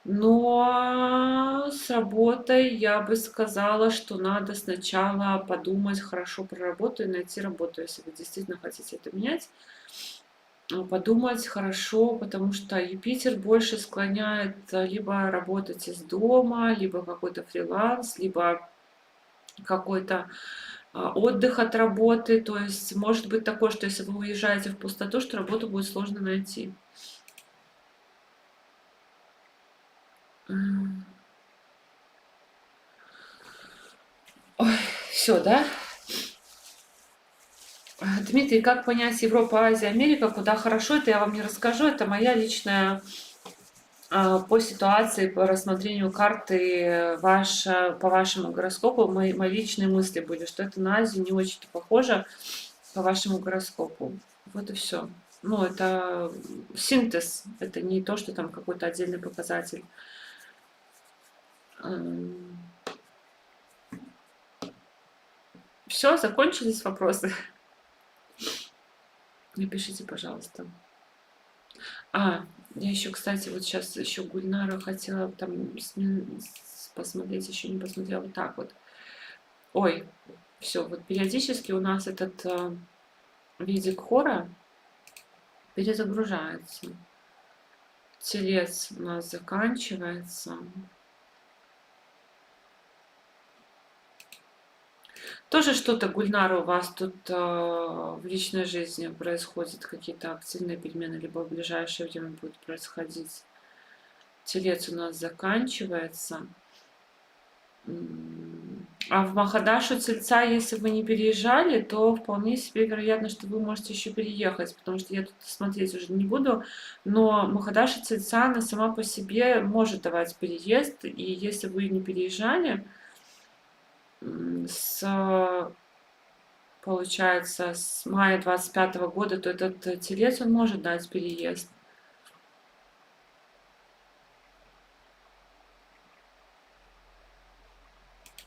Но с работой я бы сказала, что надо сначала подумать хорошо про работу и найти работу, если вы действительно хотите это менять. Подумать хорошо, потому что Юпитер больше склоняет либо работать из дома, либо какой-то фриланс, либо какой-то отдых от работы. То есть может быть такое, что если вы уезжаете в пустоту, что работу будет сложно найти. Ой, все, да? Дмитрий, как понять Европа, Азия, Америка, куда хорошо, это я вам не расскажу, это моя личная по ситуации, по рассмотрению карты по вашему гороскопу, мои личные мысли были, что это на Азию не очень похоже по вашему гороскопу. Вот и все. Ну, это синтез, это не то, что там какой-то отдельный показатель. Все, закончились вопросы? Напишите, пожалуйста. Я еще, кстати, вот сейчас еще Гульнара хотела там посмотреть, еще не посмотрела. Вот так вот. Ой, все, вот периодически у нас этот видик хора перезагружается. Телец у нас заканчивается. Тоже что-то, Гульнара, у вас тут в личной жизни происходит, какие-то активные перемены, либо в ближайшее время будет происходить. Телец у нас заканчивается. А в Махадашу Тельца, если вы не переезжали, то вполне себе вероятно, что вы можете еще переехать, потому что я тут смотреть уже не буду, но Махадаша Тельца, она сама по себе может давать переезд, и если вы не переезжали, получается, с мая 25-го года, то этот телец, он может дать переезд.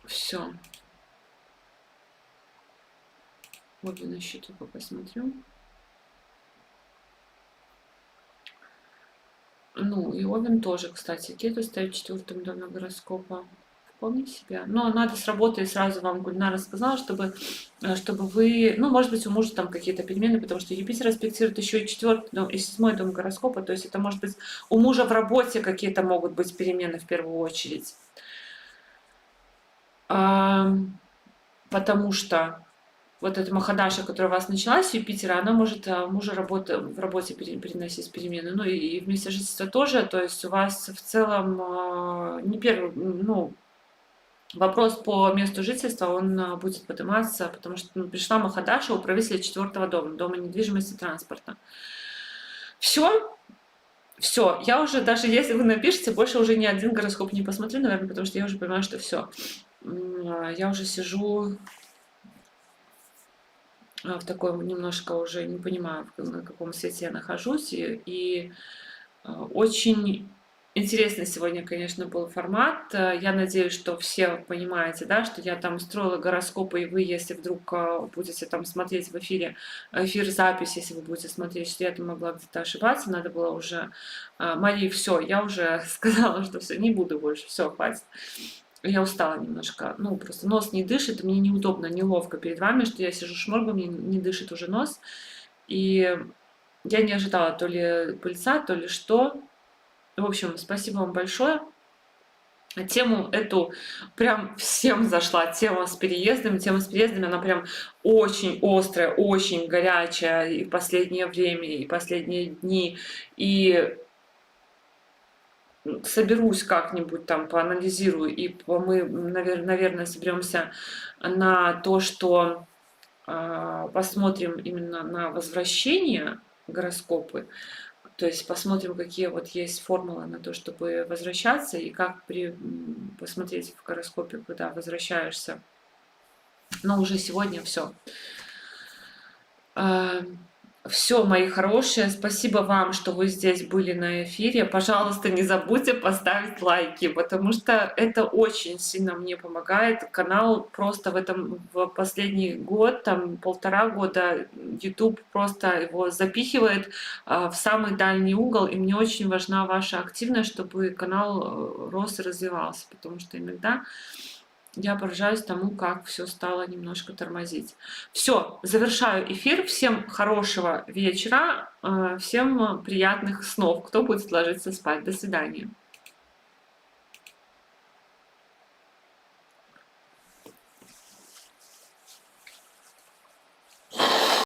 Все. Вот я на счету посмотрю. Ну, и Овен тоже, кстати. Кету стоит в 4-м доме гороскопа. Вполне себя. Но надо с работы, и сразу вам Гульнара сказала, чтобы вы, ну, может быть, у мужа там какие-то перемены, потому что Юпитер аспектирует еще и 4-й дом, и 7-й дом гороскопа, то есть это может быть у мужа в работе какие-то могут быть перемены в первую очередь. Потому что вот эта Махадаша, которая у вас началась с Юпитера, она может мужа в работе переносить перемены. Ну и вместе жительства тоже. То есть у вас в целом не первый, ну, вопрос по месту жительства, он будет подниматься, потому что пришла Махадаша, управителя 4-го дома недвижимости и транспорта. Все. Все, я уже, даже если вы напишете, больше уже ни один гороскоп не посмотрю, наверное, потому что я уже понимаю, что все. Я уже сижу в такой немножко уже не понимаю, на каком свете я нахожусь. И очень интересный сегодня, конечно, был формат. Я надеюсь, что все понимаете, да, что я там строила гороскопы, и вы, если вдруг будете там смотреть в эфире, эфир запись, если вы будете смотреть, что я там могла где-то ошибаться, надо было уже... Марии, все, я уже сказала, что все, не буду больше, все, хватит. Я устала немножко, ну, просто нос не дышит, мне неудобно, неловко перед вами, что я сижу шморгом, мне не дышит уже нос. И я не ожидала то ли пыльца, то ли что. В общем, спасибо вам большое. Тему эту прям всем зашла. Тема с переездами, она прям очень острая, очень горячая и в последнее время, и последние дни. И соберусь как-нибудь там, поанализирую, и мы, наверное, соберемся на то, что посмотрим именно на возвращение гороскопы, то есть посмотрим, какие вот есть формулы на то, чтобы возвращаться, и как посмотреть в гороскопе, когда возвращаешься. Но уже сегодня все. Все, мои хорошие, спасибо вам, что вы здесь были на эфире. Пожалуйста, не забудьте поставить лайки, потому что это очень сильно мне помогает. Канал просто в последний год, там 1,5 года, YouTube просто его запихивает в самый дальний угол, и мне очень важна ваша активность, чтобы канал рос и развивался, потому что иногда я поражаюсь тому, как все стало немножко тормозить. Все, завершаю эфир. Всем хорошего вечера, всем приятных снов, кто будет ложиться спать. До свидания.